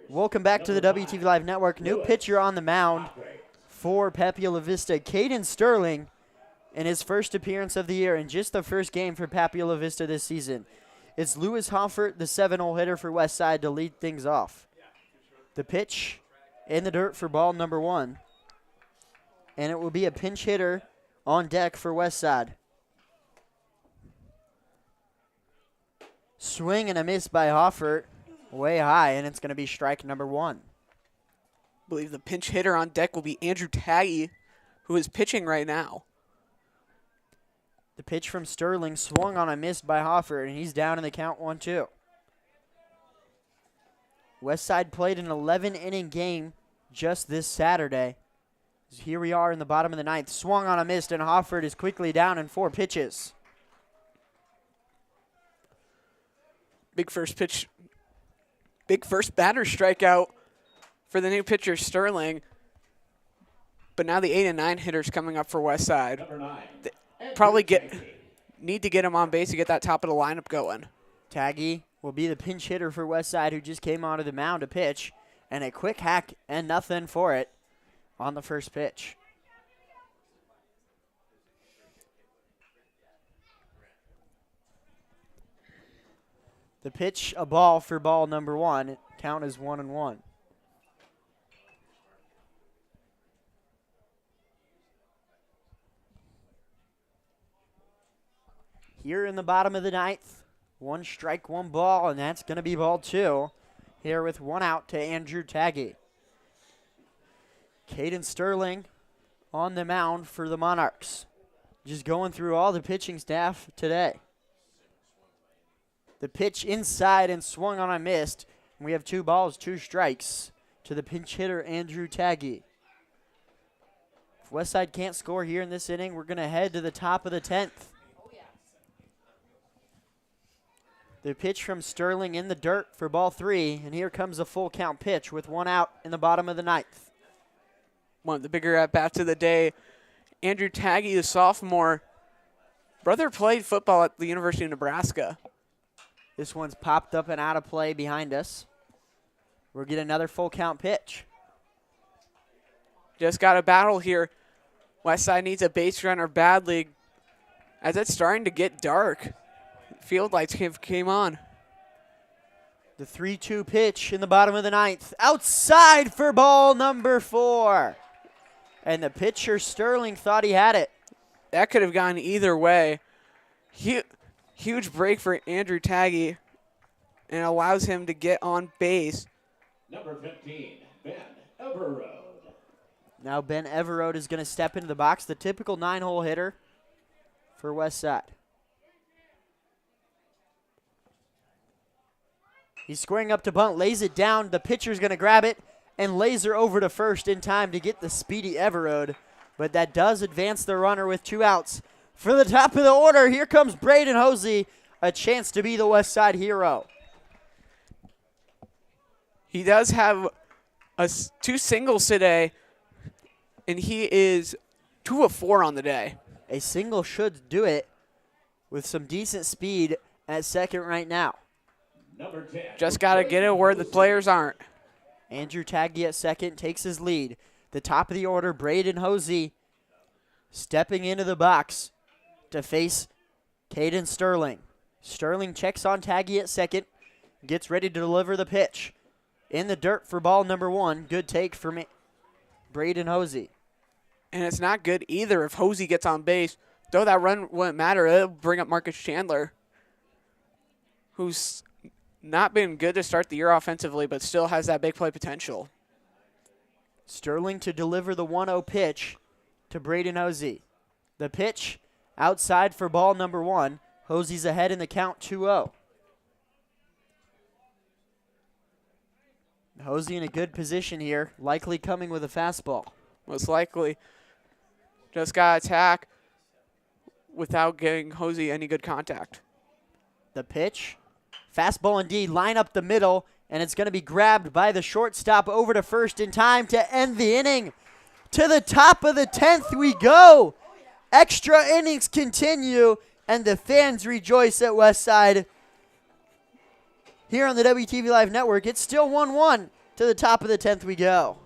Welcome back to the WTV Live Network. New pitcher on the mound for Papio-La Vista, Caden Sterling, in his first appearance of the year and just the first game for Papio-La Vista this season. It's Lewis Hoffert, the 7-hole hitter for Westside, to lead things off. The pitch in the dirt for ball number 1. And it will be a pinch hitter on deck for Westside. Swing and a miss by Hoffert. Way high, and it's going to be strike number 1. I believe the pinch hitter on deck will be Andrew Taggy, who is pitching right now. The pitch from Sterling swung on a miss by Hofford, and he's down in the count 1-2. Westside played an 11-inning game just this Saturday. Here we are in the bottom of the ninth. Swung on a miss, and Hofford is quickly down in 4 pitches. Big first pitch. Big first batter strikeout for the new pitcher, Sterling. But now the 8 and 9 hitters coming up for Westside. Number 9. Probably need to get him on base to get that top of the lineup going. Taggy will be the pinch hitter for Westside, who just came onto the mound to pitch. And a quick hack and nothing for it on the first pitch. The pitch, a ball for ball number 1. Count is 1-1. Here in the bottom of the ninth, 1 strike, 1 ball, and that's going to be ball 2. Here with 1 out to Andrew Taggy. Caden Sterling on the mound for the Monarchs. Just going through all the pitching staff today. The pitch inside and swung on a missed. We have 2 balls, 2 strikes to the pinch hitter, Andrew Taggy. If Westside can't score here in this inning, we're going to head to the top of the 10th. The pitch from Sterling in the dirt for ball 3, and here comes a full count pitch with 1 out in the bottom of the ninth. One of the bigger at-bats of the day. Andrew Taggy, the sophomore. Brother played football at the University of Nebraska. This one's popped up and out of play behind us. We'll get another full count pitch. Just got a battle here. Westside needs a base runner badly as it's starting to get dark. Field lights came on. The 3-2 pitch in the bottom of the ninth. Outside for ball number 4. And the pitcher, Sterling, thought he had it. That could have gone either way. Huge break for Andrew Taggy and allows him to get on base. Number 15, Ben Everode. Now Ben Everode is going to step into the box, the typical 9-hole hitter for Westside. He's squaring up to bunt, lays it down. The pitcher's going to grab it and laser over to first in time to get the speedy Everode. But that does advance the runner with 2 outs. For the top of the order, here comes Braden Hosey, a chance to be the Westside hero. He does have 2 singles today, and he is 2 of 4 on the day. A single should do it with some decent speed at second right now. Number 10. Just got to get it where the players aren't. Andrew Taggy at second takes his lead. The top of the order, Braden Hosey stepping into the box to face Caden Sterling. Sterling checks on Taggy at second, gets ready to deliver the pitch. In the dirt for ball number 1. Good take for Braden Hosey. And it's not good either if Hosey gets on base. Though that run wouldn't matter, it'll bring up Marcus Chandler, who's not been good to start the year offensively, but still has that big play potential. Sterling to deliver the 1-0 pitch to Braden Hosey. The pitch outside for ball number 1. Hosey's ahead in the count 2-0. Hosey in a good position here, likely coming with a fastball. Most likely. Just got to attack without giving Hosey any good contact. The pitch, fastball indeed, line up the middle, and it's going to be grabbed by the shortstop over to first in time to end the inning. To the top of the 10th we go. Extra innings continue, and the fans rejoice at Westside. Here on the WTV Live Network, it's still 1-1. To the top of the 10th we go.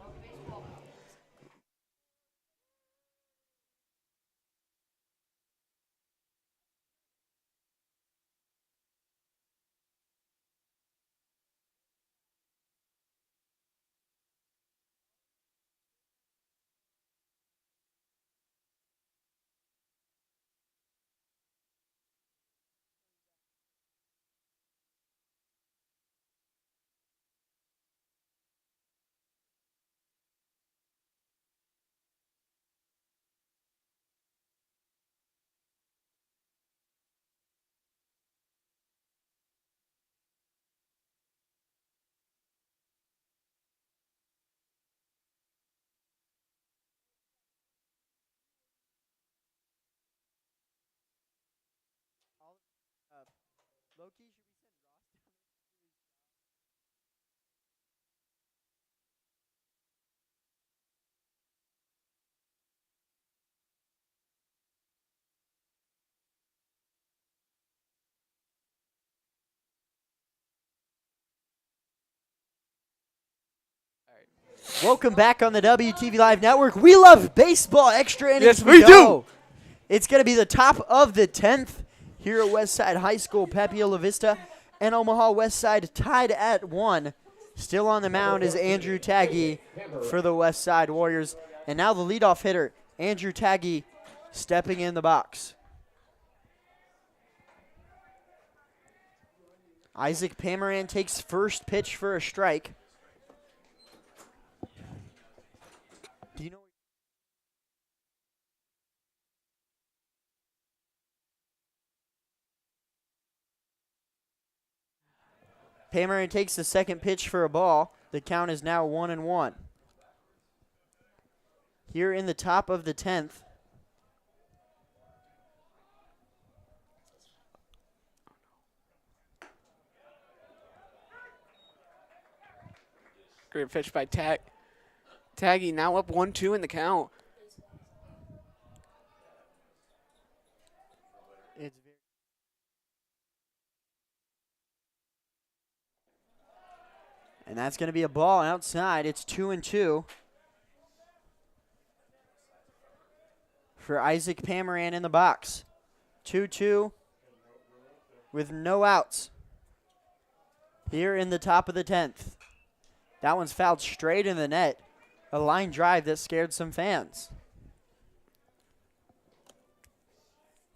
Loki, should we send Ross down there to do his job? Welcome back on the WTV Live Network. We love baseball. Extra innings. Yes, we do. It's going to be the top of the 10th here at Westside High School. Papio-La Vista and Omaha Westside tied at 1. Still on the mound is Andrew Taggy for the Westside Warriors. And now the leadoff hitter, Andrew Taggy, stepping in the box. Isaac Pamaran takes first pitch for a strike. Do you know? Pamaran takes the second pitch for a ball. The count is now 1-1. Here in the top of the 10th. Great pitch by Taggy, now up 1-2 in the count. And that's going to be a ball outside. It's 2-2 for Isaac Pamaran in the box. 2-2 with no outs here in the top of the 10th. That one's fouled straight in the net. A line drive that scared some fans.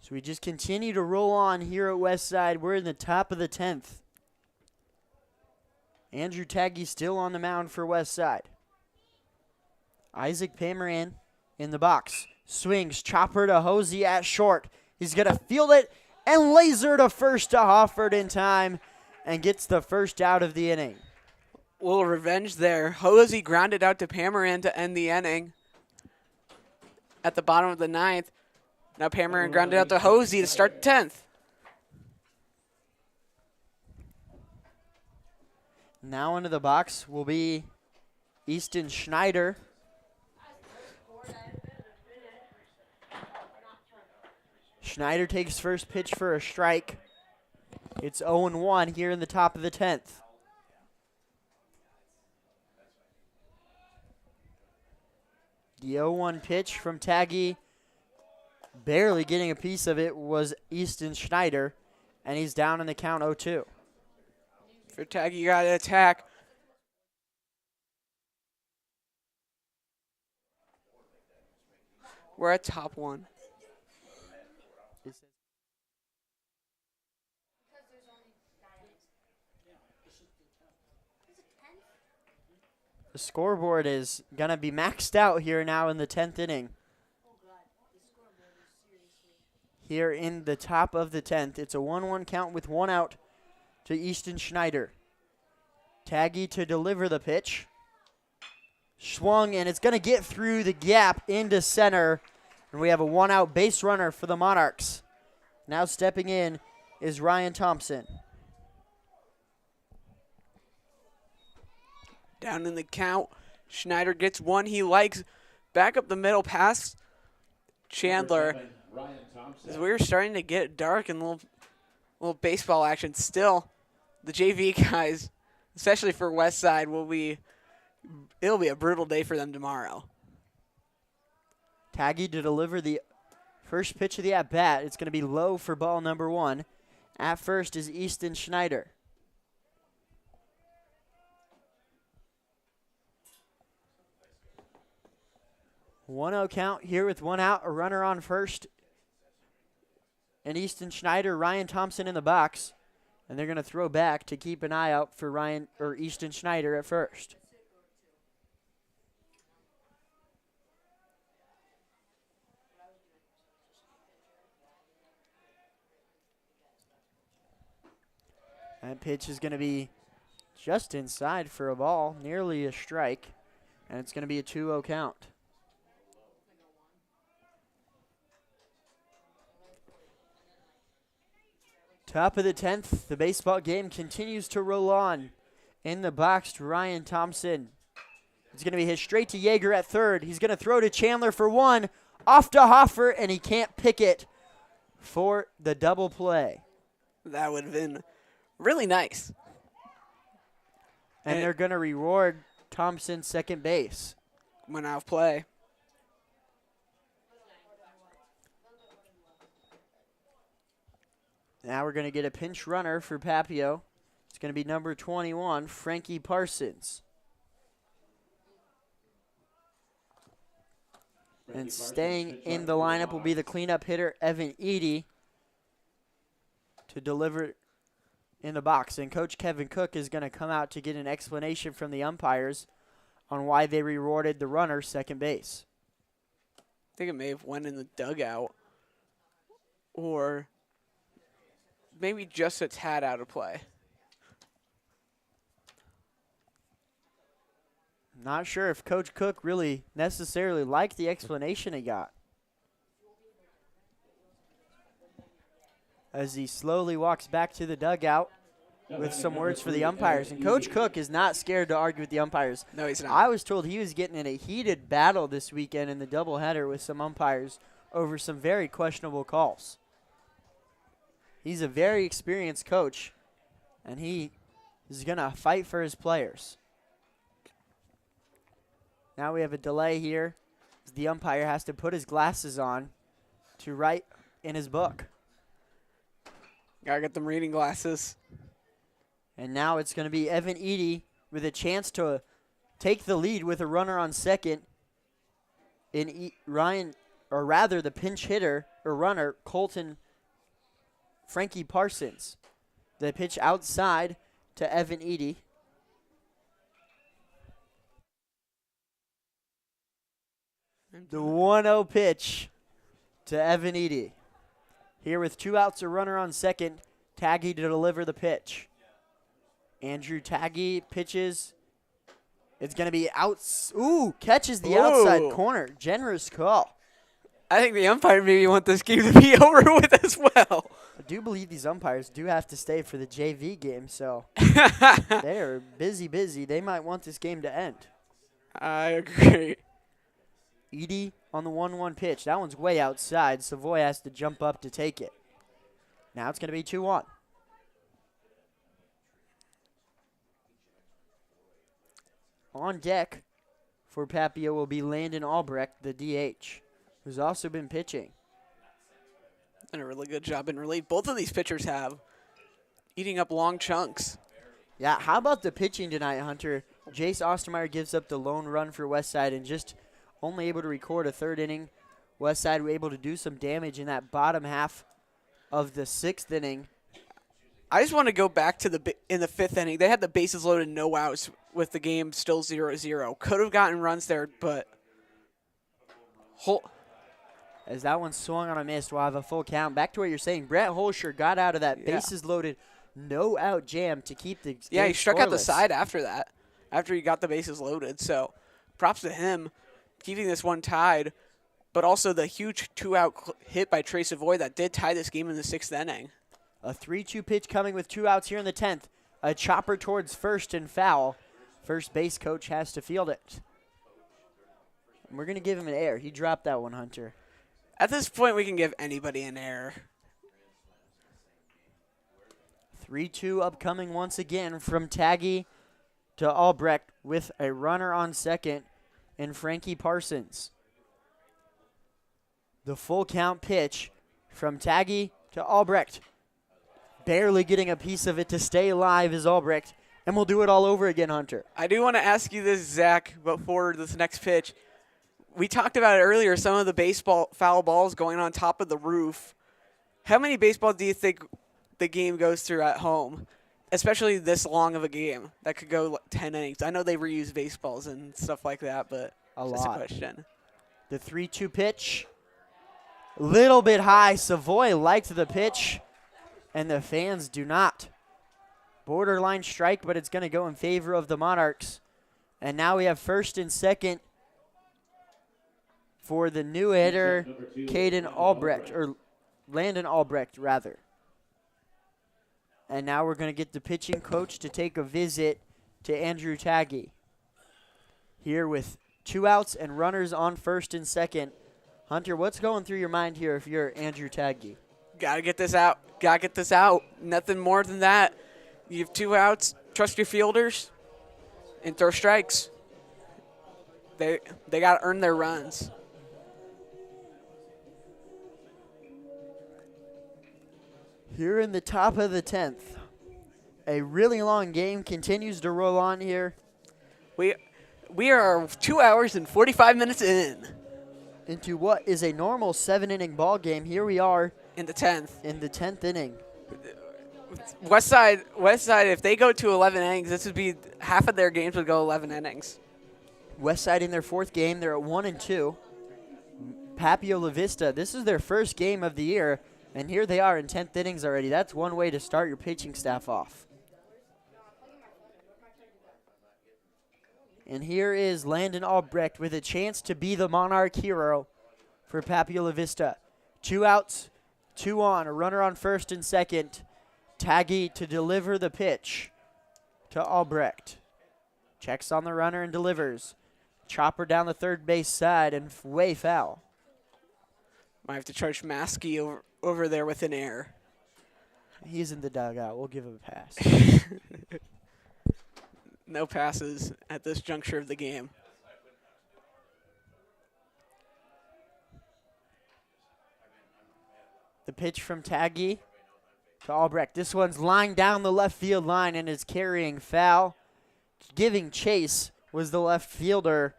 So we just continue to roll on here at Westside. We're in the top of the 10th. Andrew Taggy still on the mound for Westside. Isaac Pamaran in the box. Swings, chopper to Hosey at short. He's going to field it and laser to first to Hofford in time and gets the first out of the inning. Little revenge there. Hosey grounded out to Pamaran to end the inning at the bottom of the 9th. Now Pamaran grounded out to Hosey to start the 10th. Now into the box will be Easton Schneider. Schneider takes first pitch for a strike. It's 0-1 here in the top of the 10th. The 0-1 pitch from Taggy, barely getting a piece of it, was Easton Schneider, and he's down in the count 0-2. For Taggy, you got to attack. We're at top 1. The scoreboard is going to be maxed out here now in the 10th inning. Here in the top of the 10th. It's a 1-1 count with 1 out to Easton Schneider. Taggy to deliver the pitch. Swung, and it's going to get through the gap into center. And we have a 1-out base runner for the Monarchs. Now stepping in is Ryan Thompson. Down in the count. Schneider gets one he likes. Back up the middle past Chandler. As we're starting to get dark and little baseball action still. The JV guys, especially for Westside, it'll be a brutal day for them tomorrow. Taggy to deliver the first pitch of the at-bat. It's going to be low for ball number 1. At first is Easton Schneider. 1-0 count here with 1 out, a runner on first. And Easton Schneider, Ryan Thompson in the box. And they're going to throw back to keep an eye out for Easton Schneider at first. That pitch is going to be just inside for a ball, nearly a strike. And it's going to be a 2-0 count. Top of the 10th, the baseball game continues to roll on. In the box, Ryan Thompson. It's going to be hit straight to Yeager at third. He's going to throw to Chandler for one. Off to Hoffer, and he can't pick it for the double play. That would have been really nice. And they're going to reward Thompson second base. Went out of play. Now we're going to get a pinch runner for Papio. It's going to be number 21, Frankie Parsons. And staying in the lineup will be the cleanup hitter, Evan Eady, to deliver in the box. And Coach Kevin Cook is going to come out to get an explanation from the umpires on why they rewarded the runner second base. I think it may have went in the dugout. Or maybe just a tad out of play. Not sure if Coach Cook really necessarily liked the explanation he got. As he slowly walks back to the dugout with some words for the umpires. And Coach Cook is not scared to argue with the umpires. No, he's not. I was told he was getting in a heated battle this weekend in the doubleheader with some umpires over some very questionable calls. He's a very experienced coach, and he is going to fight for his players. Now we have a delay here. The umpire has to put his glasses on to write in his book. Gotta get them reading glasses. And now it's going to be Evan Eady with a chance to take the lead with a runner on second. In the pinch hitter or runner, Colton Frankie Parsons. The pitch outside to Evan Eady. The 1-0 pitch to Evan Eady. Here with 2 outs, a runner on second. Taggy to deliver the pitch. Andrew Taggy pitches. It's going to be outs. Ooh, catches the outside corner. Generous call. I think the umpire maybe want this game to be over with as well. I do believe these umpires do have to stay for the JV game, so they are busy. They might want this game to end. I agree. Eady on the 1-1 pitch. That one's way outside. Savoy has to jump up to take it. Now it's going to be 2-1. On deck for Papio will be Landon Albrecht, the DH, who's also been pitching. Done a really good job in relief. Both of these pitchers have. Eating up long chunks. Yeah, how about the pitching tonight, Hunter? Jace Ostermeyer gives up the lone run for Westside and just only able to record a third inning. Westside were able to do some damage in that bottom half of the 6th inning. I just want to go back to in the 5th inning. They had the bases loaded, no outs, with the game still 0-0. Could have gotten runs there, but as that one swung on a miss, we'll have a full count. Back to what you're saying, Brett Holscher got out of that bases loaded, no out jam to keep the game he struck out the scoreless. side after that, after he got the bases loaded. So props to him keeping this one tied, but also the huge 2-out hit by Trey Savoy that did tie this game in the 6th inning. A 3-2 pitch coming with 2 outs here in the 10th. A chopper towards first and foul. First base coach has to field it. And we're going to give him an error. He dropped that one, Hunter. At this point, we can give anybody an error. 3-2 upcoming once again from Taggy to Albrecht with a runner on second and Frankie Parsons. The full count pitch from Taggy to Albrecht. Barely getting a piece of it to stay alive is Albrecht. And we'll do it all over again, Hunter. I do want to ask you this, Zach, before this next pitch. We talked about it earlier, some of the baseball foul balls going on top of the roof. How many baseballs do you think the game goes through at home, especially this long of a game that could go 10 innings? I know they reuse baseballs and stuff like that, but just a question. The 3-2 pitch. Little bit high. Savoy liked the pitch, and the fans do not. Borderline strike, but it's going to go in favor of the Monarchs. And now we have first and second for the new hitter, Landon Albrecht, rather. And now we're going to get the pitching coach to take a visit to Andrew Taggy. Here with 2 outs and runners on first and second. Hunter, what's going through your mind here if you're Andrew Taggy? Gotta get this out. Gotta get this out. Nothing more than that. You have 2 outs. Trust your fielders and throw strikes. They gotta earn their runs. Here in the top of the 10th, a really long game continues to roll on here. We are 2 hours and 45 minutes into what is a normal 7-inning ball game. Here we are in the 10th. In the 10th inning. Westside, if they go to 11 innings, this would be half of their games would go 11 innings. Westside in their 4th game, they're at 1-2. Papio-La Vista, this is their first game of the year, and here they are in 10th innings already. That's one way to start your pitching staff off. And here is Landon Albrecht with a chance to be the Monarch hero for Papio-La Vista. 2 outs, 2 on, a runner on first and second. Taggy to deliver the pitch to Albrecht. Checks on the runner and delivers. Chopper down the third base side and way foul. Might have to charge Maskey over there with an error. He's in the dugout. We'll give him a pass. No passes at this juncture of the game. The pitch from Taggy to Albrecht. This one's lined down the left field line and is carrying foul. Giving chase was the left fielder,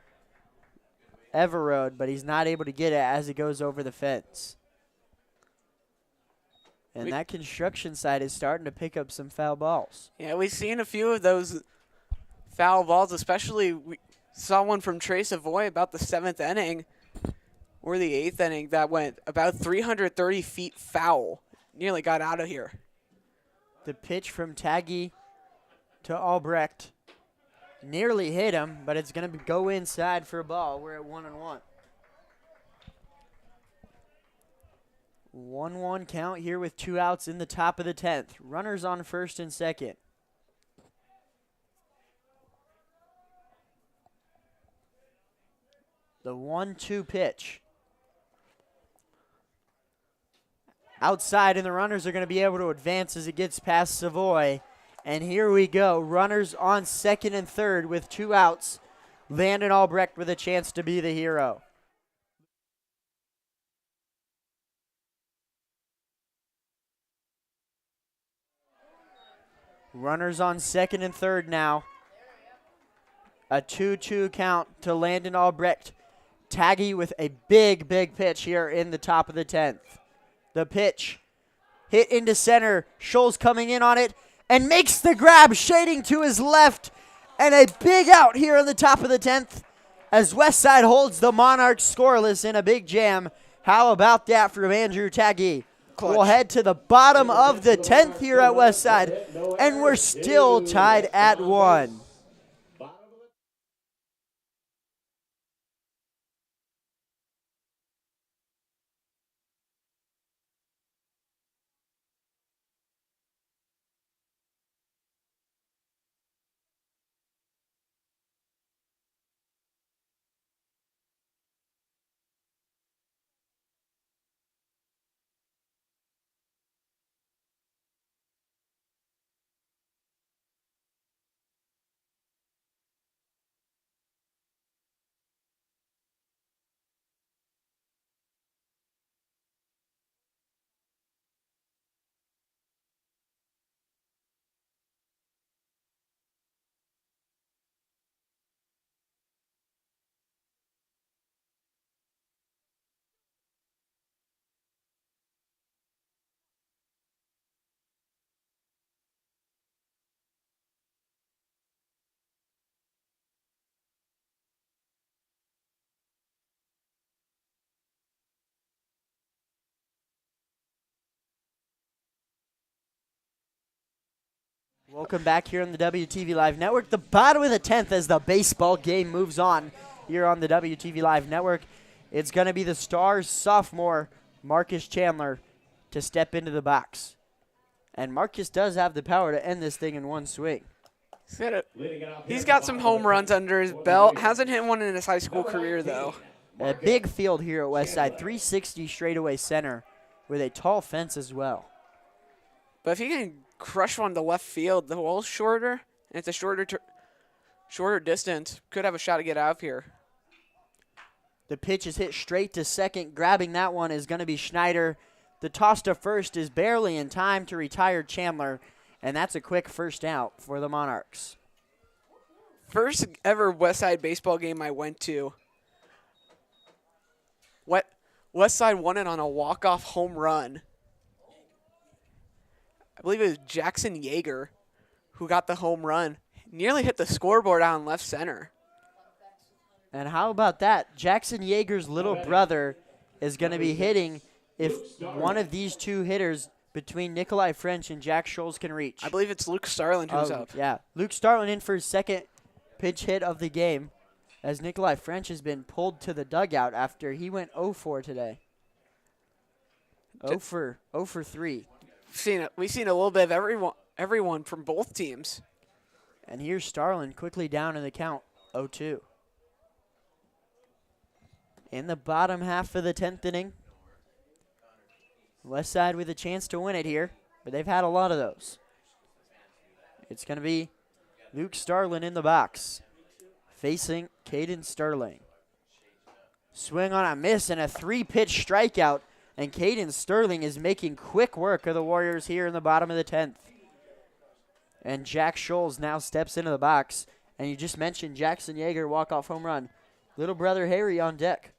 Everode, but he's not able to get it as it goes over the fence. And that construction side is starting to pick up some foul balls. Yeah, we've seen a few of those foul balls, especially we saw one from Trey Savoy about the 7th inning or the 8th inning that went about 330 feet foul. Nearly got out of here. The pitch from Taggy to Albrecht nearly hit him, but it's going to go inside for a ball. We're at 1-1. 1-1 count here with 2 outs in the top of the 10th. Runners on first and second. The 1-2 pitch. Outside, and the runners are going to be able to advance as it gets past Savoy. And here we go. Runners on second and third with 2 outs. Landon Albrecht with a chance to be the hero. Runners on second and third now. A 2-2 count to Landon Albrecht. Taggy with a big pitch here in the top of the 10th. The pitch hit into center. Scholes coming in on it and makes the grab, shading to his left. And a big out here in the top of the 10th as Westside holds the Monarchs scoreless in a big jam. How about that from Andrew Taggy? Clutch. We'll head to the bottom of the 10th here at Westside, and we're still tied at 1. Welcome back here on the WTV Live Network. The bottom of the 10th as the baseball game moves on here on the WTV Live Network. It's going to be the Stars sophomore, Marcus Chandler, to step into the box. And Marcus does have the power to end this thing in one swing. He's got some home runs under his belt. Hasn't hit one in his high school career, though. A big field here at Westside, 360 straightaway center with a tall fence as well. But if he can crush one to left field, the wall's shorter, and it's a shorter distance, could have a shot to get out of here. The pitch is hit straight to second. Grabbing that one is going to be Schneider. The toss to first is barely in time to retire Chandler, and that's a quick first out for the Monarchs. First ever Westside baseball game I went to. Westside won it on a walk-off home run. I believe it was Jackson Yeager who got the home run. Nearly hit the scoreboard out in left center. And how about that? Jackson Yeager's little brother is going to be hitting if one of these two hitters between Nikolai French and Jack Scholes can reach. I believe it's Luke Starlin who's up. Yeah, Luke Starlin in for his second pitch hit of the game, as Nikolai French has been pulled to the dugout after he went 0-4 today. 0 for 3. We've seen a little bit of everyone from both teams. And here's Starlin quickly down in the count, 0-2. In the bottom half of the 10th inning, Westside with a chance to win it here, but they've had a lot of those. It's going to be Luke Starlin in the box, facing Caden Sterling. Swing on a miss and a 3-pitch strikeout, and Caden Sterling is making quick work of the Warriors here in the bottom of the 10th. And Jack Scholes now steps into the box, and you just mentioned Jackson Yeager walk-off home run. Little brother Harry on deck.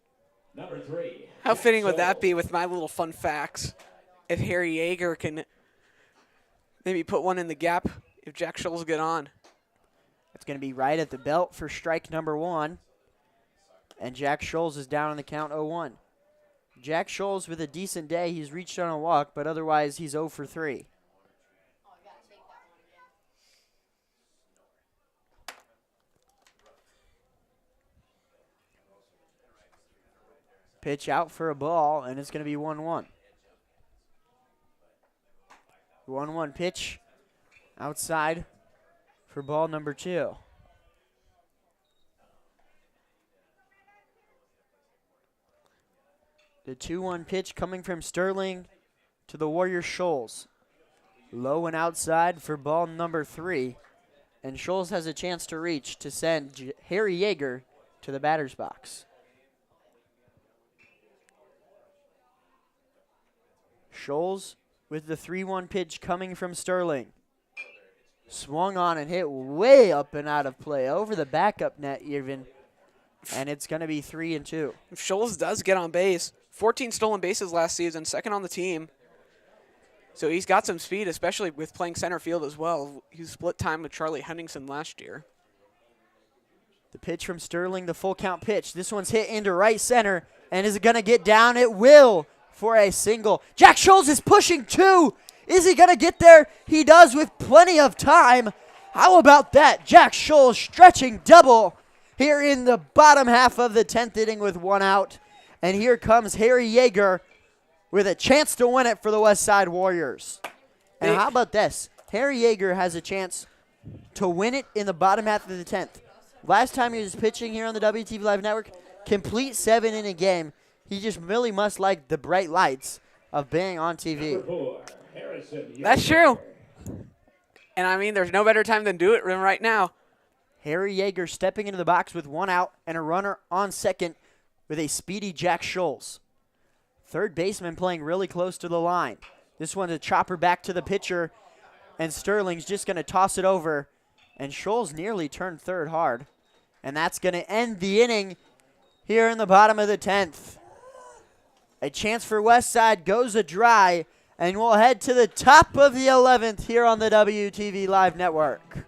Number 3. How fitting would that be with my little fun facts? If Harry Yeager can maybe put one in the gap if Jack Scholes get on. It's going to be right at the belt for strike number 1. And Jack Scholes is down on the count 0-1. Jack Scholes with a decent day. He's reached on a walk, but otherwise he's 0 for 3. Pitch out for a ball, and it's going to be 1-1. 1-1 pitch outside for ball number 2. The 2-1 pitch coming from Sterling to the Warriors Scholes. Low and outside for ball number 3. And Scholes has a chance to reach to send Harry Yeager to the batter's box. Scholes with the 3-1 pitch coming from Sterling. Swung on and hit way up and out of play, over the backup net even. And it's going to be 3-2. If Scholes does get on base, 14 stolen bases last season, second on the team. So he's got some speed, especially with playing center field as well. He split time with Charlie Henningsen last year. The pitch from Sterling, the full count pitch. This one's hit into right center. And is it going to get down? It will for a single. Jack Scholes is pushing 2. Is he going to get there? He does with plenty of time. How about that? Jack Scholes stretching double here in the bottom half of the 10th inning with 1 out. And here comes Harry Yeager with a chance to win it for the Westside Warriors. And how about this? Harry Yeager has a chance to win it in the bottom half of the 10th. Last time he was pitching here on the WTV Live Network, complete 7-inning game. He just really must like the bright lights of being on TV. That's true. And I mean, there's no better time than do it than right now. Harry Yeager stepping into the box with 1 out and a runner on second with a speedy Jack Scholes. Third baseman playing really close to the line. This one's a chopper back to the pitcher, and Sterling's just going to toss it over. And Scholes nearly turned third hard. And that's going to end the inning here in the bottom of the 10th. A chance for Westside goes a dry, and we'll head to the top of the 11th here on the WTV Live Network.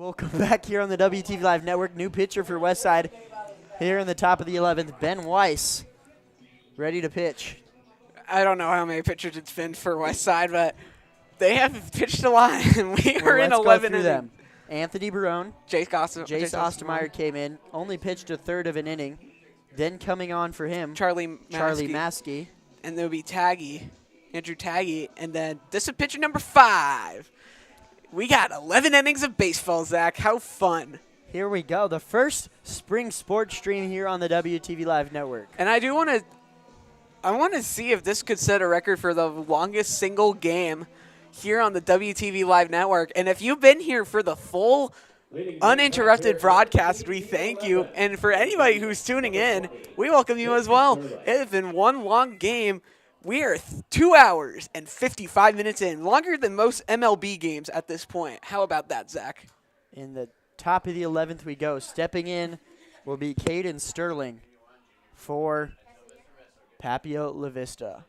Welcome back here on the WTV Live Network. New pitcher for Westside here in the top of the 11th, Ben Weiss, ready to pitch. I don't know how many pitchers it's been for Westside, but they have pitched a lot, and we are in 11 Let's go through innings. them. Anthony Barone, Jace Ostermeyer came in, only pitched a third of an inning. Then coming on for him, Charlie Maskey. And there'll be Andrew Taggy, and then this is pitcher number 5. We got 11 innings of baseball, Zach. How fun. Here we go, the first spring sports stream here on the WTV Live Network. And I want to see if this could set a record for the longest single game here on the WTV Live Network. And if you've been here for the full uninterrupted broadcast, we thank you. And for anybody who's tuning in, we welcome you as well. It has been one long game. We are 2 hours and 55 minutes in, longer than most MLB games at this point. How about that, Zach? In the top of the 11th we go. Stepping in will be Caden Sterling for Papio-La Vista.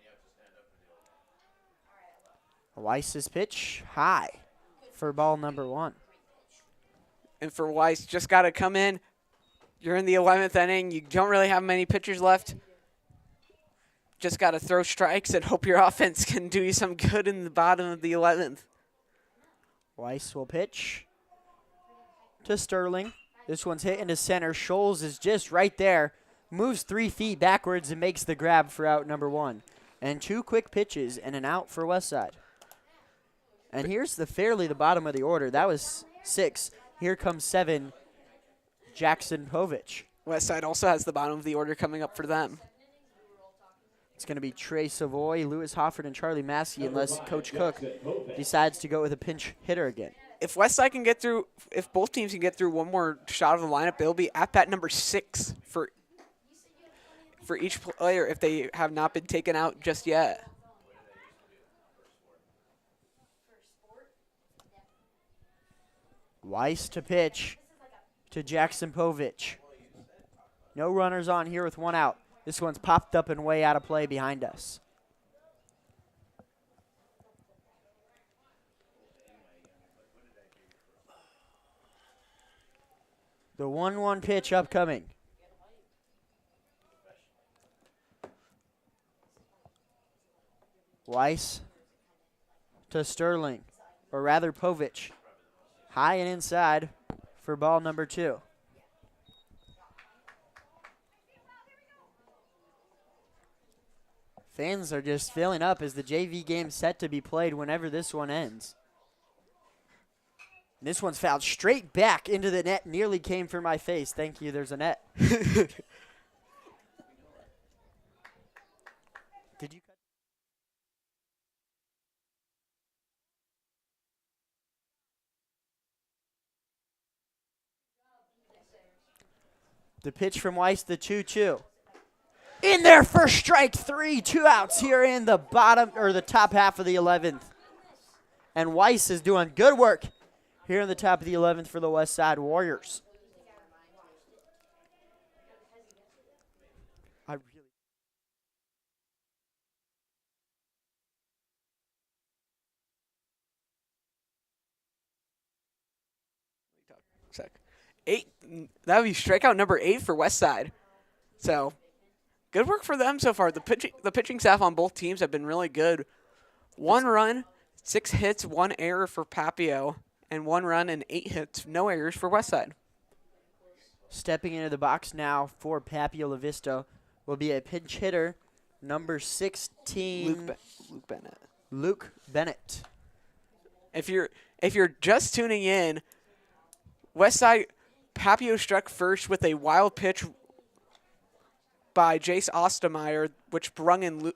Weiss's pitch high for ball number 1. And for Weiss, just got to come in. You're in the 11th inning. You don't really have many pitchers left. Just got to throw strikes and hope your offense can do you some good in the bottom of the 11th. Weiss will pitch to Sterling. This one's hit into center. Scholes is just right there. Moves 3 feet backwards and makes the grab for out number 1. And 2 quick pitches and an out for Westside. And here's the bottom of the order. That was 6. Here comes 7, Jackson Povich. Westside also has the bottom of the order coming up for them. It's going to be Trey Savoy, Lewis Hofford, and Charlie Maskey unless Coach Cook decides to go with a pinch hitter again. If Westside can get through, if both teams can get through one more shot of the lineup, it'll be at bat number 6 for each player if they have not been taken out just yet. Weiss to pitch to Jackson Povich. No runners on here with 1 out. This one's popped up and way out of play behind us. The 1-1 pitch upcoming. Weiss to Sterling, or rather Povich. High and inside for ball number 2. Fans are just filling up as the JV game's set to be played whenever this one ends. And this one's fouled straight back into the net. Nearly came for my face. Thank you, there's a net. Did you cut? The pitch from Weiss, the 2-2. In there for strike 3, 2 outs here in the bottom or the top half of the 11th. And Weiss is doing good work here in the top of the 11th for the Westside Warriors. Sec. 8. That would be strikeout number 8 for Westside. So, good work for them so far. The pitching staff on both teams have been really good. 1 run, 6 hits, 1 error for Papio, and 1 run and 8 hits, no errors for Westside. Stepping into the box now for Papio-La Vista will be a pinch hitter, number 16, Luke Bennett. Luke Bennett. If you're just tuning in, Westside Papio struck first with a wild pitch by Jace Ostermeyer, which brung in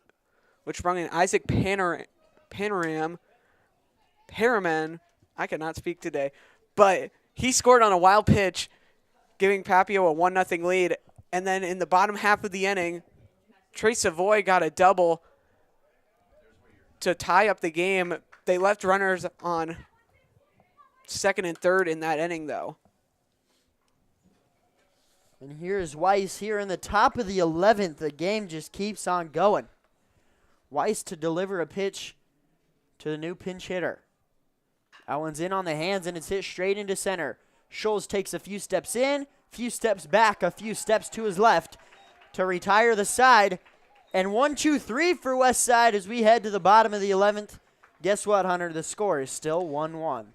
Isaac Paraman. I cannot speak today, but he scored on a wild pitch, giving Papio a 1-0 lead. And then in the bottom half of the inning, Trey Savoy got a double to tie up the game. They left runners on second and third in that inning, though. And here's Weiss here in the top of the 11th. The game just keeps on going. Weiss to deliver a pitch to the new pinch hitter. That one's in on the hands, and it's hit straight into center. Scholes takes a few steps in, few steps back, a few steps to his left to retire the side. And 1-2-3 for Westside as we head to the bottom of the 11th. Guess what, Hunter? The score is still 1-1.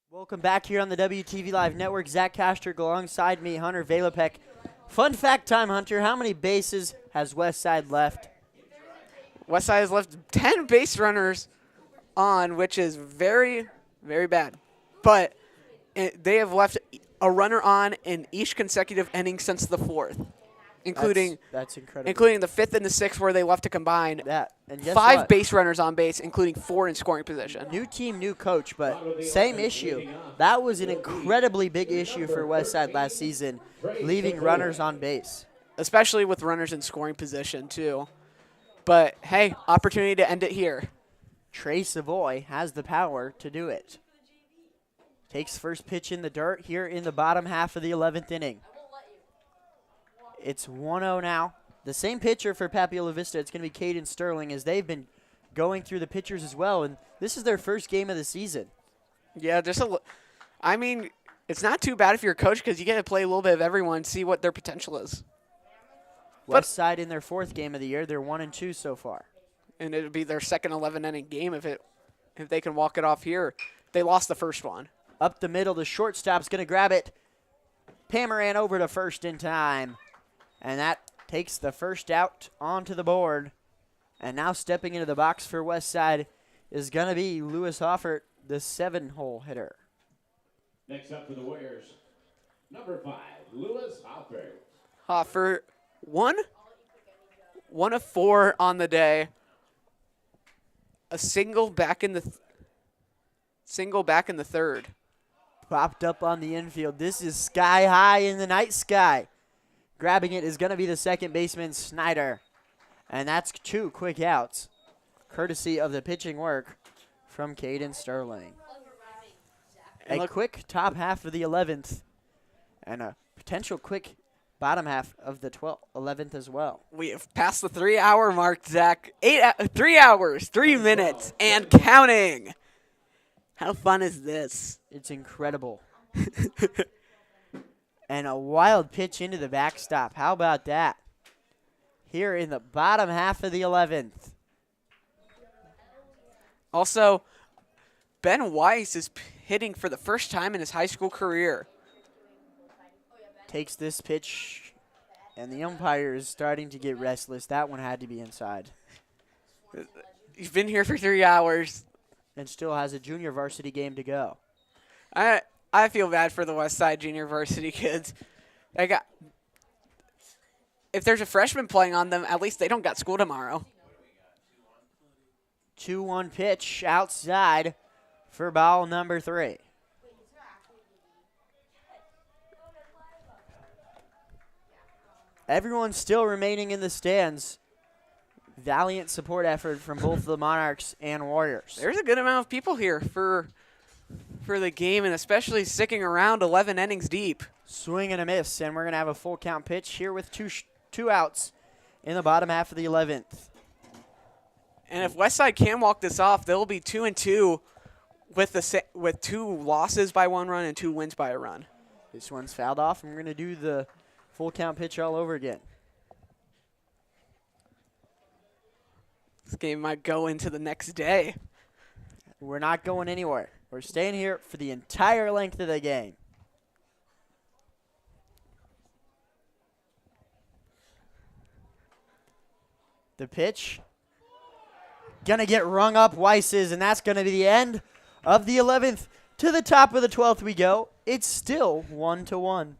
Welcome back here on the WTV Live Network. Zach Castor alongside me, Hunter Valapek. Fun fact time, Hunter. How many bases has Westside left? Westside has left 10 base runners on, which is very, very bad. But they have left a runner on in each consecutive inning since the 4th, including that's incredible. Including the 5th and the 6th where they left to combine. And guess 5 what? base runners on base, including 4 in scoring position. New team, new coach, but same issue. That was an incredibly big issue for Westside last season, leaving runners on base. Especially with runners in scoring position, too. But, hey, opportunity to end it here. Trey Savoy has the power to do it. Takes first pitch in the dirt here in the bottom half of the 11th inning. It's 1-0 now. The same pitcher for Papio-La Vista. It's going to be Caden Sterling as they've been going through the pitchers as well, and this is their first game of the season. Yeah, I mean, it's not too bad if you're a coach because you get to play a little bit of everyone, see what their potential is. Westside in their 4th game of the year. They're 1-2 so far. And it would be their second 11-inning game if they can walk it off here. They lost the first one. Up the middle, the shortstop's going to grab it. Pamaran over to first in time. And that takes the first out onto the board. And now stepping into the box for Westside is going to be Lewis Hoffert, the 7-hole hitter. Next up for the Warriors, number 5, Lewis Hoffert. Hoffert, 1 of 4 on the day. A single back in the third. Popped up on the infield. This is sky high in the night sky. Grabbing it is going to be the second baseman, Snyder. And that's 2 quick outs, courtesy of the pitching work from Caden Sterling. A quick top half of the 11th and a potential quick bottom half of the 11th as well. We have passed the 3-hour mark, Zach. 3 hours, 3 minutes, and counting. How fun is this? It's incredible. And a wild pitch into the backstop. How about that? Here in the bottom half of the 11th. Also, Ben Weiss is hitting for the first time in his high school career. Takes this pitch, and the umpire is starting to get restless. That one had to be inside. He's been here for 3 hours. And still has a junior varsity game to go. I feel bad for the Westside junior varsity kids. If there's a freshman playing on them, at least they don't got school tomorrow. 2-1 pitch outside for ball number 3. Everyone still remaining in the stands. Valiant support effort from both the Monarchs and Warriors. There's a good amount of people here for the game, and especially sticking around 11 innings deep. Swing and a miss, and we're going to have a full count pitch here with two outs in the bottom half of the 11th. And if Westside can walk this off, they'll be 2-2 with 2 losses by 1 run and 2 wins by a run. This one's fouled off, and we're going to do the full count pitch all over again. This game might go into the next day. We're not going anywhere. We're staying here for the entire length of the game. The pitch going to get rung up. Weiss is, and that's going to be the end of the 11th. To the top of the 12th we go. It's still 1-1.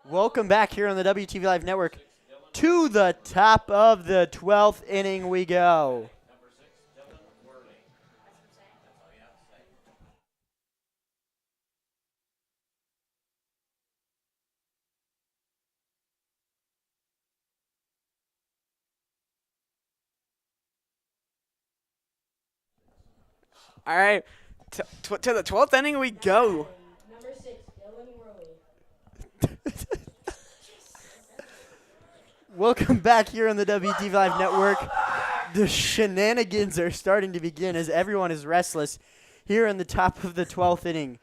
Welcome back here on the WTV Live Network. To the top of the 12th inning we go. All right, to the 12th inning we go. Welcome back here on the WTV Live Network. The shenanigans are starting to begin as everyone is restless here in the top of the 12th inning.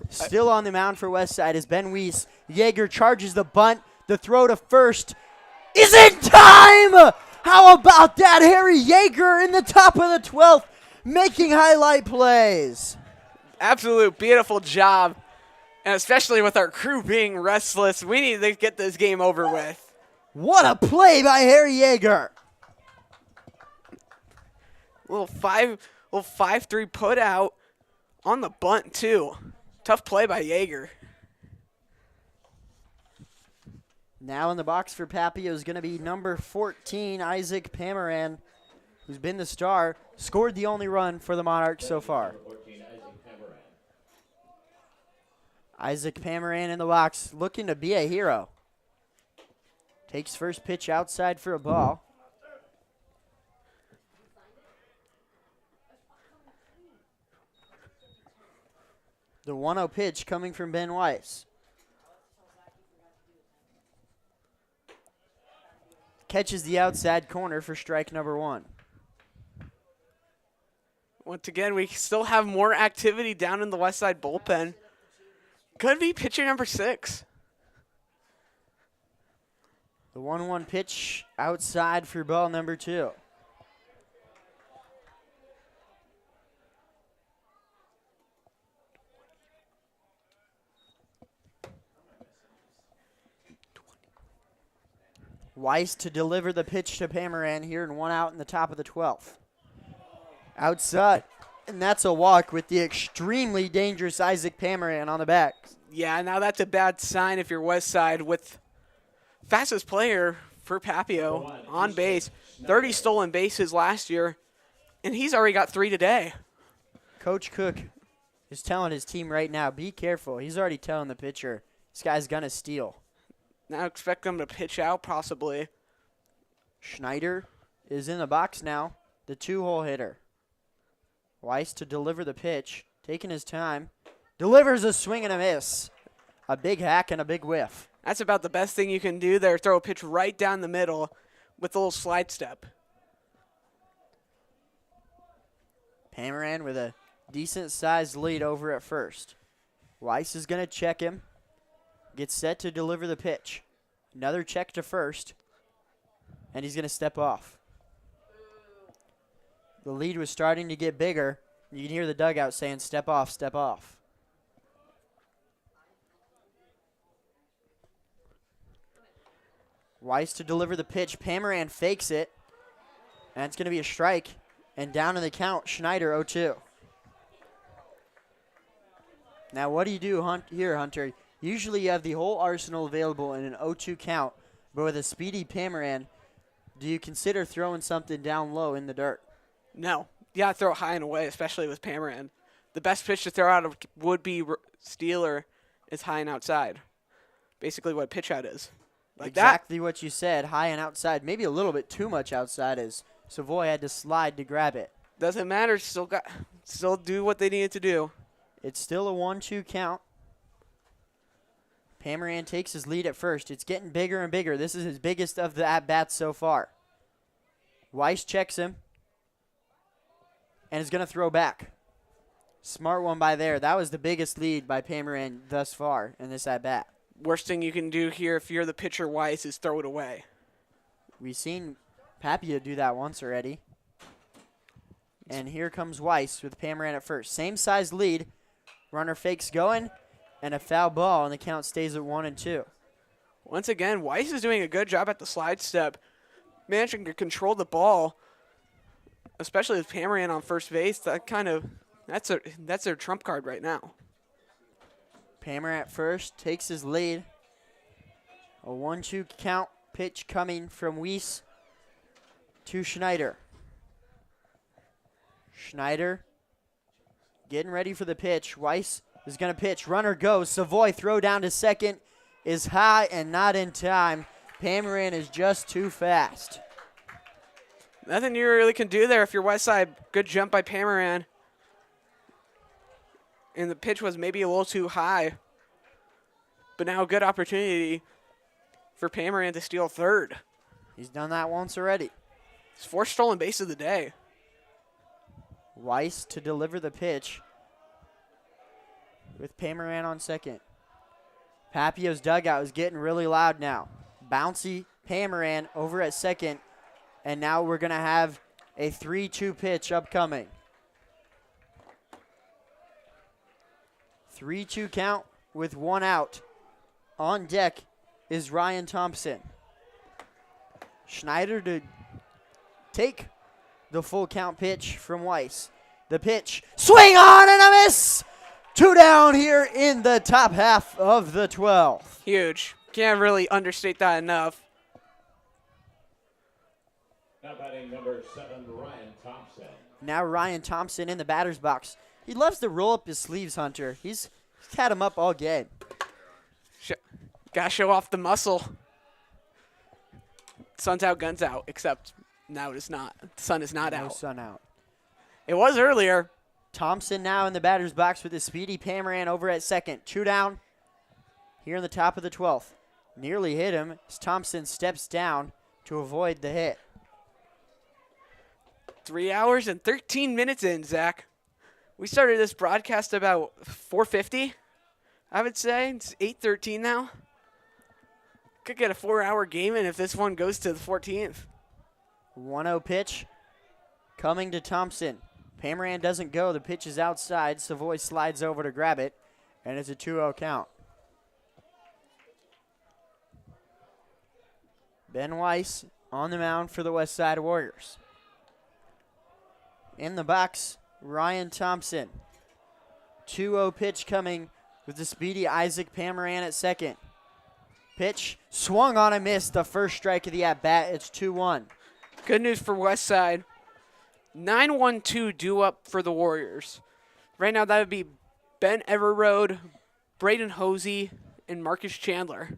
Still on the mound for Westside is Ben Weiss. Yeager charges the bunt. The throw to first is in time! How about that? Harry Yeager in the top of the 12th making highlight plays. Absolute beautiful job. And especially with our crew being restless, we need to get this game over with. What a play by Harry Yeager. Little 5-3 put out on the bunt too. Tough play by Yeager. Now in the box for Papio is going to be number 14, Isaac Pamaran, who's been the star, scored the only run for the Monarchs so far. Isaac Pamaran in the box, looking to be a hero. Takes first pitch outside for a ball. The 1-0 pitch coming from Ben Weiss. Catches the outside corner for strike number 1. Once again, we still have more activity down in the Westside bullpen. Could be pitcher number 6. The 1-1 pitch outside for ball number 2. Weiss to deliver the pitch to Pamaran here and 1 out in the top of the 12th. Outside, and that's a walk with the extremely dangerous Isaac Pamaran on the back. Yeah, now that's a bad sign if you're Westside with fastest player for Papio on base. 30 stolen bases last year, and he's already got 3 today. Coach Cook is telling his team right now, be careful. He's already telling the pitcher, this guy's going to steal. Now expect them to pitch out possibly. Schneider is in the box now, the 2-hole hitter. Weiss to deliver the pitch, taking his time. Delivers a swing and a miss. A big hack and a big whiff. That's about the best thing you can do there. Throw a pitch right down the middle with a little slide step. Pamaran with a decent-sized lead over at first. Weiss is going to check him. Gets set to deliver the pitch. Another check to first. And he's going to step off. The lead was starting to get bigger. You can hear the dugout saying, step off, step off. Weiss to deliver the pitch. Pamaran fakes it. And it's going to be a strike. And down in the count, Schneider 0-2. Now, what do you do here, Hunter? Usually you have the whole arsenal available in an 0-2 count. But with a speedy Pamaran, do you consider throwing something down low in the dirt? No. You got to throw it high and away, especially with Pamaran. The best pitch to throw out of would-be stealer is high and outside. Basically what pitch out is. Like exactly what you said, high and outside. Maybe a little bit too much outside as Savoy had to slide to grab it. Doesn't matter. Still do what they needed to do. It's still a 1-2 count. Pamaran takes his lead at first. It's getting bigger and bigger. This is his biggest of the at-bats so far. Weiss checks him and is going to throw back. Smart one by there. That was the biggest lead by Pamaran thus far in this at-bat. Worst thing you can do here if you're the pitcher, Weiss, is throw it away. We've seen Papio do that once already. And here comes Weiss with Pamaran at first. Same size lead. Runner fakes going, and a foul ball, and the count stays at 1-2. Once again, Weiss is doing a good job at the slide step, managing to control the ball, especially with Pamaran on first base. That's their trump card right now. Pamaran at first takes his lead. A 1-2 count pitch coming from Weiss to Schneider. Schneider getting ready for the pitch. Weiss is going to pitch. Runner goes. Savoy throw down to second is high and not in time. Pamaran is just too fast. Nothing you really can do there if you're Westside. Good jump by Pamaran. And the pitch was maybe a little too high. But now a good opportunity for Pamaran to steal third. He's done that once already. His fourth stolen base of the day. Weiss to deliver the pitch with Pamaran on second. Papio's dugout is getting really loud now. Bouncy Pamaran over at second. And now we're going to have a 3-2 pitch upcoming. 3-2 count with one out. On deck is Ryan Thompson. Schneider to take the full count pitch from Weiss. The pitch, swing on and a miss! 2 down here in the top half of the 12th. Huge. Can't really understate that enough. Now batting number 7, Ryan Thompson. Now Ryan Thompson in the batter's box. He loves to roll up his sleeves, Hunter. He's had him up all game. Gotta show off the muscle. Sun's out, guns out, except now it is not. The sun is not No out. sun out. It was earlier. Thompson now in the batter's box with his speedy Pamaran over at second. 2 down here in the top of the 12th. Nearly hit him as Thompson steps down to avoid the hit. 3 hours and 13 minutes in, Zach. We started this broadcast about 4:50, I would say. It's 8:13 now. Could get a 4-hour game in if this one goes to the 14th. 1-0 pitch coming to Thompson. Pamaran doesn't go. The pitch is outside. Savoy slides over to grab it, and it's a 2-0 count. Ben Weiss on the mound for the Westside Warriors. In the box, Ryan Thompson. 2-0 pitch coming with the speedy Isaac Pamaran at second. Pitch swung on and missed. The first strike of the at-bat. It's 2-1. Good news for Westside. 9-1-2 due up for the Warriors. Right now that would be Ben Everroad, Braden Hosey, and Marcus Chandler.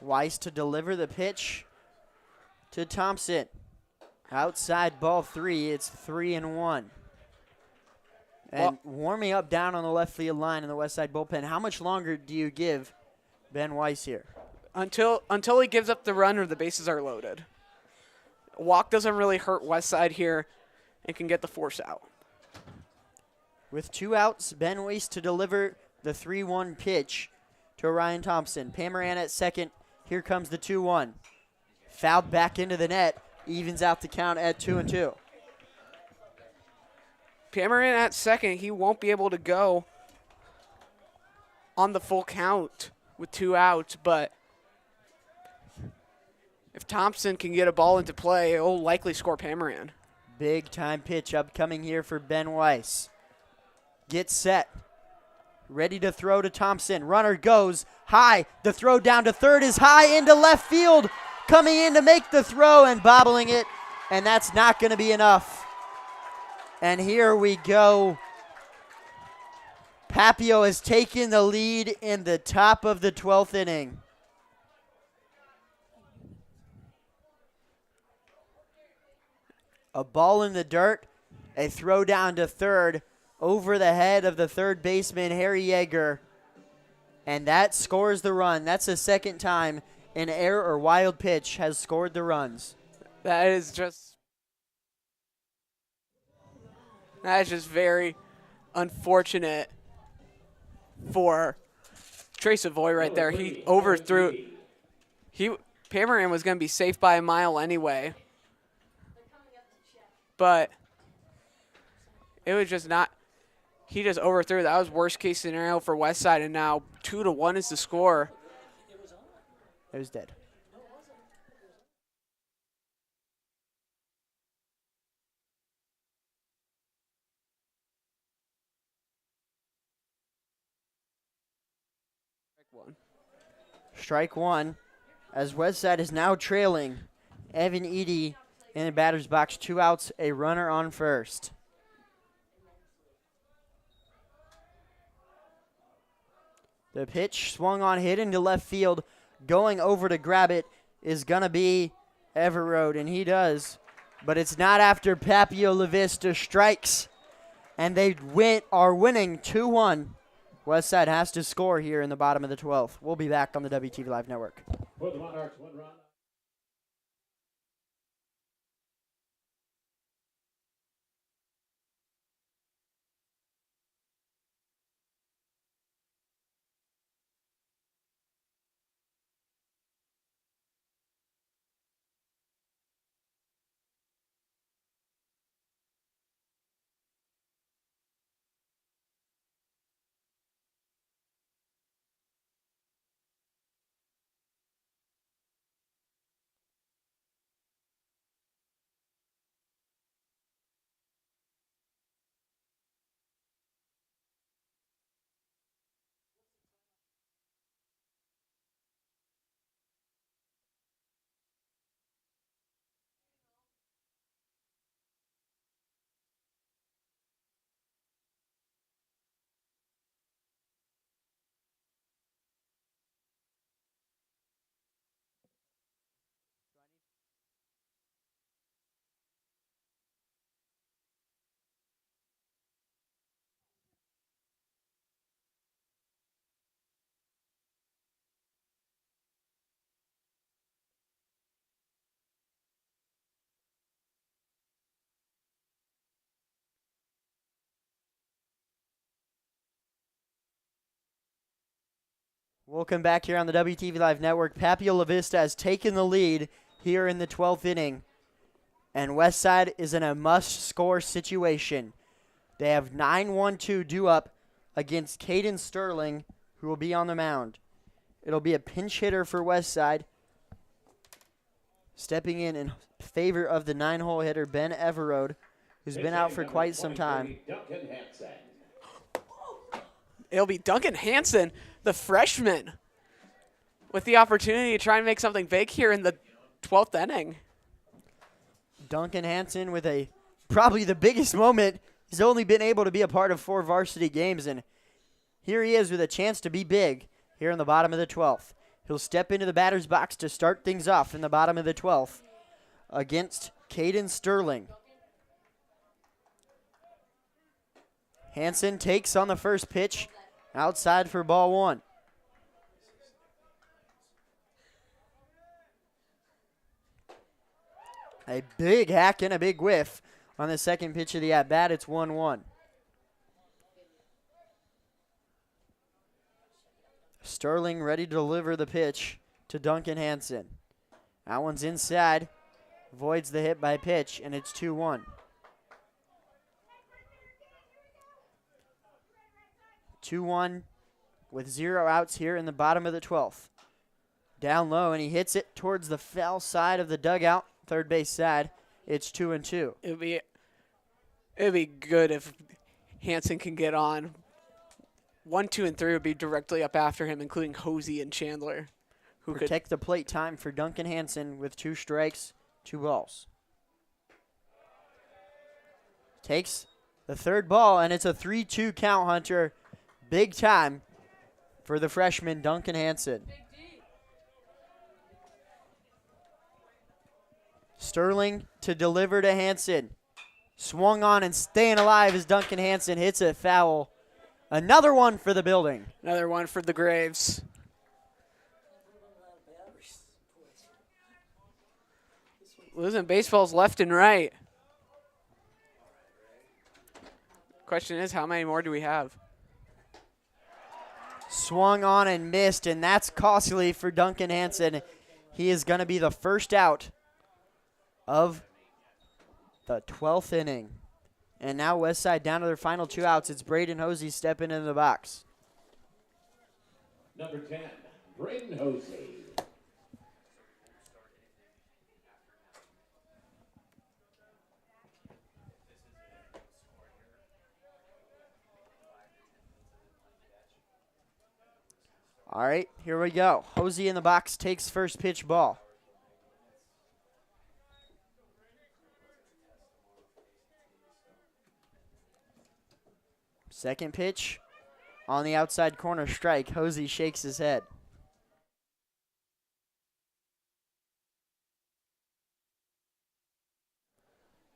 Weiss to deliver the pitch to Thompson. Outside ball 3. It's 3-1. And warming up down on the left field line in the Westside bullpen. How much longer do you give Ben Weiss here? Until he gives up the run or the bases are loaded. A walk doesn't really hurt Westside here and can get the force out. With 2 outs, Ben Weiss to deliver the 3-1 pitch to Ryan Thompson. Pamaran at second. Here comes the 2-1. Fouled back into the net. Evens out the count at 2-2. Pamaran at second. He won't be able to go on the full count with 2 outs, but if Thompson can get a ball into play, he'll likely score Pamaran. Big time pitch upcoming here for Ben Weiss. Gets set. Ready to throw to Thompson. Runner goes high. The throw down to third is high into left field. Coming in to make the throw and bobbling it, and that's not going to be enough. And here we go. Papio has taken the lead in the top of the 12th inning. A ball in the dirt, a throw down to third over the head of the third baseman, Harry Yeager. And that scores the run. That's the second time an error or wild pitch has scored the runs. That is just very unfortunate for Trey Savoy right there. He overthrew. Pamaran was going to be safe by a mile anyway. But it was just not. He just overthrew. That was worst case scenario for Westside, and now 2-1 is the score. It was dead. Strike one, as Westside is now trailing. Evan Eady in the batter's box, 2 outs, a runner on first. The pitch swung on, hit into left field. Going over to grab it is going to be Everode, and he does. But it's not after Papio-La Vista strikes. And they are winning 2-1. Westside has to score here in the bottom of the 12th. We'll be back on the WTV Live Network. For the Monarchs, 1 run. Welcome back here on the WTV Live Network. Papio-La Vista has taken the lead here in the 12th inning. And Westside is in a must-score situation. They have 9-1-2 due up against Caden Sterling, who will be on the mound. It'll be a pinch hitter for Westside. Stepping in favor of the 9-hole hitter, Ben Everode, who's been out for quite some time. It'll be Duncan Hansen, the freshman, with the opportunity to try and make something big here in the 12th inning. Duncan Hansen with probably the biggest moment. He's only been able to be a part of 4 varsity games, and here he is with a chance to be big here in the bottom of the 12th. He'll step into the batter's box to start things off in the bottom of the 12th against Caden Sterling. Hansen takes on the first pitch, outside for ball 1. A big hack and a big whiff on the second pitch of the at-bat. It's 1-1. Sterling ready to deliver the pitch to Duncan Hansen. That one's inside. Voids the hit by pitch, and it's 2-1. 2-1 with 0 outs here in the bottom of the 12th. Down low, and he hits it towards the foul side of the dugout, third base side. It's 2-2. It'd be good if Hansen can get on. 1, 2, and 3 would be directly up after him, including Hosey and Chandler. Who Protect the plate time for Duncan Hansen with 2 strikes, 2 balls. Takes the third ball, and it's a 3-2 count, Hunter. Big time for the freshman, Duncan Hansen. Sterling to deliver to Hansen. Swung on and staying alive as Duncan Hansen hits a foul. Another one for the building. Another one for the Graves. Losing baseballs left and right. Question is, how many more do we have? Swung on and missed, and that's costly for Duncan Hansen. He is going to be the first out of the 12th inning. And now Westside down to their final 2 outs. It's Braden Hosey stepping into the box. Number 10, Braden Hosey. All right, here we go. Hosey in the box takes first pitch ball. Second pitch on the outside corner strike. Hosey shakes his head.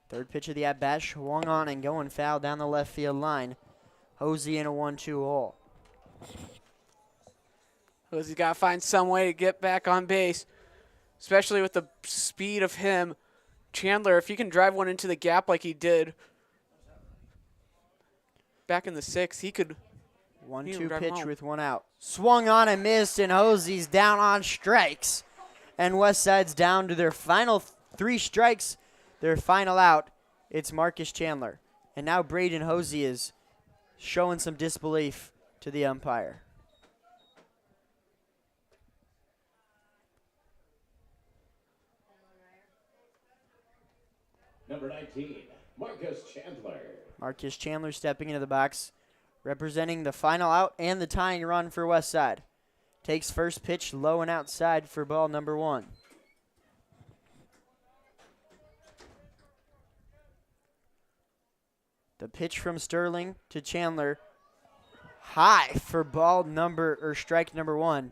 Third pitch of the at-bat, swung on and going foul down the left field line. Hosey in a 1-2 hole. Hosey's got to find some way to get back on base, especially with the speed of him. Chandler, if he can drive one into the gap like he did back in the 6th, he could. 1-2 pitch with 1 out. Swung on and missed, and Hosey's down on strikes. And Westside's down to their final 3 strikes, their final out. It's Marcus Chandler. And now Braden Hosey is showing some disbelief to the umpire. Number 19, Marcus Chandler. Marcus Chandler stepping into the box, representing the final out and the tying run for Westside. Takes first pitch low and outside for ball number 1. The pitch from Sterling to Chandler, high for strike number 1.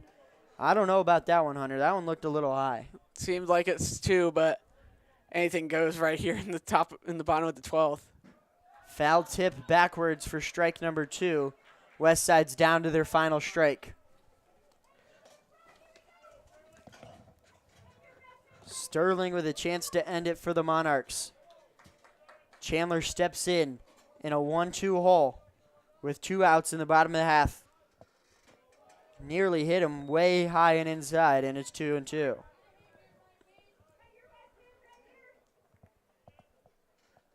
I don't know about that one, Hunter. That one looked a little high. Seemed like it's 2, but anything goes right here in the bottom of the 12th. Foul tip backwards for strike number 2. Westside's down to their final strike. Sterling with a chance to end it for the Monarchs. Chandler steps in a 1-2 hole with 2 outs in the bottom of the half. Nearly hit him way high and inside, and it's 2-2.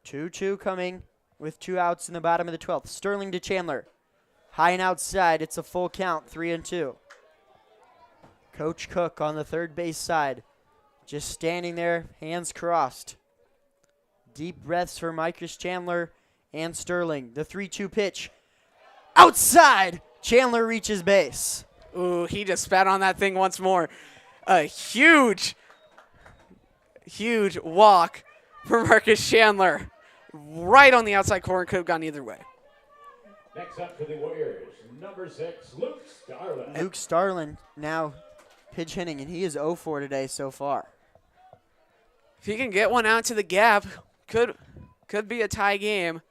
2-2 coming with 2 outs in the bottom of the 12th. Sterling to Chandler. High and outside. It's a full count, 3-2. Coach Cook on the third base side. Just standing there, hands crossed. Deep breaths for Marcus Chandler and Sterling. The 3-2 pitch. Outside! Chandler reaches base. Ooh, he just spat on that thing once more. A huge walk for Marcus Chandler. Right on the outside corner, could have gone either way. Next up for the Warriors, number 6, Luke Starlin. Luke Starlin now pitch hitting, and he is 0-4 today so far. If he can get one out to the gap, could be a tie game.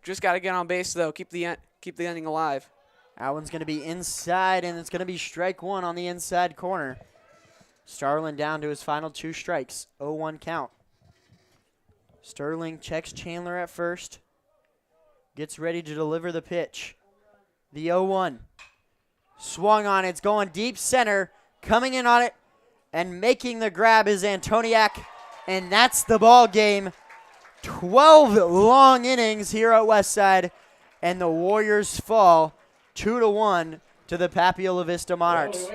Just got to get on base though. Keep the ending alive. That one's going to be inside, and it's going to be strike 1 on the inside corner. Starlin down to his final 2 strikes, 0-1 count. Sterling checks Chandler at first. Gets ready to deliver the pitch. The 0-1. Swung on. It's going deep center. Coming in on it and making the grab is Antoniak. And that's the ball game. 12 long innings here at Westside. And the Warriors fall 2-1 to the Papio-La Vista Monarchs.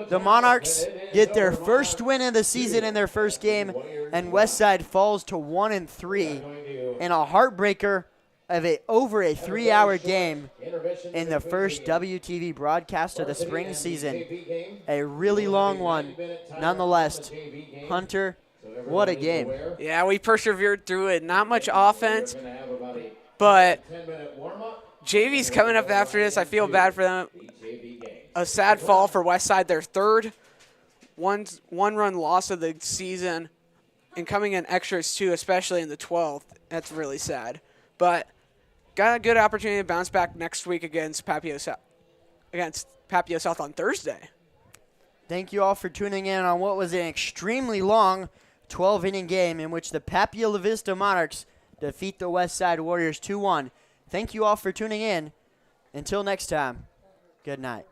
The Monarchs get their first win of the season in their first game, and Westside falls to 1-3 in a heartbreaker of over a 3-hour game in the first WTV broadcast of the spring season. A really long one, nonetheless. Hunter, what a game. Yeah, we persevered through it. Not much offense, but JV's coming up after this. I feel bad for them. A sad fall for Westside, their third one-run loss of the season, and coming in extras too, especially in the 12th. That's really sad. But got a good opportunity to bounce back next week against Papio South on Thursday. Thank you all for tuning in on what was an extremely long 12-inning game in which the Papio-La Vista Monarchs defeat the Westside Warriors 2-1. Thank you all for tuning in. Until next time, good night.